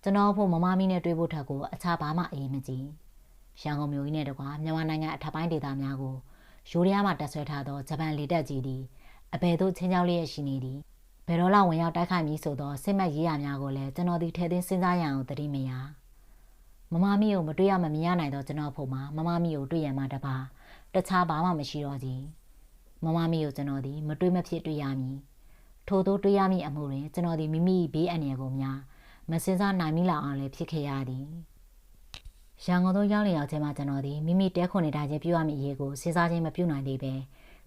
A: ကျွန်တော်ဖို့မမမီနဲ့တွေးဖို့ထက်ကိုအခြားဘာမှအရေးမကြီးရန်ကုန်မြို့ကြီးနဲ့တကွာမြန်မာနိုင်ငံအထက်ပိုင်းဒေသများကိုယူရီးယားမှတက်ဆွဲထားသောဂျပန်လေတပ်ကြီးသည်အဘယ်သို့ချင်းချောက်လျက်ရှိနေသည်ဘယ်တော့လောက်ဝင်ရောက်တိုက်ခိုက်မည်ဆိုသောစစ်မှတ်ရေးရာများကိုလည်းကျွန်တော်သည်ထဲသွင်းစဉ်းစားရအောင်သတိမရမမမီကိုမတွေ့ရမမြင်ရနိုင်သောကျွန်တော်ဖို့မှာမမမီကိုတွေ့ရမှတပါတခြားဘာမှမရှိတော့ကြီးမမမီကိုကျွန်တော်သည်မတွေ့မဖြစ်တွေ့ရမည်ထို့သောတွေ့ရမည်အမှုတွင်ကျွန်တော်သည်မိမိဘေးအန္တရာယ်ကိုများမစင်စားနိုင်မိလောက်အောင်လည်းဖြစ်ခဲ့ရသည်ရန်ကုန်သို့ရောက်လျက်ခြင်းမှာကျွန်တော်သည်မိမိတဲခွန်နေတိုင်းချင်းပြုရမည်အရေးကိုစဉ်းစားခြင်းမပြုနိုင်သေးပဲ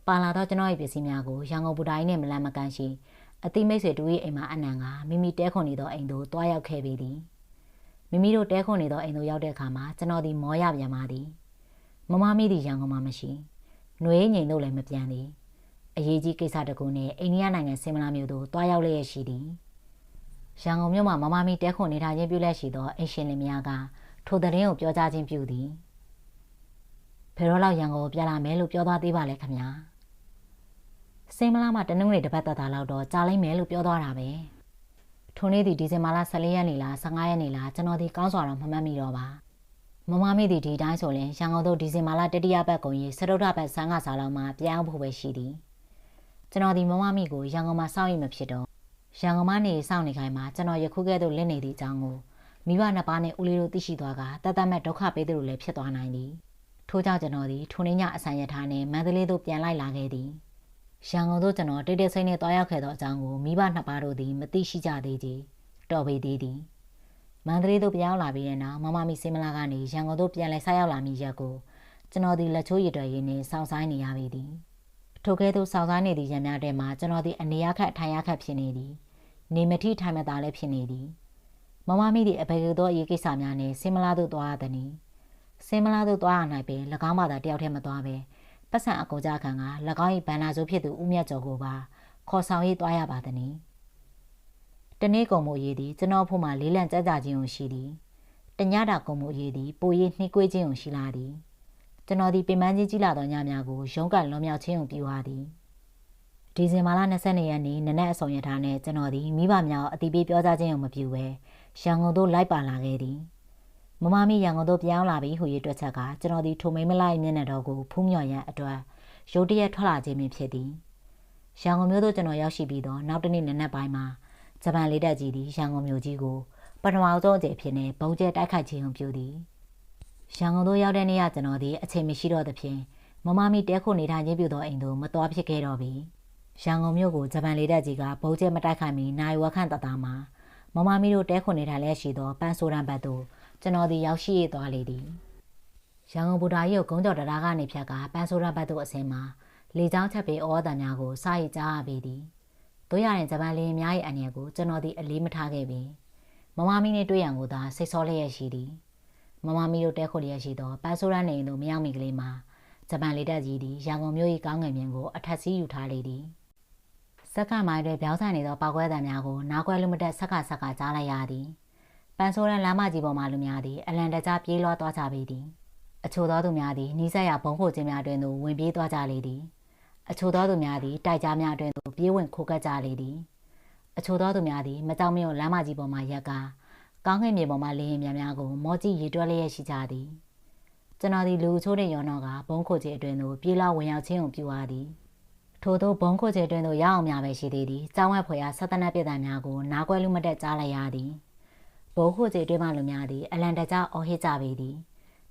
A: ပါလာသောကျွန်တော်၏ပစ္စည်းများကိုရန်ကုန်ဘူတာကြီးနှင့်မလန့်မကန့်ရှိအတိမိတ်ဆွေတူ၏အိမ်မှာအနံကမိမိတဲခွန်နေသောအိမ်သို့တွားရောက်ခဲ့ပေသည်မိမိတို့တဲခွန်နေသောအိမ်သို့ရောက်တဲ့အခါမှာကျွန်တော်သည်မောရပြန်ပါသည်မမမိသည်ရန်ကုန်မှာမရှိຫນွေငိမ်တို့လည်းမပြန်သည်အရေးကြီးကိစ္စတကူနှင့်အိန္ဒိယနိုင်ငံစင်မလာမြို့သို့တွားရောက်လျက်ရှိသည်ရန်ကုန်မြို့မှာမမမိတဲခွန်နေထိုင်ခြင်းပြုလက်ရှိသောအိမ်ရှင်လင်မယားကထိုသတင်းကိုပြောကြားခြင်းပြုသည်ဘယ်တော့လောက်ရန်ကုန်ကိုပြန်လာမယ်လို့ပြောသွားသေးပါလဲခင်ဗျာစင်မလာမှာတနင်္ဂနွေတစ်ပတ်သက်လောက်တော့ကြာလိမ့်မယ်လို့ပြောသွားတာပဲထိုနေ့ဒီဇင်ဘာလ14ရက်နေ့လား15ရက်နေ့လားကျွန်တော်ဒီကောင်းစွာတော့မမှတ်မိတော့ပါမမမိသည်ဒီတိုင်းဆိုရင်ရန်ကုန်သို့ဒီဇင်ဘာလတတိယပတ်ကုန်ရေးစတုတ္ထပတ်ဆန်းကစားလောက်မှပြန်အောင်ဖို့ပဲရှိသည်ကျွန်တော်ဒီမမမိကိုရန်ကုန်မှာစောင့်ရမဖြစ်တော့ရန်ကုန်မှာနေစောင့်နေခိုင်းမှာကျွန်တော်ယခုကဲ့သို့လင့်နေသည့်အကြောင်းကိုမိဘနှစ်ပါးနဲ့ဦးလေးတို့သိရှိသွားကတတ်မဲ့ဒုက္ခပေးသူတို့လည်းဖြစ်သွားနိုင်သည်ထို့ကြောင့်ကျွန်တော်ဒီထိုနေ့ညအဆိုင်ရထားနဲ့မန္တလေးသို့ပြန်လိုက်လာခဲ့သည်ရန်ကုန်သို့ကျွန်တော်တိတ်တိတ်ဆိတ်နဲ့တွားရောက်ခဲ့သောအကြောင်းကိုမိဘနှစ်ပါးတို့သည်မသိရှိကြသေးကြတော်ပေသေးသည်မန္တလေးသို့ပြန်ရောက်လာပြီးတဲ့နောက်မမမီစင်မလာကနေရန်ကုန်သို့ပြန်လဲဆက်ရောက်လာမိရက်ကိုကျွန်တော်ဒီလက်ချိုးရည်တော်ရည်နဲ့စောင့်ဆိုင်နေရပေသည်ထိုကဲ့သို့စောင့်ဆိုင်နေသည့်ရံများထဲမှာကျွန်တော်ဒီအနေရခက်ထိုင်ရခက်ဖြစ်နေသည်နေမထိထိုင်မသာလည်းဖြစ်နေသည်မမမီသည်အဘယ်သောအရေးကိစ္စများနဲ့စင်မလာသို့သွားရသည်။စင်မလာသို့သွားရနိုင်ပေ၎င်းမှသာတယောက်တည်းမသွားပဲပတ်စံအကူကြခံက၎င်း၏ဘန္နာဆိုးဖြစ်သူဦးမြတ်ကျော်ကိုပါခေါ်ဆောင်ရေးသွားရပါသည်။တနေ့ကုန်မှုရေးသည်ကျွန်တော်ဖို့မှလေးလံကြကြခြင်းကိုရှိသည်။တညတာကုန်မှုရေးသည်ပိုရေးနှိကွေးခြင်းကိုရှိလာသည်။ကျွန်တော်သည်ပင်ပန်းကြီးကြီးလာသောညများကိုရုံးကန်လွန်မြောက်ခြင်းကိုပြုရသည်။ဒီဇင်ဘာလ22ရက်နေ့နနက်အစုံရထားနဲ့ကျွန်တော်သည်မိဘများအတိပေးပြောကြားခြင်းကိုမပြုဘဲရန်ကုန်သို့လိုက်ပါလာခဲ့သည်မမမီရန်ကုန်သို့ပြောင်းလာပြီးဟူ၍တွက်ချက်ကကျွန်တော်ဒီထိုမိမလိုက်မျက်နှာတော်ကိုဖူးမြော်ရန်အတွက်ရုတ်တရက်ထွက်လာခြင်းဖြစ်သည်ရန်ကုန်မြို့သို့ကျွန်တော်ရောက်ရှိပြီးတော့နောက်တစ်နေ့နနက်ပိုင်းမှာဂျပန်လေတပ်ကြီးသည်ရန်ကုန်မြို့ကြီးကိုပထမဆုံးအကြိမ်ဖြစ်နေဘုံကျဲတိုက်ခိုက်ခြင်းပြုသည်ရန်ကုန်သို့ရောက်တဲ့နေ့ကကျွန်တော်ဒီအချိန်မရှိတော့သဖြင့်မမမီတဲခုနေထိုင်ခြင်းပြုသောအိမ်သို့မတော်ဖြစ်ခဲ့တော့ပြီရန်ကုန်မြို့ကိုဂျပန်လေတပ်ကြီးကဘုံကျဲမတိုက်ခိုက်မီနိုင်ဝက်ခန့်တတာမှာမမမီတို့တဲခုနေထိုင်လျက်ရှိသောပန်းဆိုရန်ဘတ်သို့ကျွန်တော်ဒီရောက်ရှိရသွားလေသည်ရန်ကုန်ဘူတာကြီးကိုဂုံးကြော်တရားကနေဖြတ်ကပန်းဆိုရန်ဘတ်သို့အစင်းမှာလေကြောင်းချက်ပေဩဝါဒများကိုစာရေးကြားရပေသည်တို့ရရင်ဂျပန်လေအများ၏အနေကိုကျွန်တော်ဒီအလေးမထားခဲ့ပြီမမမီနဲ့တွေ့ရန်ကိုသာစိတ်ဆောလျက်ရှိသည်မမမီတို့တဲခုလျက်ရှိသောပန်းဆိုရန်နေသို့မရောက်မီကလေးမှာဂျပန်လေတပ်ကြီးသည်ရန်ကုန်မြို့၏ကောင်းငယ်မြင်ကိုအထက်စီးယူထားလေသည်စက္ကမိုင်းတွေပြောင်းဆိုင်နေသောပောက်ကွဲသံများကိုနားကွဲလူမတက်ဆက်ကကြားလိုက်ရသည်ပန်းဆိုးရန်လမ်းမကြီးပေါ်မှလူများသည်အလံတကြားပြေးလွှားသွားကြပေသည်အချို့သောသူများသည်နီးစပ်ရာဘုံခိုခြင်းများတွင်သို့ဝင်ပြေးသွားကြလေသည်အချို့သောသူများသည်တိုက်ကြားများတွင်သို့ပြေးဝင်ခိုကပ်ကြလေသည်အချို့သောသူများသည်မကြောက်မရွံ့လမ်းမကြီးပေါ်မှရက်ကကောင်းကင်မြေပေါ်မှလေရင်များကိုမော်ကြီးရေတွက်လျက်ရှိကြသည် ကျွန်တော်ဒီလူချိုးတဲ့ရော်တော့ကဘုံခိုချေအတွင်းသို့ပြေးလာဝင်ရောက်ခြင်းကိုပြုအားသည်ထို့သောဘုံခိုချေအတွင်းသို့ရအောင်များပဲရှိသေးသည်ကျောင်းဝက်ဖွယ်ရာဆက်တနက်ပြည်သားများကိုနားကွဲလူမတက်ကြားလိုက်ရသည်ဘုံခိုချေအတွင်းမှလူများသည်အလန်တကြားအော်ဟစ်ကြပေသည်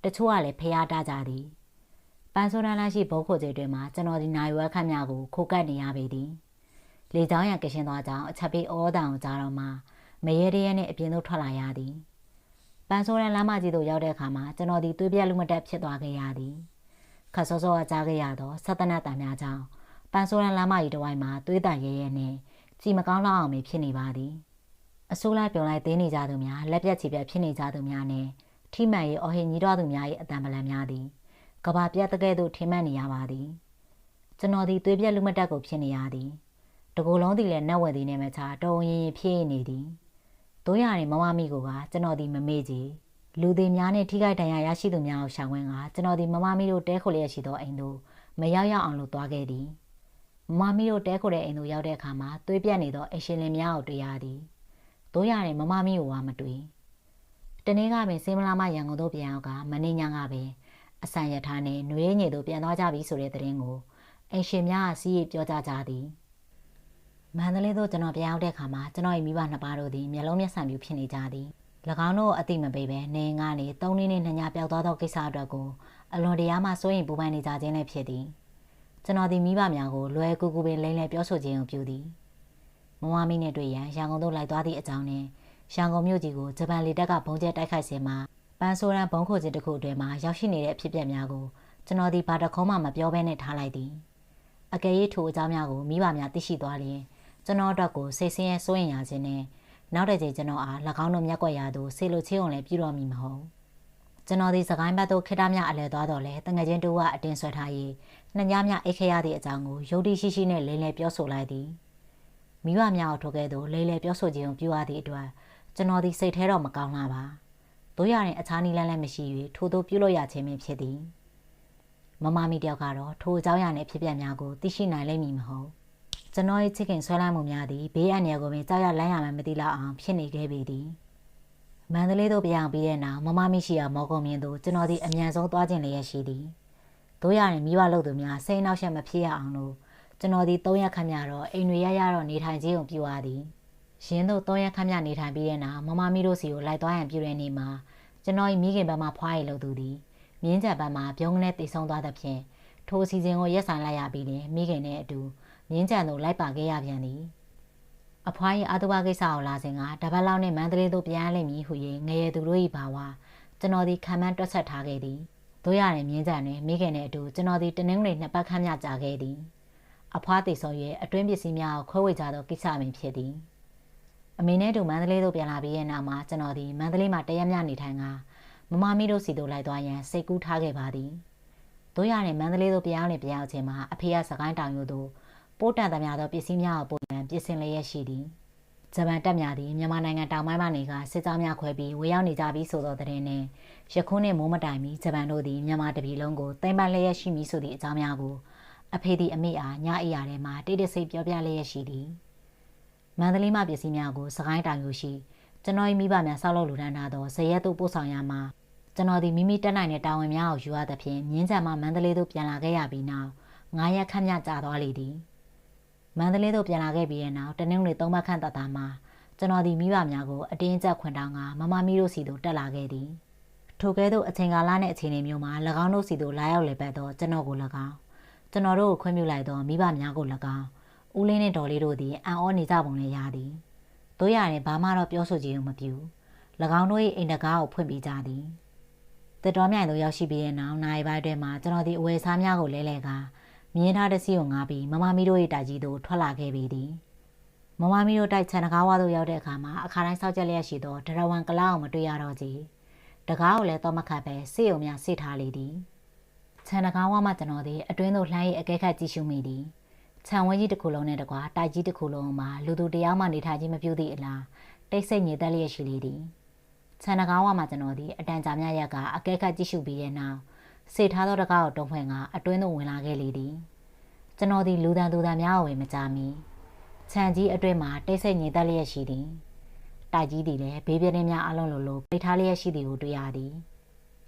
A: တချို့ကလည်းဖျားတားကြသည်ပန်းဆိုးရန်လာရှိဘုံခိုချေအတွင်းမှာကျွန်တော်ဒီနိုင်ဝက်ခတ်များကိုခိုးကပ်နေရပေသည်လေကြောင်းရန်ကရှင်သွားကြောင်းအချက်ပေးအော်တောင်ကြားတော့မှမရဲတရဲနဲ့အပြင်သို့ထွက်လာရသည်ပန်းဆိုးရန်လမ်းမကြီးသို့ရောက်တဲ့အခါမှာကျွန်တော်ဒီသွေးပြက်လူမတက်ဖြစ်သွားခဲ့ရသည်ခတ်စောစောကကြားခဲ့ရသောဆက်တနတ်တံများကြောင့်ပန်းဆိုးရန်လမ်းမကြီးတစ်ဝိုင်းမှာသွေးတန်ရဲရဲနဲ့ကြည်မကောင်းလောက်အောင်ဖြစ်နေပါသည်အစိုးလိုက်ပြုံလိုက်သေးနေကြသူများလက်ပြက်ချီပြက်ဖြစ်နေကြသူများနဲ့ထိမှန်ရေးအော်ဟင်ညီတော်သူများ၏အတံပလံများသည်ကဘာပြက်တကဲ့သို့ထင်မှတ်နေရပါသည်ကျွန်တော်ဒီသွေးပြက်လူမတက်ကိုဖြစ်နေရသည်တကူလုံးသည်လည်းနှက်ဝဲသည်နဲ့မချတုံရင်ဖြစ်နေသည်တို့ရရင်မမမိကိုကကျွန်တော်ဒီမမေ့ကြည်လူသေးများနဲ့ထိခိုက်ဒဏ်ရာရရှိသူများကိုရှောင်ဝန်းကကျွန်တော်ဒီမမမီတို့တဲခိုလျက်ရှိသောအိမ်သို့မရောက်ရအောင်လို့သွားခဲ့သည်မမမီတို့တဲခိုတဲ့အိမ်သို့ရောက်တဲ့အခါမှာသွေးပြတ်နေသောအရှင်လင်များကိုတွေ့ရသည်တို့ရရင်မမမီကိုဝါမတွေ့တနေ့ကပင်စင်မလာမရန်ကုန်သို့ပြန်ရောက်ကမနေ့ညကပင်အဆန်ရထားနဲ့နှွေးညည်သို့ပြန်သွားကြပြီဆိုတဲ့သတင်းကိုအရှင်များကစီးရီပြောကြကြသည်မန္တလေးသို့ကျွန်တော်ပြန်ရောက်တဲ့အခါမှာကျွန်တော်၏မိဘနှစ်ပါးတို့သည်မျက်လုံးမျက်စံပြူဖြစ်နေကြသည်၎င်းတို့အတိမပေးပဲနေငါနေ3နေ့နဲ့2ညပျောက်သွားသောကိစ္စအတွက်ကိုအလွန်တရာမှစိုးရိမ်ပူပန်နေကြခြင်းလည်းဖြစ်သည်ကျွန်တော်ဒီမိဘများကိုလွယ်ကူကူပင်လိမ့်လဲပြောဆိုခြင်းကိုပြုသည်မမမီနဲ့တွေ့ရန်ရန်ကုန်သို့လိုက်သွားသည့်အကြောင်းနဲ့ရန်ကုန်မြို့ကြီးကိုဂျပန်လေတပ်ကဘုံကျဲတိုက်ခိုက်စဉ်မှာပန်းဆိုးရန်ဘုံခိုခြင်းတစ်ခုအတွင်းမှာရောက်ရှိနေတဲ့အဖြစ်အပျက်များကိုကျွန်တော်ဒီဘာတခုံးမှမပြောဘဲနဲ့ထားလိုက်သည်အကယ်၍ထိုအကြောင်းများကိုမိဘများသိရှိသွားလျင်ကျွန်တော်တို့ကိုစိတ်ဆင်းရဲစိုးရိမ်ရခြင်းနဲ့နောက်တစ်ချိန်ကျွန်တော်အား၎င်းတို့မျက်ကွက်ရသို့ဆေလိုချင်းအောင်လည်းပြုတော်မီမဟုတ်ကျွန်တော်ဒီစကိုင်းဘတ်သို့ခေတ္တများအလဲသွားတော့လဲတငယ်ချင်းတို့ကအတင်းဆွဲထား၍နှစ်ညများအိတ်ခရသည့်အကြောင်းကိုယုတ်တိရှိရှိနဲ့လိမ့်လဲပြောဆိုလိုက်သည်မိဘများကိုထိုကဲ့သို့လိမ့်လဲပြောဆိုခြင်းကိုပြုရသည့်အတွက်ကျွန်တော်ဒီစိတ်ထဲတော့မကောင်းလာပါတို့ရရင်အခြားနည်းလမ်းလည်းမရှိ၍ထို့သို့ပြုလို့ရခြင်းပင်ဖြစ်သည်မမမီတယောက်ကတော့ထိုအကြောင်းအရာနဲ့ဖြစ်ပျက်များကိုသိရှိနိုင်လိမ့်မည်မဟုတ်ကျွန်တော်ရဲ့ချစ်ခင်ဆွဲလန်းမှုများသည်ဘေးအန္တရာယ်ကိုပင်ကြောက်ရလန့်ရမှမသိလောက်အောင်ဖြစ်နေခဲ့ပေသည်မန္တလေးသို့ပြောင်းပြီးတဲ့နောက်မမမရှိရာမော်ကုံမြင့်သို့ကျွန်တော်သည်အမြန်ဆုံးသွားခြင်းလျက်ရှိသည်တို့ရရင်မိဘလုပ်သူများစိတ်နှောက်ယှက်မဖြစ်ရအောင်လို့ကျွန်တော်သည်3ရက်ခန့်များတော့အိမ်တွေရတော့နေထိုင်ခြင်းကိုပြုရသည်ရင်းတို့3ရက်ခန့်များနေထိုင်ပြီးတဲ့နောက်မမမီတို့စီကိုလိုက်သွားရန်ပြုတဲ့နေ့မှာကျွန်တော်၏မိခင်ဘက်မှဖွားရည်လုပ်သူသည်မြင်းချက်ဘက်မှပြုံးကနေတည်ဆုံသွားသဖြင့်ထိုအစီအစဉ်ကိုရက်ဆိုင်လိုက်ရပြီးလျှင်မိခင်နဲ့အတူမြင်းကြံသို့လိုက်ပါခဲ့ရပြန်သည်အဖွား၏အာတုဘကိစ္စကိုလာစဉ်ကတပတ်လောက်နှင့်မန္တလေးသို့ပြန်လိမ့်မည်ဟု၍ငရေသူတို့၏ဘာဝကျွန်တော်သည်ခံမှန်းတွက်ဆက်ထားခဲ့သည်တို့ရရင်မြင်းကြံတွင်မိခင်နှင့်အတူကျွန်တော်သည်တနင်္ဂနွေ2ပတ်ခန့်မြကြာခဲ့သည်အဖွားတည်ဆုံ၍အတွင်းပစ္စည်းများကိုခွဲဝေကြသောကိစ္စပင်ဖြစ်သည်အမေနဲ့တူမန္တလေးသို့ပြန်လာပြီးတဲ့နောက်မှာကျွန်တော်သည်မန္တလေးမှာတရက်မြနေထိုင်ကမမမီတို့စီသို့လိုက်သွားရန်စိတ်ကူးထားခဲ့ပါသည်တို့ရရင်မန္တလေးသို့ပြန်ရောက်ခြင်းမှာအဖေကစကိုင်းတောင်ရိုးသို့ပိုးတန်သမျှသောပစ္စည်းများကိုပို့ရန်ပြင်ဆင်လျက်ရှိသည်ဂျပန်တပ်များသည်မြန်မာနိုင်ငံတောင်ပိုင်းမှနေကစစ်ကြောင်းများခွဲပြီးဝေရောက်နေကြပြီးဆိုသောသတင်းနှင့်ယခုနှင့်မိုးမတိုင်မီဂျပန်တို့သည်မြန်မာတပြည်လုံးကိုသိမ်းပိုက်လျက်ရှိမည်ဆိုသည့်အကြောင်းများကိုအဖေသည်အမေအားညအိယာထဲမှတိတ်တဆိတ်ပြောပြလျက်ရှိသည်မန္တလေးမှပစ္စည်းများကိုစကိုင်းတောင်ရိုးရှိကျွန်တော်၏မိဘများဆောက်လုပ်လူထမ်းထားသောဇရက်သို့ပို့ဆောင်ရမှာကျွန်တော်သည်မိမိတက်နိုင်တဲ့တာဝန်များကိုယူရသဖြင့်မြင်းကြံမှမန္တလေးသို့ပြန်လာခဲ့ရပြီးနောက်9ရက်ခန့်မြကြာသွားလေသည်မန္တလေးသို့ပြန်လာခဲ့ပြီးတဲ့နောက်တနင်္ဂနွေ3ပတ်ခန့်တာမှာကျွန်တော်ဒီမိဘများကိုအတင်းကျပ်ခွင့်တောင်းကမမမီတို့စီသို့တက်လာခဲ့သည်ထိုကဲ့သို့အချိန်ကာလနှင့်အခြေအနေမျိုးမှာ၎င်းတို့စီသို့လာရောက်လည်ပတ်သောကျွန်တော်ကို၎င်းကျွန်တော်တို့ကိုခွင့်ပြုလိုက်သောမိဘများကို၎င်းဦးလေးနှင့်ဒေါ်လေးတို့သည်အံ့ဩနေကြပုံလည်းရသည်တို့ရရင်ဘာမှတော့ပြောဆိုခြင်းမပြု၎င်းတို့၏အိမ်တကားကိုဖွင့်ပေးကြသည်တက်တော်မြိုင်သို့ရောက်ရှိပြီးတဲ့နောက်နိုင်ပိုင်းတွင်မှကျွန်တော်ဒီအဝယ်စားများကိုလဲလှယ်ကမြင်းထားတစ်စီးကိုငားပြီးမမမီတို့၏တိုက်ကြီးသို့ထွက်လာခဲ့ပေသည်မမမီတို့တိုက်ချန်တကားဝါသို့ရောက်တဲ့အခါမှာအခါတိုင်းစောက်ကြလျက်ရှိသောဒရဝံကလောက်မတွေ့ရတော့ကြတကားကိုလည်းတော့မခတ်ပဲစေုံများစစ်ထားလေသည်ချန်တကားဝါမှကျွန်တော်သည်အတွင်းသို့လှမ်း၏အကဲခတ်ကြည့်ရှုမိသည်ခြံဝဲကြီးတစ်ခုလုံးနဲ့တကွာတိုက်ကြီးတစ်ခုလုံးမှာလူသူတယောက်မှနေထိုင်ခြင်းမပြုသည့်အလားတိတ်ဆိတ်ညစ်သက်လျက်ရှိလေသည်ခြံတကားဝါမှကျွန်တော်သည်အတန်ကြာမြတ်ရက်ကအကဲခတ်ကြည့်ရှုပြီးတဲ့နောက်စေထားသောတကားကိုတုံးဖွင့်ကအတွင်းသို့ဝင်လာခဲ့လေသည်ကျွန်တော်သည်လူတန်သူတန်များကိုမကြားမီခြံကြီးအတွင်းမှာတိတ်ဆိတ်ညစ်သက်လျက်ရှိသည်တိုက်ကြီးသည်လည်းဘေးပြင်းများအလုံးလိုပိတ်ထားလျက်ရှိသည်ကိုတွေ့ရသည်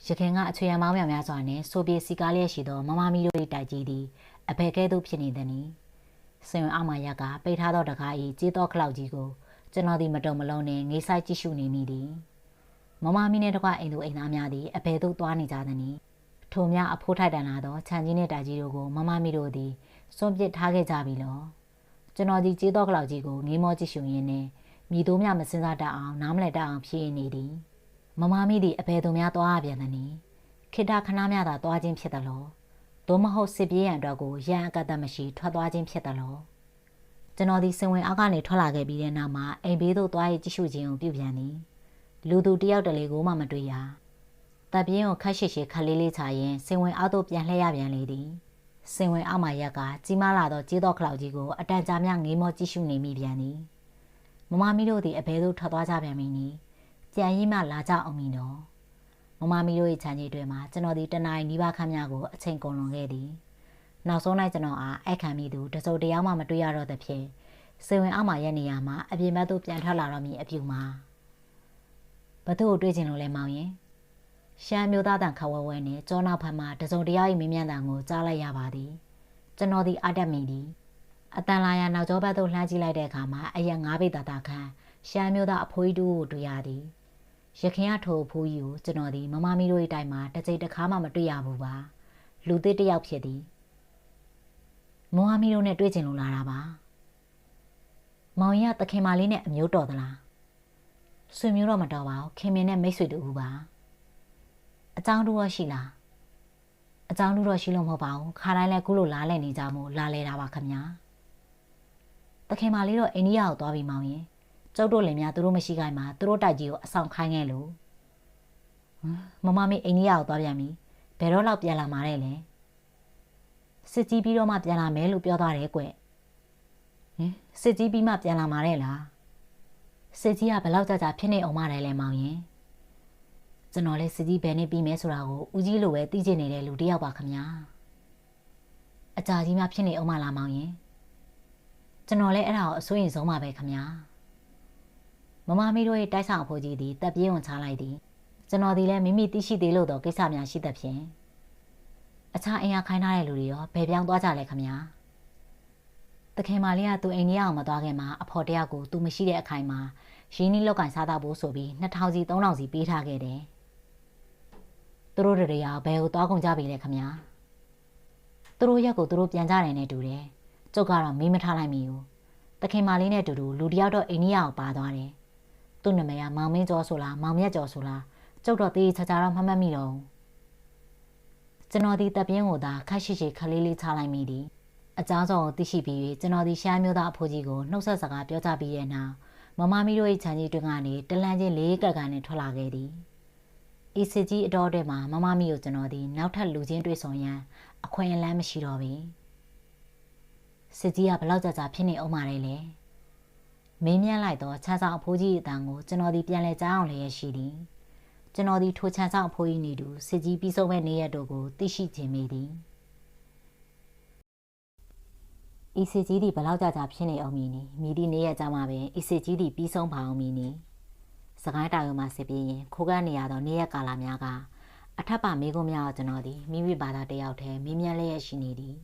A: ရခင်ကအချွေရမောင်းမြောင်များစွာနှင့်ဆိုပြေစီကားလျက်ရှိသောမမမီတို့၏တိုက်ကြီးသည်အဘယ်ကဲ့သို့ဖြစ်နေသည်။စင်ဝင်အမရကပိတ်ထားသောတကား၏ကြေးသောခလောက်ကြီးကိုကျွန်တော်သည်မတုံမလုံးနှင့်ငေးဆိုင်ကြည့်ရှုနေမိသည်။မမမီနှင့်တကွအိမ်သူအိမ်သားများသည်အဘယ်သို့သွားနေကြသည်။ထိုများအဖိုးထိုက်တန်လာသောခြံကြီးနှင့်တိုက်ကြီးတို့ကိုမမမီတို့သည်စွန့်ပစ်ထားခဲ့ကြပြီလော။ကျွန်တော်သည်ကြေးသောခလောက်ကြီးကိုငေးမောကြည့်ရှုရင်းနှင့်မိတို့များမစင်စားတတ်အောင်နားမလည်တတ်အောင်ဖြစ်နေသည်။မမမီသည်အဘယ်သို့များသွားပြန်သည်။ခေတ္တခဏများသာသွားခြင်းဖြစ်သလော။သို့မဟုတ်စစ်ပြေးရန်အတွက်ကိုရန်အကန့်မရှိထွက်သွားခြင်းဖြစ်သလော။ကျွန်တော်ဒီစင်ဝင်အောက်ကနေထွက်လာခဲ့ပြီးတဲ့နောက်မှာအိမ်ဘေးသို့သွားရကြည့်ရှုခြင်းကိုပြုပြန်သည်။လူသူတယောက်တလေကိုမှမတွေ့ရ။တပ်ပြင်းကိုခက်ရှိရှိခက်လေးလေးချရင်စင်ဝင်အောက်သို့ပြန်လှည့်ရပြန်လေသည်။စင်ဝင်အောက်မှာရက်ကကြီးမားလာသောကြေးသောခလောက်ကြီးကိုအတန်ကြာမြငေးမောကြည့်ရှုနေမိပြန်သည်။မမမီတို့သည်အဘဲသို့ထွက်သွားကြပြန်ပြီနီ။ပြန်ရီးမှလာကြအောင်မီနော်။မမမီတို့၏ခြံကြီးတွေမှာကျွန်တော်ဒီတနိုင်နီးပါးခန့်များကိုအချိန်ကုန်လွန်ခဲ့သည်နောက်ဆုံး၌ကျွန်တော်အားအိုက်ခံမိသူတစုံတယောက်မှမတွေ့ရတော့သဖြင့်စေဝင်အောက်မှာရက်နေရမှာအပြင်ဘက်သို့ပြန်ထွက်လာတော့မည်အပြူမှာဘသူ့ကိုတွေ့ချင်လို့လဲမောင်ရင်ရှမ်းမျိုးသားတန်ခဝဲဝဲနဲ့ကြောနောက်ဖက်မှာတစုံတယောက်၏မင်းမြန်တန်ကိုကြားလိုက်ရပါသည်ကျွန်တော်ဒီအတက်မိသည်အတန်လာရနောက်ကျောဘက်သို့လှမ်းကြည့်လိုက်တဲ့အခါမှာအရက်၅ဘိတ်တာခန့်ရှမ်းမျိုးသားအဖိုးကြီးတို့ကိုတွေ့ရသည်ရခင်ကထိုအဖိုးကြီးကိုကျွန်တော်ဒီမမမီတို့၏တိုင်မှာတစ်စိတ်တစ်ခါမှမတွေ့ရဘူးပါလူသစ်တစ်ယောက်ဖြစ်သည်မမမီတို့နဲ့တွေ့ချင်လို့လာတာပါမောင်ရင်ကတခင်မလေးနဲ့အမျိုးတော်သလားဆွေမျိုးတော့မတော်ပါဘူးခင်မင်းနဲ့မိတ်ဆွေတူပါအကြောင်းတူတော့ရှိလားအကြောင်းတူတော့ရှိလို့မဟုတ်ပါဘူးခါတိုင်းလဲခုလိုလားလဲနေကြမို့လာလဲတာပါခင်ဗျာတခင်မလေးတော့အိန္ဒိယကိုသွားပြီးမောင်ရင်ကျုပ်တို့လင်များသူတို့မရှိခိုင်းမှာသူတို့တိုက်ကြီးကိုအဆောင်ခိုင်းခဲ့လို့မမမေအိန္ဒိယကိုသွားပြန်ပြီဘယ်တော့လောက်ပြန်လာမှာလဲလဲစစ်ကြီးပြီးတော့မှပြန်လာမယ်လို့ပြောသွားတယ်ကွစစ်ကြီးပြီးမှပြန်လာမှာတဲ့လားစစ်ကြီးကဘယ်လောက်ကြာကြာဖြစ်နေအောင်မလဲလဲမောင်ရင်ကျွန်တော်လည်းစစ်ကြီးဘယ်နဲ့ပြီးမယ်ဆိုတာကိုဦးကြီးလိုပဲသိချင်နေတဲ့လူတစ်ယောက်ပါခင်ဗျာအကြာကြီးမှဖြစ်နေအောင်မလားမောင်ရင်ကျွန်တော်လည်းအဲ့ဒါကိုအစိုးရင်ဆုံးပါပဲခင်ဗျာမမမီတို့ရဲ့တိုက်ဆောင်အဖိုးကြီးသည်တပ်ပြေးဝင်ချလိုက်သည်ကျွန်တော်ဒီလည်းမိမိသိရှိသေးလို့တော့ကိစ္စများရှိသဖြင့်အခြားအိမ်ရခိုင်းထားတဲ့လူတွေရောဘယ်ပြောင်းသွားကြလဲခင်ဗျာတခင်မလေးကသူအိမ်ကြီးအောင်မသွားခင်မှာအဖော်တယောက်ကိုသူမရှိတဲ့အခိုင်မှာရင်းနှီးလောက်ကင်စားတော့ဖို့ဆိုပြီး2000စီ3000စီပေးထားခဲ့တယ်သူတို့တွေရောဘယ်ကိုသွားကုန်ကြပြီလဲခင်ဗျာသူတို့ရက်ကိုသူတို့ပြန်ကြတယ်နဲ့တူတယ်ကျုပ်ကတော့မေးမထားလိုက်မိဘူးတခင်မလေးနဲ့တူတူလူတယောက်တော့အိန္ဒိယကိုပါသွားတယ်သူ့နာမည်ကမောင်မင်းကျော်ဆိုလားမောင်မြတ်ကျော်ဆိုလားကျုပ်တော့တေးချာချာတော့မှတ်မိတော့ကျွန်တော်ဒီတပ်ပြင်းကိုသာခက်ရှိရှိခလေးလေးချလိုက်မိသည်အကြောင်းစုံကိုသိရှိပြီးကျွန်တော်ဒီရှမ်းမျိုးသားအဖိုးကြီးကိုနှုတ်ဆက်စကားပြောကြပြီးတဲ့နောက်မမမီတို့၏ခြံကြီးတွင်ကနေတလန်းချင်းလေးကက်ကန်နဲ့ထွက်လာခဲ့သည်ဤစစ်ကြီးအတော်အတွင်းမှာမမမီကိုကျွန်တော်ဒီနောက်ထပ်လူချင်းတွေ့ဆုံရန်အခွင့်အလမ်းမရှိတော့ပြီစစ်ကြီးကဘလောက်ကြာကြာဖြစ်နေအောင်မာတယ်လေမင်းမြန်းလိုက်တော့ချမ်းဆောင်အဖိုးကြီးအတန်ကိုကျွန်တော်ဒီပြန်လဲကြားအောင်လည်းရရှိသည်ကျွန်တော်ဒီထိုချမ်းဆောင်အဖိုးကြီးနေတူစစ်ကြီးပြီးဆုံးမဲ့နေရတို့ကိုသိရှိခြင်းမိသည်ဤစစ်ကြီးဒီဘလောက်ကြာကြာဖြစ်နေအောင်မီနီမိဒီနေရကြမှာပဲဤစစ်ကြီးဒီပြီးဆုံးပါအောင်မီနီစကိုင်းတောင်ရုံမှာစစ်ပြေးရင်ခိုးကနေရတော့နေရကာလာများကအထက်ပါမိကုန်းများကျွန်တော်ဒီမိမိဘာသာတယောက်တည်းမင်းမြန်းလည်းရရှိနေသည်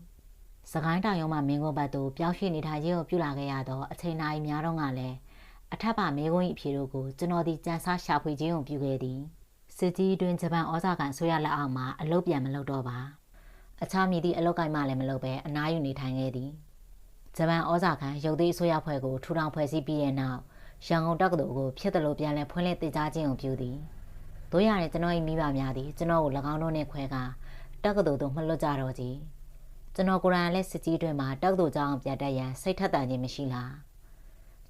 A: စကိုင်းတောင်ရုံမှာမင်းကုန်းဘက်သို့ပြောင်းရွှေ့နေထိုင်ခြင်းကိုပြုလာခဲ့ရတော့အချိန်နာရီများတော့ကလည်းအထက်ပါမင်းကုန်း၏အဖြေတို့ကိုကျွန်တော်ဒီကြံစားရှာဖွေခြင်းကိုပြုခဲ့သည်စစ်ကြီးတွင်ဂျပန်ဩဇာခံဆိုရလက်အောက်မှာအလုပ်ပြန်မလုပ်တော့ပါအခြားမည်သည့်အလုပ်ကိုင်းမှလည်းမလုပ်ပဲအနားယူနေထိုင်ခဲ့သည်ဂျပန်ဩဇာခံရုပ်သေးအစိုးရဖွဲ့ကိုထူထောင်ဖွဲ့စည်းပြီးတဲ့နောက်ရန်ကုန်တက္ကသိုလ်ကိုဖြစ်တယ်လို့ပြန်လည်ဖွင့်လှစ်တင်ကြားခြင်းကိုပြုသည်တို့ရတဲ့ကျွန်တော်၏မိဘများသည်ကျွန်တော်ကို၎င်းတို့နှင့်ခွဲကာတက္ကသိုလ်သို့မလွတ်ကြတော့ကြီးကျွန်တော်ကိုယ်တိုင်လည်းစစ်ကြီးတွင်မှာတက္ကသိုလ်ကျောင်းပြတ်တက်ရန်စိတ်ထက်သန်ခြင်းမရှိလား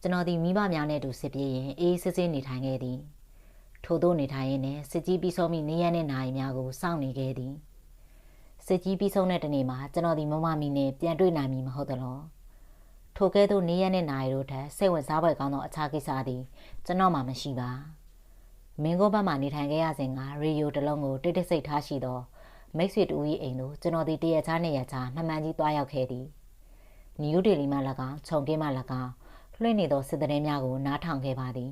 A: ကျွန်တော်ဒီမိဘများနဲ့တူစစ်ပြေးရင်အေးစစ်စစ်နေထိုင်ခဲ့သည်ထို့သောနေထိုင်ရင်းနဲ့စစ်ကြီးပြီးဆုံးပြီးနေရတဲ့နာရီများကိုစောင့်နေခဲ့သည်စစ်ကြီးပြီးဆုံးတဲ့တနေ့မှာကျွန်တော်ဒီမမမီနဲ့ပြန်တွေ့နိုင်မည်မဟုတ်သလားထိုကဲ့သို့နေရတဲ့နာရီတို့ထက်စိတ်ဝင်စားဖွယ်ကောင်းသောအခြားကိစ္စသည်ကျွန်တော်မှမရှိပါမင်းကိုဘက်မှနေထိုင်ခဲ့ရစဉ်ကရေဒီယိုတစ်လုံးကိုတိတ်တိတ်ဆိတ်ထားရှိသောမိတ်ဆွေတူ၏အိမ်သို့ကျွန်တော်ဒီတရက်ချားနေရချာနှမှန်ကြီးသွားရောက်ခဲ့သည်နယူးဒေလီမှ၎င်းခြုံကင်းမှ၎င်းလွှင့်နေသောစစ်တမ်းများကိုနားထောင်ခဲ့ပါသည်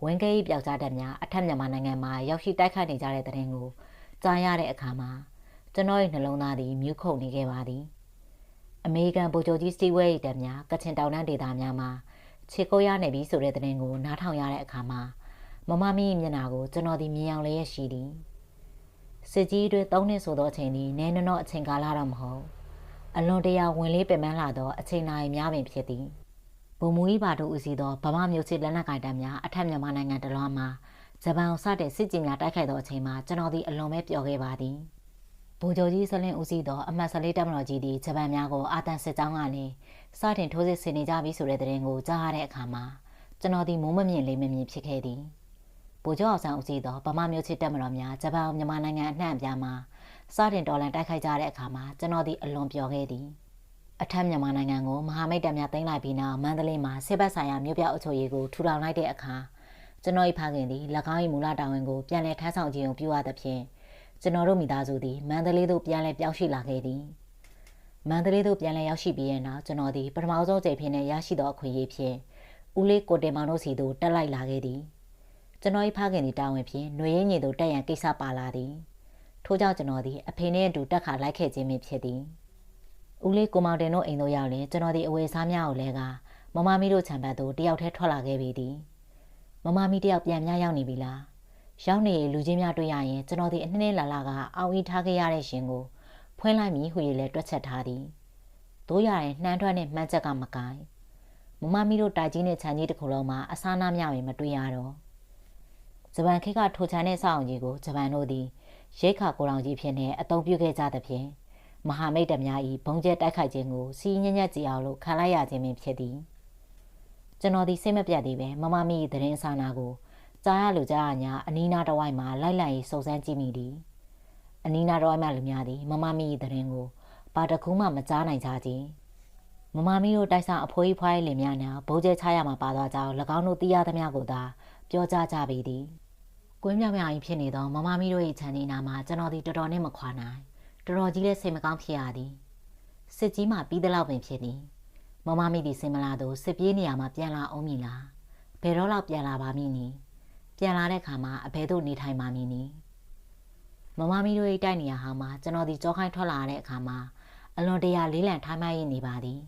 A: ဝန်ကေးပြောက်ကြားတက်များအထက်မြန်မာနိုင်ငံမှာရောက်ရှိတိုက်ခိုက်နေကြတဲ့တဲ့ရင်ကိုကြားရတဲ့အခါမှာကျွန်တော်ရဲ့နှလုံးသားသည်မြူးခုန်နေခဲ့ပါသည်အမေရိကန်ဗိုလ်ချုပ်ကြီးစတီဝဲ၏တပ်များကချင်တောင်တန်းဒေသများမှာခြေကုပ်ရနေပြီဆိုတဲ့တဲ့ရင်ကိုနားထောင်ရတဲ့အခါမှာမမမီမျက်နှာကိုကျွန်တော်ဒီမြင်အောင်လည်းရှိသည်စစ်ကြီးတွေ3နှစ်ဆိုသောအချိန်သည်နည်းနည်းအချိန်ကာလတော့မဟုတ်အလွန်တရာဝင်လေးပင်ပန်းလာသောအချိန်နာရီများပင်ဖြစ်သည်ဗိုလ်မှူးကြီးပါတို့ဦးစီးသောဗမာမျိုးချစ်လက်နက်ကိုင်တပ်များအထက်မြန်မာနိုင်ငံတလွှားမှာဂျပန်စတဲ့စစ်ကြီးများတိုက်ခိုက်သောအချိန်မှာကျွန်တော်သည်အလွန်ပဲပျော်ခဲ့ပါသည်ဗိုလ်ချုပ်ကြီးစလင်းဦးစီးသောအမှတ်14တပ်မတော်ကြီးသည်ဂျပန်များကိုအာတန်စစ်ကြောင်းကနေစတင်ထိုးစစ်ဆင်နေကြပြီဆိုတဲ့သတင်းကိုကြားရတဲ့အခါမှာကျွန်တော်သည်မိုးမမြင်လေးမမြင်ဖြစ်ခဲ့သည်ဗိုလ်ချုပ်အောင်ဆန်းဦးစီးသောဗမာမျိုးချစ်တပ်မတော်များဂျပန်မြန်မာနိုင်ငံအနှံ့အပြားမှာစတင်တော်လှန်တိုက်ခိုက်ကြတဲ့အခါမှာကျွန်တော်သည်အလွန်ပျော်ခဲ့သည်အထက်မြန်မာနိုင်ငံကိုမဟာမိတ်တပ်များသိမ်းလိုက်ပြီးနောက်မန္တလေးမှာစစ်ဘက်ဆိုင်ရာမြို့ပြအုပ်ချုပ်ရေးကိုထူထောင်လိုက်တဲ့အခါကျွန်တော်၏ဖခင်သည်၎င်း၏မူလတာဝန်ကိုပြန်လည်ထမ်းဆောင်ခြင်းကိုပြုအပ်သဖြင့်ကျွန်တော်တို့မိသားစုသည်မန္တလေးသို့ပြန်လည်ပြောင်းရွှေ့လာခဲ့သည်မန္တလေးသို့ပြန်လည်ရောက်ရှိပြီးတဲ့နောက်ကျွန်တော်သည်ပထမဆုံးကြိမ်ဖြစ်နေရရှိသောအခွင့်အရေးဖြင့်ဦးလေးကိုတင်မောင်တို့စီသို့တက်လိုက်လာခဲ့သည်ကျွန်တော်၏ဖခင်သည်တာဝန်ဖြင့်ຫນွေရင်းညင်သို့တက်ရန်ကိစ္စပါလာသည်ထို့ကြောင့်ကျွန်တော်သည်အဖေနှင့်အတူတက်ခါလိုက်ခဲ့ခြင်းဖြစ်သည်ဦးလေးကိုမောင်တင်တို့အိမ်သို့ရောက်ရင်ကျွန်တော်ဒီအဝယ်စားများကိုလဲကမမမီတို့ခြံဘက်သို့တယောက်တည်းထွက်လာခဲ့ပြီသည်မမမီတယောက်ပြန်များရောက်နေပြီလားရောက်နေလူချင်းများတွေ့ရရင်ကျွန်တော်ဒီအနှင်းလာလာကအောင်းအီးထားခဲ့ရတဲ့ရှင်ကိုဖွင့်လိုက်မိဟူ၍လဲတွက်ချက်ထားသည်တို့ရရင်နှမ်းထွက်နဲ့မှန်းချက်ကမကိုင်းမမမီတို့တိုက်ကြီးနဲ့ခြံကြီးတစ်ခုလုံးမှာအစားနာများရင်မတွေ့ရတော့ဂျပန်ခေတ်ကထိုချမ်းတဲ့စောင့်ကြီးကိုဂျပန်တို့သည်ရိတ်ခါကိုလောင်ကြီးဖြစ်နေအသုံးပြုခဲ့ကြသဖြင့်မဟာမိတ်တပ်များ၏ဘုံကျဲတိုက်ခိုက်ခြင်းကိုစီးညံ့ညက်ကြည့်အောင်လို့ခံလိုက်ရခြင်းပင်ဖြစ်သည်ကျွန်တော်ဒီစိတ်မပြတ်သေးပဲမမမီ၏သတင်းစာနာကိုကြားရလို့ကြားရညာအနီးနားတစ်ဝိုက်မှာလိုက်လံရေးစုံစမ်းကြည့်မိသည်အနီးနားတစ်ဝိုက်မှလူများသည်မမမီ၏သတင်းကိုဘာတစ်ခုမှမကြားနိုင်ကြကြမမမီတို့တိုက်ဆောင်အဖိုးကြီးဖွားရေးလင်များနာဘုံကျဲချရမှာပါသွားကြောင်း၎င်းတို့သိရသမျှကိုသာပြောကြားကြပေသည်ကွင်းမြောင်မြောင်ကြီးဖြစ်နေသောမမမီတို့၏ခြံဒီနာမှာကျွန်တော်ဒီတော်တော်နဲ့မခွာနိုင်တော်တော်ကြီးလည်းစိတ်မကောင်းဖြစ်ရသည်စစ်ကြီးမှပြီးသလောက်ပင်ဖြစ်သည်မမမိသည်စင်မလာသို့စစ်ပြေးနေရမှာပြန်လာအောင်မည်လားဘယ်တော့လောက်ပြန်လာပါမည်နည်းပြန်လာတဲ့ခါမှာအဘယ်သို့နေထိုင်ပါမည်နည်းမမမိတို့၏တိုက်နေရဟောင်းမှာကျွန်တော်ဒီကြောခိုင်းထွက်လာတဲ့အခါမှာအလွန်တရာလေးလံထိုင်းမှရနေပါသည်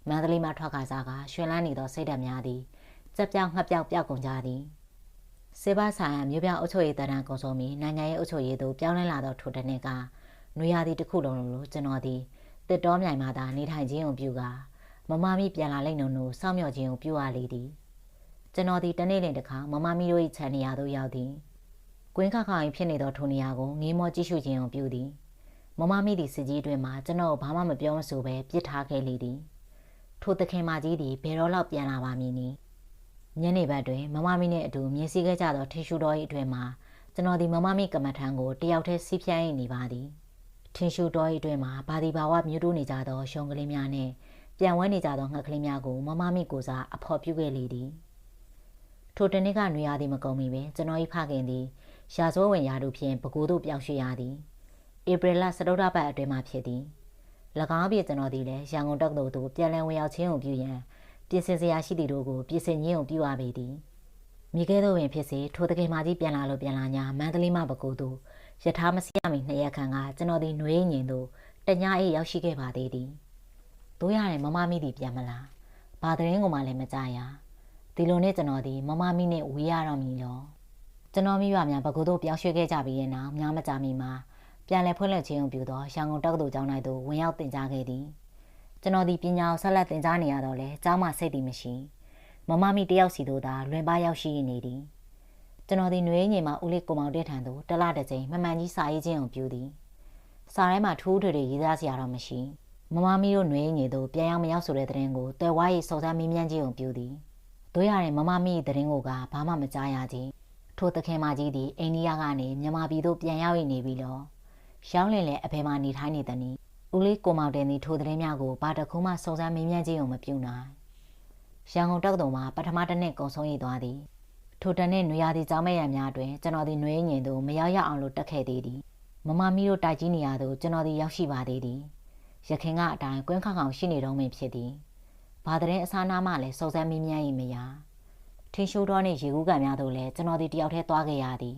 A: မန္တလေးမှာထွက်ခါစားကရွှင်လန်းနေသောစိတ်ဓာတ်များသည်ကြက်ပြောင်ငှက်ပြောက်ပျောက်ကုန်ကြသည်စေဘဆိုင်ရာမြို့ပြအုပ်ချုပ်ရေးတန်းကုံဆုံးပြီးနိုင်ငံရေးအုပ်ချုပ်ရေးသို့ပြောင်းလဲလာသောထိုတနေ့ကနွေရာသီတစ်ခုလုံးလိုကျွန်တော်သည်တစ်တော်မြိုင်မှသာနေထိုင်ခြင်းကိုပြုကာမမမီပြန်လာလိမ့်နို့နို့စောင့်မျှော်ခြင်းကိုပြုရလေသည်ကျွန်တော်သည်တနေ့လင်တစ်ခါမမမီတို့၏ခြံနေရာသို့ရောက်သည်ကွင်းခါခါရင်ဖြစ်နေသောထိုနေရာကိုငေးမောကြည့်ရှုခြင်းကိုပြုသည်မမမီသည်စစ်ကြီးအတွင်းမှာကျွန်တော်ဘာမှမပြောမဆိုပဲပြစ်ထားခဲ့လေသည်ထိုသခင်မကြီးသည်ဘယ်တော့လောက်ပြန်လာပါမည်နည်းညနေဘက်တွင်မမမီနှင့်အတူမြင်စီခဲ့ကြသောထေရှူတော်၏အတွင်းမှာကျွန်တော်သည်မမမီကမ္မထံကိုတယောက်တည်းစီးပြိုင်းနေပါသည်ထင်းရှူတော်၏အတွင်းမှာဘာဒီဘာဝမြူးတိုးနေကြသောရှုံကလေးများနှင့်ပြန်ဝဲနေကြသောငှက်ကလေးများကိုမမမိကိုစားအဖော်ပြုခဲ့လေသည်ထိုတနေ့ကနွေရာသီမကုန်မီပင်ကျွန်တော်၏ဖခင်သည်ရာဇဝဝင်ရာတို့ဖြင့်ပဲခူးသို့ပြောင်းရွှေ့ရသည်ဧပြီလစတုတ္ထပတ်အတွင်းမှာဖြစ်သည်၎င်းအပြင်ကျွန်တော်သည်လည်းရန်ကုန်တက္ကသိုလ်သို့ပြန်လည်ဝင်ရောက်ခြင်းကိုပြုရန်ပြင်ဆင်စရာရှိသည့်တို့ကိုပြင်ဆင်ခြင်းကိုပြုရပေသည်မိခဲ့သောပင်ဖြစ်စေထိုတကယ်မကြီးပြန်လာလို့ပြန်လာညာမန္တလေးမှပဲခူးသို့ရထားမစီရမီ2ရက်ခန့်ကကျွန်တော်သည်နှွေးငင်သို့တညအေးရောက်ရှိခဲ့ပါသေးသည်တို့ရတယ်မမမိသည်ပြန်မလားဘာသတင်းကိုမှလည်းမကြားရဒီလိုနဲ့ကျွန်တော်သည်မမမိနဲ့ဝေးရတော့မည်လို့ကျွန်တော်မိဘများပဲခူးသို့ပြောင်းရွှေ့ခဲ့ကြပြီးတဲ့နောက်များမကြာမီမှာပြန်လည်ဖွင့်လှစ်ခြင်းကိုပြုသောရန်ကုန်တက္ကသိုလ်ကျောင်း၌သို့ဝင်ရောက်သင်ကြားခဲ့သည်ကျွန်တော်သည်ပညာကိုဆက်လက်သင်ကြားနေရတော့လဲကျောင်းမှစိတ်တည်မရှိမမမိတယောက်စီတို့သာလွင်ပါရောက်ရှိနေသည်ကျွန်တော်ဒီနှွေးငင်မှာဦးလေးကိုမောင်တဲ့ထံသို့တလတစ်ကြိမ်မှန်မှန်ကြီးစာရေးခြင်းကိုပြုသည်စာထဲမှာထူးထွေရေးသားစရာတော့မရှိမမမီတို့နှွေးငင်သို့ပြန်ရောက်မရောက်ဆိုတဲ့သတင်းကိုတွယ်ဝါးရေးစုံစမ်းမေးမြန်းခြင်းကိုပြုသည်တို့ရရင်မမမီသတင်းကိုကဘာမှမကြားရကြထိုသခင်မကြီးသည်အိန္ဒိယကနေမြန်မာပြည်သို့ပြန်ရောက်နေပြီလို့ရောင်းလင်လည်းအဖေမှနေထိုင်နေသည်နီဦးလေးကိုမောင်တင်သည်ထိုသတင်းများကိုဘာတစ်ခုမှစုံစမ်းမေးမြန်းခြင်းကိုမပြုနိုင်ရန်ကုန်တက္ကသိုလ်မှာပထမတစ်နှစ်ကုံဆုံးရသွားသည်ထိုတနေ့နွေရာသီကျောင်းမဲ့ရံများတွင်ကျွန်တော်သည်နှွေးငင်သို့မရောက်ရအောင်လို့တက်ခဲ့သေးသည်မမမီတို့တိုက်ကြီးနေရာသို့ကျွန်တော်သည်ရောက်ရှိပါသေးသည်ရခင်ကအတိုင်းကွင်းခေါင်ရှိနေတော့မင်းဖြစ်သည်ဘာသတင်းအစားနာမှလည်းစုံစမ်းမေးမြန်း၏မရ ထင်းရှိုးတော်နှင့်ရေကူးကန်များတို့လည်းကျွန်တော်ဒီတယောက်တည်းသွားခဲ့ရသည်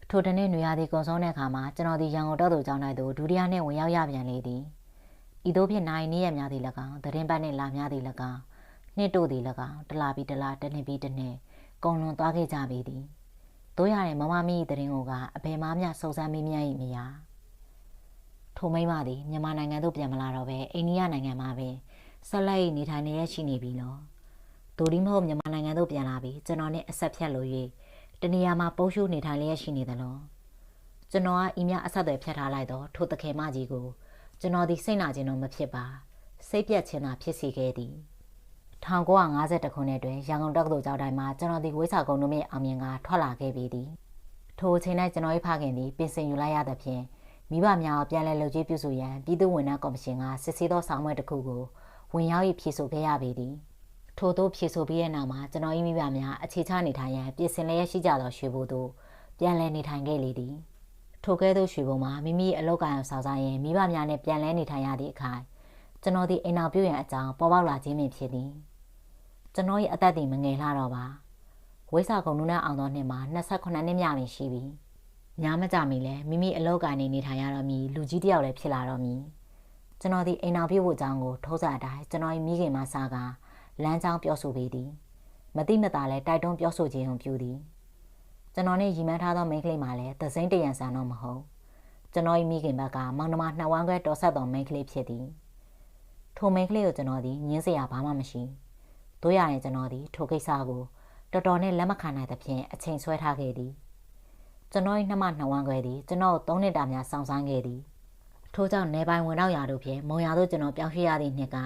A: ထိုတနေ့နွေရာသီကုံဆုံးတဲ့အခါမှာကျွန်တော်ဒီရန်ကုန်တောက်သူကျောင်းတိုင်းသို့ဒုတိယနှင့်ဝင်ရောက်ရပြန်လေသည်ဤသို့ဖြင့်နိုင်နေ့ရက်များသည်၎င်းသတင်းပတ်နှင့်လာများသည်၎င်းနှစ်တို့သည်၎င်းတလားပြီးတလားတစ်နှစ်ပြီးတစ်နှစ်ကုံလွန်သွားခဲ့ကြပေသည်တို့ရတဲ့မမမီသတင်းကိုကအဘယ်မှမျှစုံစမ်းမေးမြန်း၏မရထိုမိမသည်မြန်မာနိုင်ငံသို့ပြန်မလာတော့ဘဲအိန္ဒိယနိုင်ငံမှာပင်ဆက်လက်နေထိုင်နေရရှိနေပြီလောဒိုဒီမဟုတ်မြန်မာနိုင်ငံသို့ပြန်လာပြီးကျွန်တော်နှင့်အဆက်ဖြတ်လို့၍တနေရာမှာပုံရှိုးနေထိုင်လျက်ရှိနေသလောကျွန်တော်ကဤမြအဆက်အသွယ်ဖြတ်ထားလိုက်တော့ထိုတခင်မကြီးကိုကျွန်တော်ဒီစိတ်နာခြင်းတော့မဖြစ်ပါစိတ်ပြတ်ခြင်းသာဖြစ်စေခဲ့သည်1952ခုနှစ်တွင်ရန်ကုန်တက္ကသိုလ်ကျောင်းတိုင်းမှာကျွန်တော်ဒီဝိစာကုံတို့မြအောင်မြင်ကထွက်လာခဲ့ပြီသည်ထိုအချိန်၌ကျွန်တော်၏ဖခင်သည်ပင်စင်ယူလိုက်ရသဖြင့်မိဘများကိုပြန်လည်လုပ်ကြည့်ပြုစုရန်ပြည်သူ့ဝန်ထမ်းကော်မရှင်ကစစ်ဆေးသောဆောင်ရွက်တစ်ခုကိုဝင်ရောက်၍ဖြေဆိုခဲ့ရပေသည်ထို့သောဖြေဆိုပြီးတဲ့နောက်မှာကျွန်တော်၏မိဘများအခြေချနေထိုင်ရန်ပြင်ဆင်လျက်ရှိကြသောရွှေဘို့သို့ပြန်လည်နေထိုင်ခဲ့လေသည်ထိုကဲ့သို့ရွှေဘိုမှာမိမိအလုပ်ကိုင်ဆောင်စားရန်မိဘများနှင့်ပြန်လည်နေထိုင်ရသည့်အခါကျွန်တော်သည်အိမ်နောက်ပြုရန်အကြောင်းပေါ်ပေါက်လာခြင်းပင်ဖြစ်သည်ကျွန်တော်၏အသက်သည်မငယ်လှတော့ပါဝိစာကုံနုနဲ့အောင်သောနှစ်မှာ28နှစ်မြပင်ရှိပြီများမကြမီလဲမိမိအလုပ်ကိုင်နေထိုင်ရတော့မည်လူကြီးတစ်ယောက်လည်းဖြစ်လာတော့မည်ကျွန်တော်သည်အိမ်နောက်ပြုဖို့အကြောင်းကိုထိုးစားတိုင်းကျွန်တော်၏မိခင်မဆာကလမ်းကြောင်းပြောဆိုပေသည်မတိမတာလဲတိုက်တွန်းပြောဆိုခြင်းဟုပြုသည်ကျွန်တော်နဲ့ရီမန်းထားသောမိန်းကလေးမှလည်းသစိမ့်တရံဆန်တော့မဟုတ်ကျွန်တော်၏မိခင်ဘက်ကမောင်နှမနှစ်ဝမ်းခွဲတော်ဆက်သောမိန်းကလေးဖြစ်သည်ထိုမိန်းကလေးကိုကျွန်တော်သည်ညှင်းစရာဘာမှမရှိတို့ရရင်ကျွန်တော်သည်ထိုကိစ္စကိုတော်တော်နဲ့လက်မခံနိုင်သဖြင့်အချိန်ဆွဲထားခဲ့သည်ကျွန်တော်၏နှမနှစ်ဝမ်းခွဲသည်ကျွန်တော်3နှစ်တာများစောင့်ဆိုင်းခဲ့သည်ထို့ကြောင့်နေပိုင်းဝင်တော့ရာတို့ဖြင့်မုံရတို့ကျွန်တော်ပြောင်းရွှေ့ရသည့်နှစ်က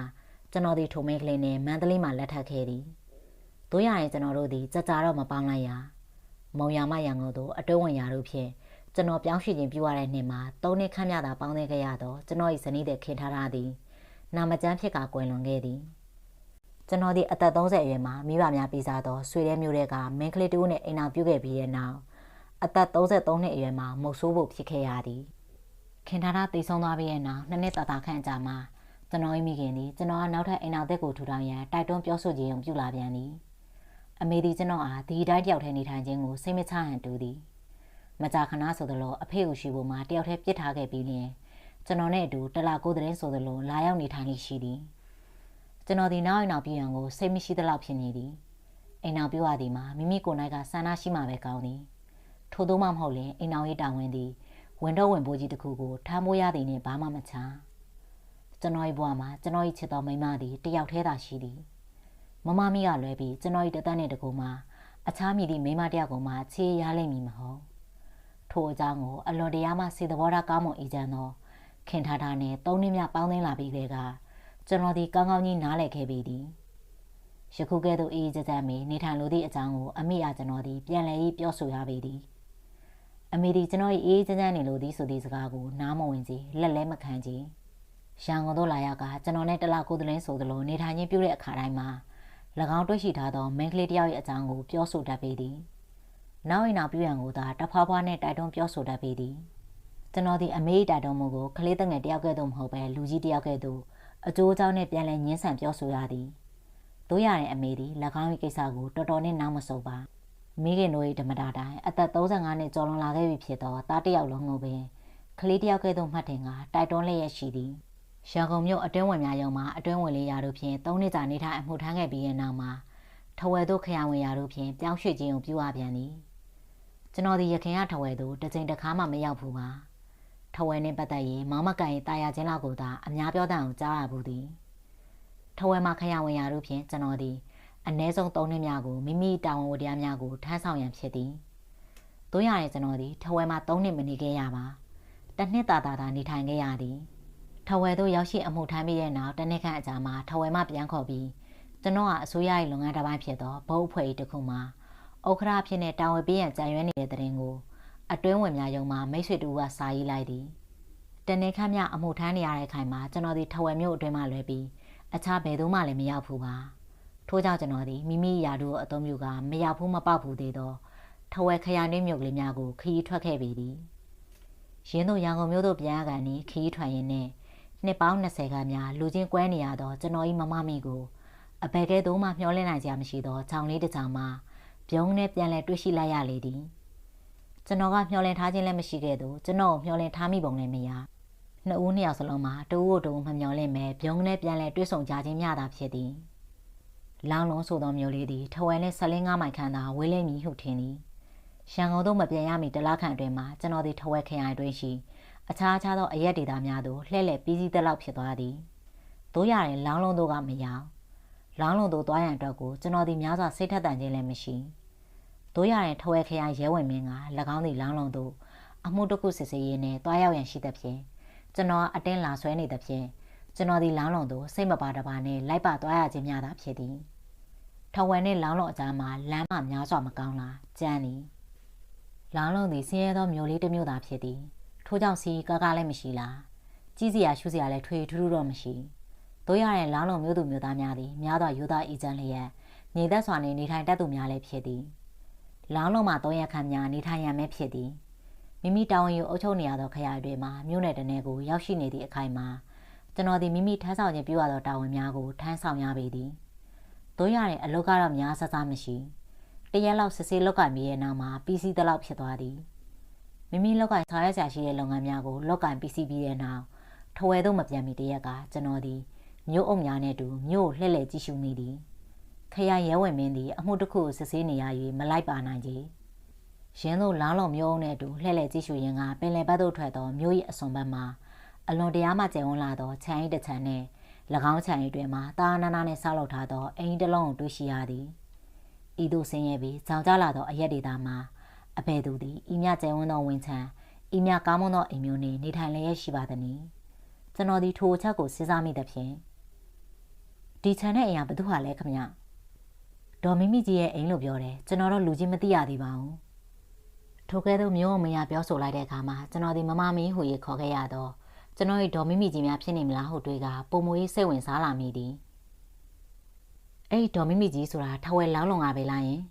A: ကျွန်တော်သည်ထိုမိန်းကလေးနှင့်မန္တလေးမှာလက်ထပ်ခဲ့သည်တို့ရရင်ကျွန်တော်တို့သည်ကြကြတော့မပေါင်းလိုက်ရမုံရမရန်ကုန်သို့အတွင်းဝင်ရာတို့ဖြင့်ကျွန်တော်ပြောင်းရွှေ့ခြင်းပြုရတဲ့နှစ်မှာ3နှစ်ခန့်မြသာပေါင်းသိခဲ့ရတော့ကျွန်တော်၏ဇနီးတဲ့ခင်ထားရသည်နာမကျန်းဖြစ်ကကွယ်လွန်ခဲ့သည်ကျွန်တော်ဒီအသက်30အရွယ်မှာမိဘများပြီးစားသောဆွေတဲ့မျိုးတွေကမင်းကလေးတူနဲ့အိမ်အောင်ပြုခဲ့ပြီးတဲ့နောက်အသက်33နှစ်အရွယ်မှာမုတ်ဆိုးဖို့ဖြစ်ခဲ့ရသည်ခင်ထားတာတည်ဆုံးသွားပြီးတဲ့နောက်2နှစ်တာခန့်ကြာမှကျွန်တော်၏မိခင်သည်ကျွန်တော်ကနောက်ထပ်အိမ်အောင်သက်ကိုထူထောင်ရန်တိုက်တွန်းပြောဆိုခြင်းပြုလာပြန်သည်အမေသည်ကျွန်တော်အားဒီတိုင်းတယောက်တည်းနေထိုင်ခြင်းကိုစိတ်မချဟန်တူသည်မကြာခဏဆိုသလိုအဖေကိုရှိဖို့မှာတယောက်တည်းပြစ်ထားခဲ့ပြီးလျှင်ကျွန်တော်နဲ့အတူတလာကိုသတင်းဆိုသလိုလာရောက်နေထိုင်နေရှိသည်ကျွန်တော်ဒီနောက်အိမ်အောင်ပြုရန်ကိုစိတ်မရှိသလောက်ဖြစ်နေသည်အိမ်အောင်ပြုရသည်မှာမိမိကိုယ်၌ကဆန္ဒရှိမှပဲကောင်းသည်ထို့သောမှမဟုတ်လျှင်အိမ်အောင်ရေးတာဝန်သည်ဝင်တော့ဝင်ပိုးကြီးတစ်ခုကိုထမ်းမိုးရသည်နှင့်ဘာမှမချမ်းကျွန်တော်၏ဘဝမှာကျွန်တော်၏ချစ်တော်မိန်းမသည်တယောက်တည်းသာရှိသည်မမမီကလွဲပြီးကျွန်တော်၏တသက်နှင့်တကူမှာအခြားမည်သည့်မိန်းမတစ်ယောက်ကိုမှချေရလိမ့်မည်မဟုတ်ထိုအကြောင်းကိုအလွန်တရာမှစေတဘောထားကောင်းမွန်အေးချမ်းသောခင်ထားတာနှင့်3နှစ်မြပေါင်းသိမ်းလာပြီးကကျွန်တော်ဒီကောင်းကောင်းကြီးနားလည်ခဲ့ပြီသည်ယခုကဲ့သို့အေးကြကြမီနေထိုင်လိုသည့်အကြောင်းကိုအမေအားကျွန်တော်ဒီပြန်လည်ရေးပြောဆိုရပေသည်အမေဒီကျွန်တော်အေးကြကြနေလိုသည်ဆိုသည့်စကားကိုနားမဝင်ကြလက်လဲမခံကြရန်ကုန်သို့လာရောက်ကကျွန်တော်နဲ့တလားကိုသတင်းဆိုသလိုနေထိုင်ခြင်းပြုတဲ့အခါတိုင်းမှာ၎င်းတွေ့ရှိထားသောမိန်းကလေးတစ်ယောက်၏အကြောင်းကိုပြောဆိုတတ်ပေသည်နောက်အိမ်နောက်ပြုရန်ကိုသာတဖွာဖွာနဲ့တိုက်တွန်းပြောဆိုတတ်ပေသည်ကျွန်တော်ဒီအမေတိုက်တွန်းမှုကိုကလေးတငယ်တစ်ယောက်ကဲ့သို့မဟုတ်ပဲလူကြီးတစ်ယောက်ကဲ့သို့အကျိုးအကြောင်းနဲ့ပြန်လည်ညှင်းဆန်ပြောဆိုရသည်တို့ရတဲ့အမေသည်၎င်း၏ကိစ္စကိုတော်တော်နဲ့နားမစုံပါမိခင်တို့၏ဓမ္မတာတိုင်းအသက်35နှစ်ကျော်လွန်လာခဲ့ပြီဖြစ်သောသားတစ်ယောက်လုံးကိုပင်ကလေးတစ်ယောက်ကဲ့သို့မှတ်တင်ကတိုက်တွန်းလျက်ရှိသည်ရန်ကုန်မြို့အတွင်းဝင်များရုံမှာအတွင်းဝင်လေးရာတို့ဖြင့်3နှစ်ကြာနေထိုင်အမှုထမ်းခဲ့ပြီးတဲ့နောက်မှာထဝယ်တို့ခရဝင်ရာတို့ဖြင့်ပြောင်းရွှေ့ခြင်းကိုပြုအပ်ပြန်သည်ကျွန်တော်ဒီရခင်ကထဝယ်တို့တစ်ချိန်တစ်ခါမှမရောက်ဘူးပါထဝယ်နှင့်ပတ်သက်ရင်မောင်မကန်၏တာယာခြင်းလောက်ကိုသာအများပြောတတ်အောင်ကြားရဘူးသည်ထဝယ်မှာခရဝင်ရာတို့ဖြင့်ကျွန်တော်ဒီအနည်းဆုံး3နှစ်များကိုမိမိတာဝန်ဝတ္တရားများကိုထမ်းဆောင်ရန်ဖြစ်သည်တို့ရတဲ့ကျွန်တော်ဒီထဝယ်မှာ3နှစ်မနေခဲ့ရပါတစ်နှစ်တာနေထိုင်ခဲ့ရသည်ထဝယ်တို့ရောက်ရှိအမှုထမ်းပြီးတဲ့နောက်တစ်နှစ်ခန့်အကြာမှာထဝယ်မှပြန်ခေါ်ပြီးကျွန်တော်ကအစိုးရ၏လုပ်ငန်းတစ်ပိုင်းဖြစ်သောဘုတ်အဖွဲ့တစ်ခုမှာဥက္ကဋ္ဌဖြစ်တဲ့တာဝန်ပေးရန်ကြံရွယ်နေတဲ့တဲ့ရင်ကိုအတွင်းဝင်များရုံမှာမိတ်ဆွေတူကစာရေးလိုက်သည်တနေ့ခန့်မြအမှုထမ်းနေရတဲ့ခိုင်မှာကျွန်တော်ဒီထဝယ်မြို့အတွင်းမှလွဲပြီးအခြားဘယ်သူမှလည်းမရောက်ဘူးပါထို့ကြောင့်ကျွန်တော်ဒီမိမိရာတို့အသုံးပြုကမရောက်ဘူးမပေါက်ဘူးသေးသောထဝယ်ခရိုင်တွင်းမြို့ကလေးများကိုခရီးထွက်ခဲ့ပြီသည်ရင်းတို့ရန်ကုန်မြို့သို့ပြန်ရကန်ပြီးခရီးထွက်ရင်းနဲ့နှစ်ပေါင်း20ခန့်များလူချင်းကွဲနေရသောကျွန်တော်၏မမမိကို အဘယ်ကဲသို့မှမျှော်လင့်နိုင်ကြမရှိသောချောင်းလေးတစ်ချောင်းမှာပြုံးနဲ့ပြန်လဲတွေ့ရှိလိုက်ရလေသည်ကျွန်တော်ကမျှော်လင့်ထားခြင်းလည်းမရှိခဲ့သူကျွန်တော်မျှော်လင့်ထားမိပုံလည်းမရနှစ်ဦးနှစ်ယောက်စလုံးမှာတူဦးတူမမျှော်လင့်မဲ့ပြုံးနဲ့ပြန်လဲတွေ့ဆုံကြခြင်းများသာဖြစ်သည်လောင်းလုံးဆိုသောမျိုးလေးသည်ထဝယ်နှင့်15မိုင်ခန့်သာဝေးလိမ့်မည်ဟုထင်သည်ရန်ကုန်သို့မပြန်ရမီတလခန့်အတွင်းမှာကျွန်တော်သည်ထဝယ်ခရိုင်တွင်ရှိအခြားသောအရက်ဒေသများသို့လှည့်လည်ပြီးစီးသလောက်ဖြစ်သွားသည်တို့ရရင်လောင်းလုံးတို့ကမရောက်လောင်းလုံးတို့သွားရန်အတွက်ကိုကျွန်တော်သည်များစွာစိတ်ထက်သန်ခြင်းလည်းမရှိတို့ရရင်ထဝယ်ခရိုင်ရဲဝင်မင်းက၎င်းသည်လောင်းလုံးတို့အမှုတစ်ခုစစ်ဆေးရင်းနဲ့တွားရောက်ရန်ရှိသဖြင့်ကျွန်တော်အတင်းလာဆွဲနေသဖြင့်ကျွန်တော်သည်လောင်းလုံးတို့စိတ်မပါတပါနဲ့လိုက်ပါသွားရခြင်းများသာဖြစ်သည်ထဝယ်နှင့်လောင်းလုံးအကြားမှာလမ်းမများစွာမကောင်းလားကျန်းသည်လောင်းလုံးသည်ဆင်းရဲသောမျိုးလေးတစ်မျိုးသာဖြစ်သည်ထို့ကြောင့်စီကားကားလည်းမရှိလားကြီးစရာရှုစရာလည်းထွေထူးထူးတော့မရှိတို့ရတဲ့လောင်းလုံးမျိုးသူမျိုးသားများသည်များသောယူသားအီဂျန်လျက်နေသက်စွာနေထိုင်တတ်သူများလည်းဖြစ်သည်လောင်းလုံးမှာ3ရက်ခန့်များနေထိုင်ရန်ပဲဖြစ်သည်မိမိတာဝန်ယူအုပ်ချုပ်နေရသောခရိုင်တွေမှာမြို့နယ်တနေကိုရောက်ရှိနေသည့်အခိုင်မှာကျွန်တော်သည်မိမိထမ်းဆောင်ခြင်းပြုရသောတာဝန်များကိုထမ်းဆောင်ရပေသည်တို့ရတဲ့အလုပ်ကတော့များဆဆမရှိတရက်လောက်စစ်ဆေးလောက်ကပြီးရဲ့နောက်မှာပြီးစီးသလောက်ဖြစ်သွားသည်မိမိလောက်ကဆောင်ရွက်ဆရာရှိတဲ့လုပ်ငန်းများကိုလောက်ကပြီးစီးပြီးတဲ့နောက်ထဝယ်သို့မပြန်မီတရက်ကကျွန်တော်သည်မြို့အုပ်များနဲ့တူမြို့လှည့်လည်ကြည့်ရှုမိသည်ခရိုင်ရဲဝင်မင်းသည်အမှုတစ်ခုစစ်ဆေးနေရ၍မလိုက်ပါနိုင်ကြရင်းတို့လောင်းလုံးမြို့အုပ်နဲ့တူလှည့်လည်ကြည့်ရှုရင်းကပင်လယ်ဘက်သို့ထွက်သောမြို့၏အစွန်ဘက်မှာအလွန်တရားမှကျယ်ဝန်းလာသောခြံ၏တစ်ခြံနှင့်၎င်းခြံ၏တွင်မှတာနာနာနှင့်ဆောက်လုပ်ထားသောအိမ်တစ်လုံးကိုတွေ့ရှိရသည်ဤသို့ဆင်းရဲပြီးကြောင်ကြလာသောအရက်ဒေသမှာအဘယ်သူသည်ဤမြကျယ်ဝန်းသောဝင်းချံဤမြကောင်းမွန်သောအိမ်မျိုးနှင့်နေထိုင်လျက်ရှိပါသည်။ကျွန်တော်ဒီထိုအချက်ကိုစဉ်းစားမိသဖြင့်ဒီခြံနဲ့အိမ်ကဘသူဟာလဲခမရဒေါ်မိမိကြီးရဲ့အိမ်လို့ပြောတယ်ကျွန်တော်တော့လူချင်းမသိရသေးပါဘူး။ထိုကဲ့သို့မျိုးမရပြောဆိုလိုက်တဲ့အခါမှာကျွန်တော်ဒီမမမင်းဟူ၍ခေါ်ခဲ့ရတော့ကျွန်တော်ရဲ့ဒေါ်မိမိကြီးများဖြစ်နေမလားဟုတွေးကပုံမွေးစိတ်ဝင်စားလာမိသည်။အဲ့ဒေါ်မိမိကြီးဆိုတာထဝယ်လောင်းလုံကပဲလားယင်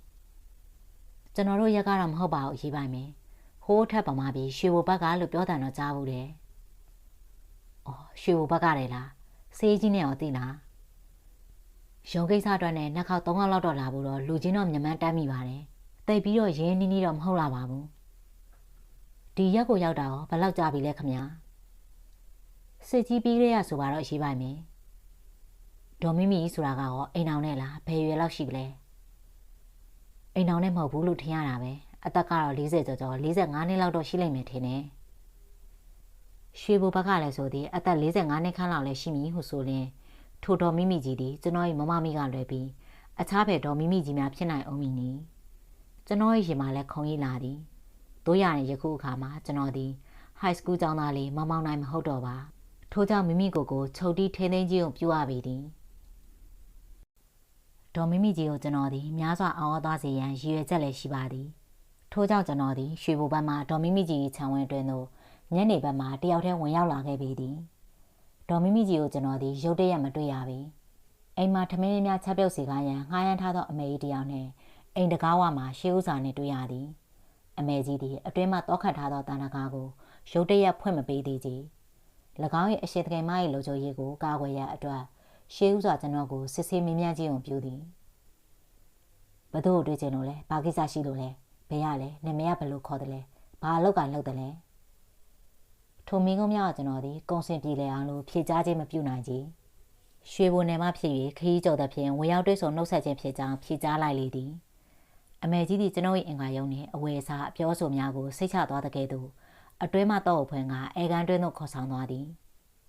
A: ကျွန်တော်တို့ရက်ကတော့မဟုတ်ပါဘူးရေးပါမယ်ဟိုးထက်ပမာပြီးရွှေဘိုဘက်ကလို့ပြောတယ်တော့ကြားဘူးတယ်အော်ရွှေဘိုဘက်ကတယ်လားစေးကြီးနဲ့ရောသိလားရုံကိစ္စအတွက်နဲ့နှစ်ခေါက်သုံးခေါက်လောက်တော့လာဖို့တော့လူချင်းတော့မြမန်းတမ်းမိပါတယ်တိတ်ပြီးတော့ရင်းနီးနီးတော့မဟုတ်လာပါဘူးဒီရက်ကိုရောက်တာရောဘယ်လောက်ကြာပြီလဲခမစစ်ကြီးပြီးရဆိုပါတော့ရေးပါမယ်ဒေါ်မိမိဆိုတာကရောအိမ်အောင်နဲ့လားဘယ်ရွယ်လောက်ရှိပလဲအိမ်အောင်နဲ့မဟုတ်ဘူးလို့ထင်ရတာပဲအသက်ကတော့40ကျော်ကျော်45နှစ်လောက်တော့ရှိလိမ့်မယ်ထင်တယ်ရွှေဘိုဘက်ကလည်းဆိုသည်အသက်45နှစ်ခန့်လောက်လည်းရှိမည်ဟုဆိုရင်ထိုဒေါ်မိမိကြီးသည်ကျွန်တော်၏မမမိကလွယ်ပြီးအခြားဘယ်ဒေါ်မိမိကြီးများဖြစ်နိုင်အောင်မည်နီကျွန်တော်၏ရင်မှာလည်းခုံကြီးလာသည်တို့ရရင်ယခုအခါမှာကျွန်တော်သည် high school ကျောင်းသားလေးမမောင်နိုင်မဟုတ်တော့ပါထို့ကြောင့်မိမိကိုယ်ကိုချုပ်တီးထိန်းသိမ်းခြင်းကိုပြုရပေသည်ဒေါ်မိမိကြီးကိုကျွန်တော်သည်များစွာအောင်အားသွားစေရန်ရည်ရွယ်ချက်လည်းရှိပါသည်ထို့ကြောင့်ကျွန်တော်သည်ရွှေဘိုဘက်မှဒေါ်မိမိကြီးခြံဝင်းတွင်သို့ညနေဘက်မှတယောက်တည်းဝင်ရောက်လာခဲ့ပြီသည်ဒေါ်မိမိကြီးကိုကျွန်တော်သည်ရုတ်တရက်မတွေ့ရပြီအိမ်မှာထမင်းများချက်ပြုတ်စီကားရန်ငှားရမ်းထားသောအမေကြီးတယောက်နှင့်အိမ်တကားဝမှာရှေးဥစွာနှင့်တွေ့ရသည်အမေကြီးသည်အတွင်းမှတောခတ်ထားသောတန်တကားကိုရုတ်တရက်ဖွင့်မပေးသေးကြ၎င်း၏အရှိတကယ်မ၏လိုချိုရေးကိုကာကွယ်ရန်အတွက်ရှေးဥစွာကျွန်တော်ကိုစစ်ဆေးမြင်မြန်ခြင်းကိုပြုသည်ဘသူ့ကိုတွေ့ချင်လို့လဲဘာကိစ္စရှိလို့လဲဘယ်ရလဲနာမည်ကဘယ်လိုခေါ်တယ်လဲဘာအလုပ်ကလုပ်တယ်လဲထိုမင်းကုန်းများကကျွန်တော်ဒီကုံစင်ပြည်လေအောင်လို့ဖြေကြားခြင်းမပြုနိုင်ကြရွှေဘိုနယ်မှဖြစ်၍ခရီးကြော်တဲ့ဖြင့်ဝင်ရောက်တွေ့ဆုံနှုတ်ဆက်ခြင်းဖြစ်ကြောင်းဖြေကြားလိုက်လေသည်အမေကြီးသည်ကျွန်တော်၏အင်္ဂါယုံနှင့်အဝယ်စားအပြောဆိုများကိုစိတ်ချသွားတဲ့ကဲ့သို့အတွဲမှတော့ဖွင့်ကအဲကန်တွင်းသို့ခေါ်ဆောင်သွားသည်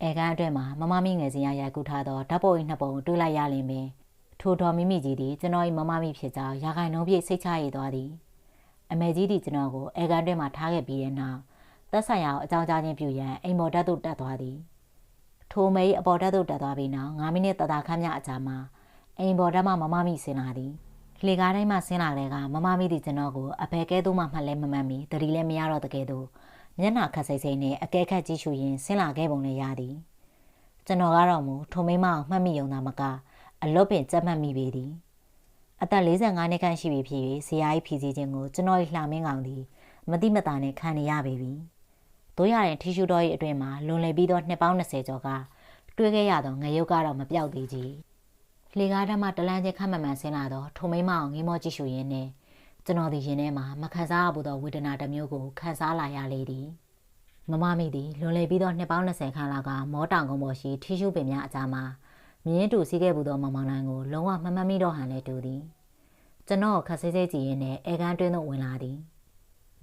A: အဲကန်အတွဲမှာမမမိငယ်စဉ်ရရိုက်ကူးထားသောဓာတ်ပုံ၏နှစ်ပုံတွေ့လိုက်ရလိမ့်မယ်ထိုတော်မိမိကြီးသည်ကျွန်တော်၏မမမိဖြစ်ကြောင်းရာခိုင်နှုန်းပြည့်စိတ်ချရသွားသည်အမေကြီးသည်ကျွန်တော်ကိုအဲကန်တွင်းမှာထားခဲ့ပြီးတဲ့နောက်သက်ဆိုင်ရာအကြောင်းကြားခြင်းပြုရန်အိမ်ပေါ်ဓာတ်သို့တက်သွားသည်ထိုမေအပေါ်ဓာတ်သို့တက်သွားပြီးနောက်9မိနစ်တသာခန့်မြအကြာမှာအိမ်ပေါ်ဓာတ်မှမမမိဆင်းလာသည်လေကားတိုင်းမှဆင်းလာတဲ့ကမမမိသည်ကျွန်တော်ကိုအဘယ်ကဲသို့မှမှတ်လဲမမှန်မီတတိလည်းမရတော့တကယ်တော့မျက်နှာခက်စိမ့်စိမ့်နဲ့အကဲခတ်ကြည့်ရှုရင်းဆင်းလာခဲ့ပုံလည်းရသည်ကျွန်တော်ကတော့မူထိုမိမအောင်မှတ်မိုံသာမကအလွတ်ပင်ကြက်မှတ်မိပေသည်အသက်45နှစ်ခန့်ရှိပြီဖြစ်၍ဇရာ၏ဖြီးစည်းခြင်းကိုကျွန်တော်၏လှမင်းကောင်သည်မတိမတာနဲ့ခံနေရပေပြီတို့ရတဲ့ထီရှူတော်၏အတွင်မှာလွန်လည်ပြီးသောနှစ်ပေါင်း20ကျော်ကတွေးခဲ့ရသောငရုတ်ကတော့မပြောက်သေးကြ လေကားဓာတ်မှတလန်းချင်းခတ်မှန်မှန်ဆင်းလာတော့ထိုမိမအောင်ငေးမောကြည့်ရှုရင်းနဲ့ကျွန်တော်ဒီရင်ထဲမှာမခံစားရဘူးသောဝေဒနာတစ်မျိုးကိုခံစားလာရလေသည်မမမိသည်လွန်လေပြီးသောနှစ်ပေါင်း20ခန်းလောက်ကမောတောင်ကုန်းပေါ်ရှိထီးရှူပင်များအကြားမှာမြင်းတူစီးခဲ့ဘူးသောမောင်မောင်နိုင်ကိုလုံးဝမမှတ်မိတော့ဟန်လဲတူသည်ကျွန်တော်ခက်ဆေးဆေးကြည့်ရင်းနဲ့အဲကန်းတွင်းသို့ဝင်လာသည်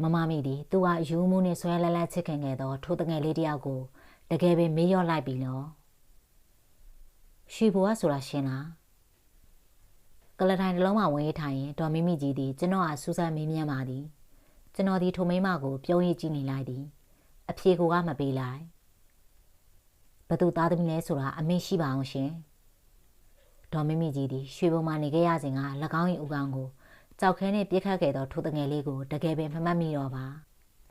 A: မမမိသည်သူကအယူမှုနှင့်ဆွဲလဲလဲချစ်ခင်ခဲ့သောထိုတငယ်လေးတယောက်ကိုတကယ်ပဲမေးလျော့လိုက်ပြီနော်ရှီဘိုကဆိုတာရှင်းလားကလထိုင်တစ်လုံးမှဝင်ရထိုင်ရင်ဒေါ်မိမိကြီးသည်ကျွန်တော်အားစူးစမ်းမေးမြန်းပါသည်ကျွန်တော်ဒီထိုမိမကိုပြုံးရည်ကြည့်နေလိုက်သည်အဖြေကိုကမပေးလိုက်ဘသူသားသမီးလဲဆိုတာအမေရှိပါအောင်ရှင်ဒေါ်မိမိကြီးသည်ရွှေဘုံမှနေခဲ့ရစဉ်က၎င်း၏ဦးခေါင်းကိုကြောက်ခဲနှင့်ပြစ်ခတ်ခဲ့သောထိုတငယ်လေးကိုတကယ်ပင်မမှတ်မိတော့ပါ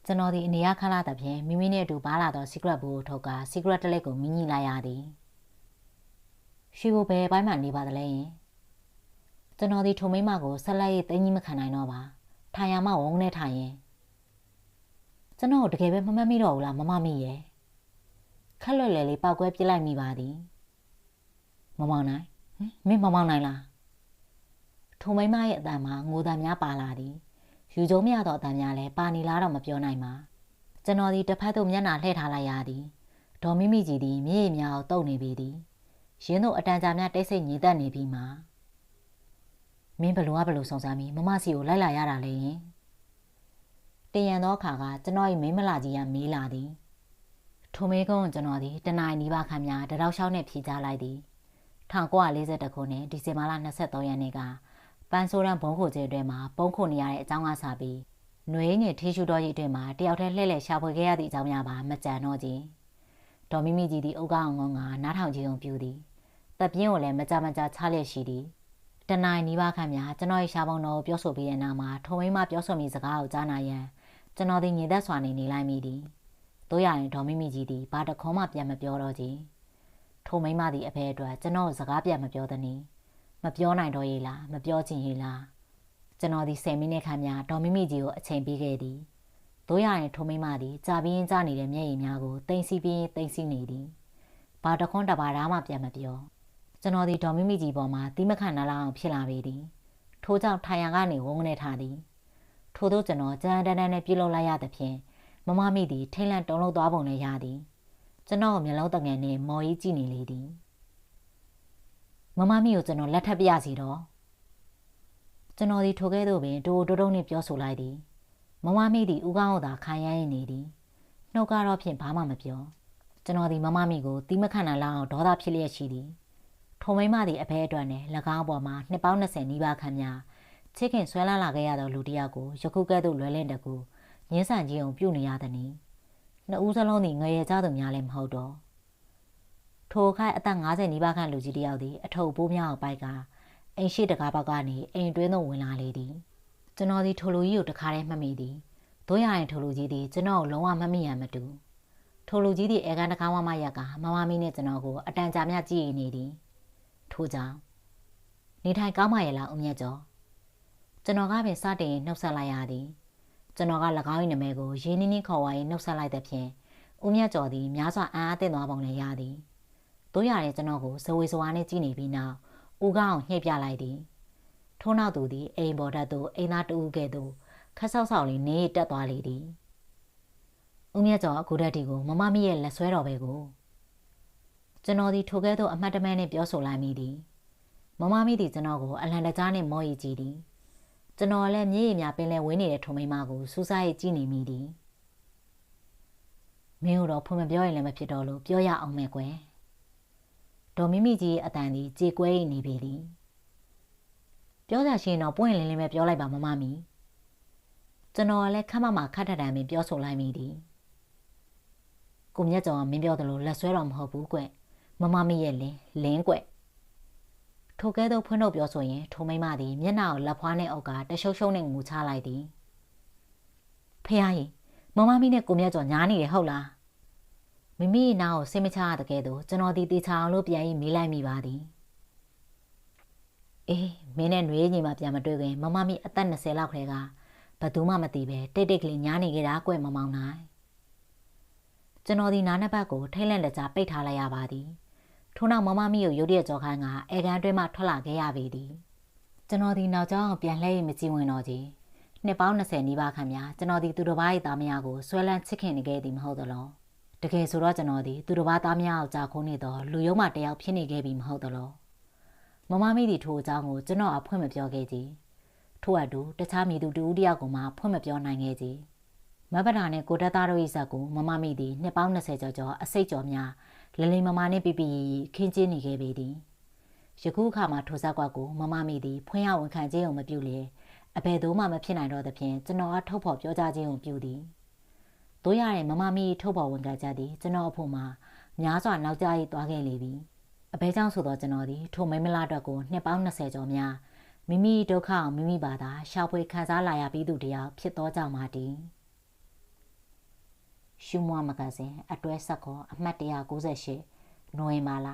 A: ကျွန်တော်ဒီအနေရခလာတဲ့ဖြင့်မိမိနဲ့အတူပါလာသော secret ဘူးကိုထုတ်က secret တစ်လက်ကိုမိညှိလိုက်ရသည်ရွှေဘုံဘယ်ပိုင်းမှနေပါသလဲယင်ကျွန်တော်ဒီထိုမိမကိုဆက်လက်ရေးသိမ်းကြီးမခံနိုင်တော့ပါထိုင်ရမဝုန်းနဲ့ထိုင်ရင်ကျွန်တော်တကယ်ပဲမမှတ်မိတော့ဘူးလားမမမိရဲ့ခက်လွယ်လေလေးပောက်ကွဲပြစ်လိုက်မိပါသည်မမောင်နိုင်မင်းမမောင်နိုင်လားထိုမိမရဲ့အတန်မှာငိုတမ်းများပါလာသည်ယူကျုံမရတော့အတန်များလည်းပါနေလားတော့မပြောနိုင်ပါကျွန်တော်ဒီတစ်ဖက်သို့မျက်နှာလှည့်ထားလိုက်ရသည်ဒေါ်မိမိကြီးသည်မြေမြောက်တုပ်နေပြီသည်ရင်းတို့အတန်ကြာများတိတ်ဆိတ်ညင်သက်နေပြီမှာမင်းဘလို့စုံစမ်းပြီးမမစီကိုလိုက်လာရတာလေယင်တရံသောအခါကကျွန်တော်၏မိမလာကြီးကမေးလာသည်ထိုမေးကုန်းကျွန်တော်သည်တနင်္လာနေ့ပါခန့်များတရောက်ရှောင်းနဲ့ဖြေချလိုက်သည်1942ခုနှစ်ဒီဇင်ဘာလ23ရက်နေ့ကပန်းဆိုးရန်ဘုံခိုကျဲအတွင်းမှာပုံခုနေရတဲ့အကြောင်းအစားပြီးຫນွေညင်ထီးရှူတော်ကြီးအတွင်းမှာတယောက်တည်းလှည့်လည်ရှာဖွေခဲ့ရသည့်အကြောင်းများပါမကြံတော့ကြီးဒေါ်မိမိကြီးသည်အုတ်ကောင်းအောင်ကနားထောင်ကြည့်ုံပြူသည်တပ်ပြင်းကိုလည်းမကြချလျက်ရှိသည်တနင်္လာနေ့ပါခန့်များကျွန်တော်၏ရှားပုံတော်ကိုပြောဆိုပြီးတဲ့နောက်မှာထုံမိမပြောဆိုမိစကားကိုကြားနာရန်ကျွန်တော်သည်ညင်သက်စွာနေလိုက်မိသည်တို့ရရင်ဒေါ်မိမိကြီးသည်ဘာတခေါမှပြန်မပြောတော့ကြီးထိုမိမသည်အဖေအတွက်ကျွန်တော်စကားပြန်မပြောသနည်းမပြောနိုင်တော့ရေးလားမပြောချင်ရေးလားကျွန်တော်သည်10မိနစ်ခန့်များဒေါ်မိမိကြီးကိုအချိန်ပေးခဲ့သည်တို့ရရင်ထိုမိမသည်ကြာပြင်းကြနေတဲ့မျက်ရည်များကိုတိမ်စီပြင်းတိမ်စီနေသည်ဘာတခွန်းတပါးမှပြန်မပြောကျွန်တော်ဒီဒေါ်မိမိကြီးပေါ်မှာတီးမခန့်နားလောက်ဖြစ်လာပေသည်ထို့ကြောင့်ထိုင်ရန်ကနေဝုန်းကနေထားသည်ထို့သောကျွန်တော်ကြမ်းတမ်းနဲ့ပြုတ်လောက်လိုက်ရသဖြင့်မမမိသည်ထိတ်လန့်တုန်လှုပ်သွားပုံလည်းရသည်ကျွန်တော်မျက်လုံးတငယ်နဲ့မော်ကြီးကြည့်နေလေသည်မမမိကိုကျွန်တော်လက်ထပ်ပြရစီတော့ကျွန်တော်ဒီထိုကဲ့သို့ပင်တိုးတုံးနဲ့ပြောဆိုလိုက်သည်မမမိသည်ဥကောင်းကိုသာခံရရင်နေသည်နှုတ်ကတော့ဖြင့်ဘာမှမပြောကျွန်တော်ဒီမမမိကိုတီးမခန့်နားလောက်ဒေါသဖြစ်လျက်ရှိသည်ထိုမိမသည်အဖေအတွက်နဲ့၎င်းပေါ်မှာနှစ်ပေါင်း20နီးပါးခန့်များချစ်ခင်ဆွဲလာခဲ့ရသောလူတစ်ယောက်ကိုယခုကဲ့သို့လွယ်လင့်တကူညှင်းဆန်ခြင်းအောင်ပြုနေရသည်နီနှစ်ဦးစလုံးသည်ငယ်ရကြသူများလည်းမဟုတ်တော့ထိုခိုင်အသက်50နီးပါးခန့်လူကြီးတစ်ယောက်သည်အထုပ်ပိုးများကိုပိုက်ကအိမ်ရှိတကားပေါက်ကနေအိမ်တွင်းသို့ဝင်လာလေသည်ကျွန်တော်သည်ထိုလူကြီးကိုတခါတည်းမှတ်မိသည်တို့ရရင်ထိုလူကြီးသည်ကျွန်တော်ကိုလုံးဝမမှတ်ရမတူထိုလူကြီးသည်အေကန်တကားဝမရက်ကမမမီနဲ့ကျွန်တော်ကိုအတန်ကြာမြကြည့်နေသည်ထို့ကြောင့်နေထိုင်ကောင်းမရဲ့လားဦးမြတ်ကျော်ကျွန်တော်ကပင်စတင်နှုတ်ဆက်လိုက်ရသည်ကျွန်တော်က၎င်း၏နာမည်ကိုရင်းနှီးနှီးခေါ်ဝါ၍နှုတ်ဆက်လိုက်တဲ့ဖြင့်ဦးမြတ်ကျော်သည်များစွာအံ့အားသင့်သွားပုံလည်းရသည်တို့ရတဲ့ကျွန်တော်ကိုဇဝေဇဝါနဲ့ကြည့်နေပြီးနောက်ဦးကောင်းအောင်ညှိပြလိုက်သည်ထို့နောက်သူသည်အိမ်ပေါ်ထသို့အိမ်သားတူကဲ့သို့ခက်ဆောက်ဆောက်လေးနေတက်သွားလေသည်ဦးမြတ်ကျော်အခုတည်းကိုမမမိရဲ့လက်ဆွဲတော်ပဲကိုကျွန်တော်ဒီထိုကဲ့သို့အမှတ်တမဲ့နဲ့ပြောဆိုလိုက်မိသည်မမမိသည်ကျွန်တော်ကိုအလံတကြားနဲ့မော်ရီကြည့်သည်ကျွန်တော်လည်းမြေရည်များပင်လယ်ဝင်းနေတဲ့ထုံမိမကိုစူးစားရကြည့်နေမိသည်မင်းတို့ဖွင့်မပြောရင်လည်းမဖြစ်တော့လို့ပြောရအောင်မယ်ကွယ်ဒေါ်မိမိကြီးအတန်သည်ကြေကွဲနေပြီသည်ပြောကြရှင်တော့ပွင့်လင်းလင်းပဲပြောလိုက်ပါမမမီကျွန်တော်လည်းခက်မခတ်ထထန်ပင်ပြောဆိုလိုက်မိသည်ကိုမြတ်ကျော်ကမင်းပြောသလိုလက်ဆွဲတော်မဟုတ်ဘူးကွမမမီရဲ့လင်းကွထိုကဲ့သို့ဖွင့်ထုတ်ပြောဆိုရင်ထိုမိမသည်မျက်နှာကိုလက်ဖွားနဲ့အုပ်ကတရှုပ်ရှုံးနဲ့ငူချလိုက်သည်ဖះကြီးမမမီနဲ့ကိုမြတ်ကျော်ညားနေတယ်ဟုတ်လားမိမိနားကိုစိတ်မချရတဲ့ကဲ့သို့ကျွန်တော်ဒီတေချာအောင်လို့ပြန်ပြီးမေးလိုက်မိပါသည်အေးမင်းနဲ့နှွေးညီမပြန်မတွေ့ခင်မမမီအသက်20လောက်ခရဲကဘသူမှမသိပဲတိတ်ကလေးညားနေကြတာကွမမောင်နိုင်ကျွန်တော်ဒီနားနှစ်ပတ်ကိုထိတ်လန့်လက်ကြားပိတ်ထားလိုက်ရပါသည် ထို့နောက်မမမီကိုရုတ်တရက်ကြော်ခိုင်းကအေကန်တွဲမှထွက်လာခဲ့ရပေသည်ကျွန်တော်ဒီနောက်ကျောင်းပြန်လှည့်မကြည့်ဝင်တော့ကြီးနှစ်ပေါင်း20နီးပါးခန့်များကျွန်တော်ဒီသူတစ်ပါး၏သားမယားကိုဆွဲလန်းချစ်ခင်နေခဲ့သည်မဟုတ်သလားတကယ်ဆိုတော့ကျွန်တော်ဒီသူတစ်ပါးသားမယားကိုကြာခိုးနေတော့လူယုံမှတယောက်ဖြစ်နေခဲ့ပြီမဟုတ်သလားမမမီဒီထိုအကြောင်းကိုကျွန်တော်အဖွင့်မပြောခဲ့ကြထို့အတူတခြားမိသူတူဦးတယောက်ကိုမှဖွင့်မပြောနိုင်ခဲ့ကြမဘတာနဲ့ကိုတက်သားတို့၏ဇက်ကိုမမမီဒီနှစ်ပေါင်း20ကျော်အစိတ်ကျော်များလလိမမာနဲ့ပြပြခင်းကျင်းနေခဲ့ပေသည်ယခုအခါမှာထိုဇက်ကွက်ကိုမမမီဒီဖွင့်ရဝန်ခံခြင်းုံမပြုလေအဘယ်သို့မှမဖြစ်နိုင်တော့သဖြင့်ကျွန်တော်အထုတ်ဖော်ပြောကြားခြင်းုံပြုသည်တို့ရတဲ့မမမီထုတ်ဖော်ဝန်ခံချက်သည်ကျွန်တော်အဖို့မှာများစွာနောက်ကျရေးသွားခဲ့လေပြီအဘဲကြောင့်ဆိုတော့ကျွန်တော်သည်ထိုမိမလာအတွက်ကိုနှစ်ပေါင်း20ကျော်များမိမိဒုက္ခအောင်မိမိဘာသာရှာဖွေခံစားလာရပြီးသူတယောက်ဖြစ်သောကြောင့်ပါတည်းရှုမွားမဂ္ဂဇင်းအတွဲဆက်ခေါ်အမှတ်198နိုဝင်ဘာလ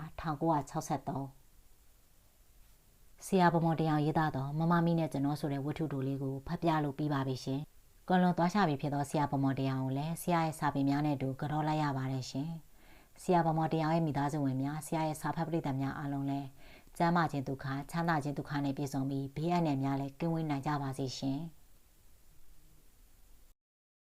A: 1963ဆရာဗမော်တရားရေးသားတော့မမမီနဲ့ကျွန်တော်ဆိုတဲ့ဝတ္ထုတိုလေးကိုဖတ်ပြလို့ပြီးပါပြီရှင်။ကွန်လွန်သွားချပြီဖြစ်သောဆရာဗမော်တရားကိုလည်းဆရာရဲ့စာပေများနဲ့အတူကြောလိုက်ရပါတယ်ရှင်။ဆရာဗမော်တရားရဲ့မိသားစုဝင်များဆရာရဲ့စာဖတ်ပရိသတ်များအားလုံးလည်းကျမ်းမာခြင်းဒုက္ခချမ်းသာခြင်းဒုက္ခနဲ့ပြည့်စုံပြီးဘေးအန္တရာယ်များလည်းကင်းဝေးနိုင်ကြပါစေရှင်။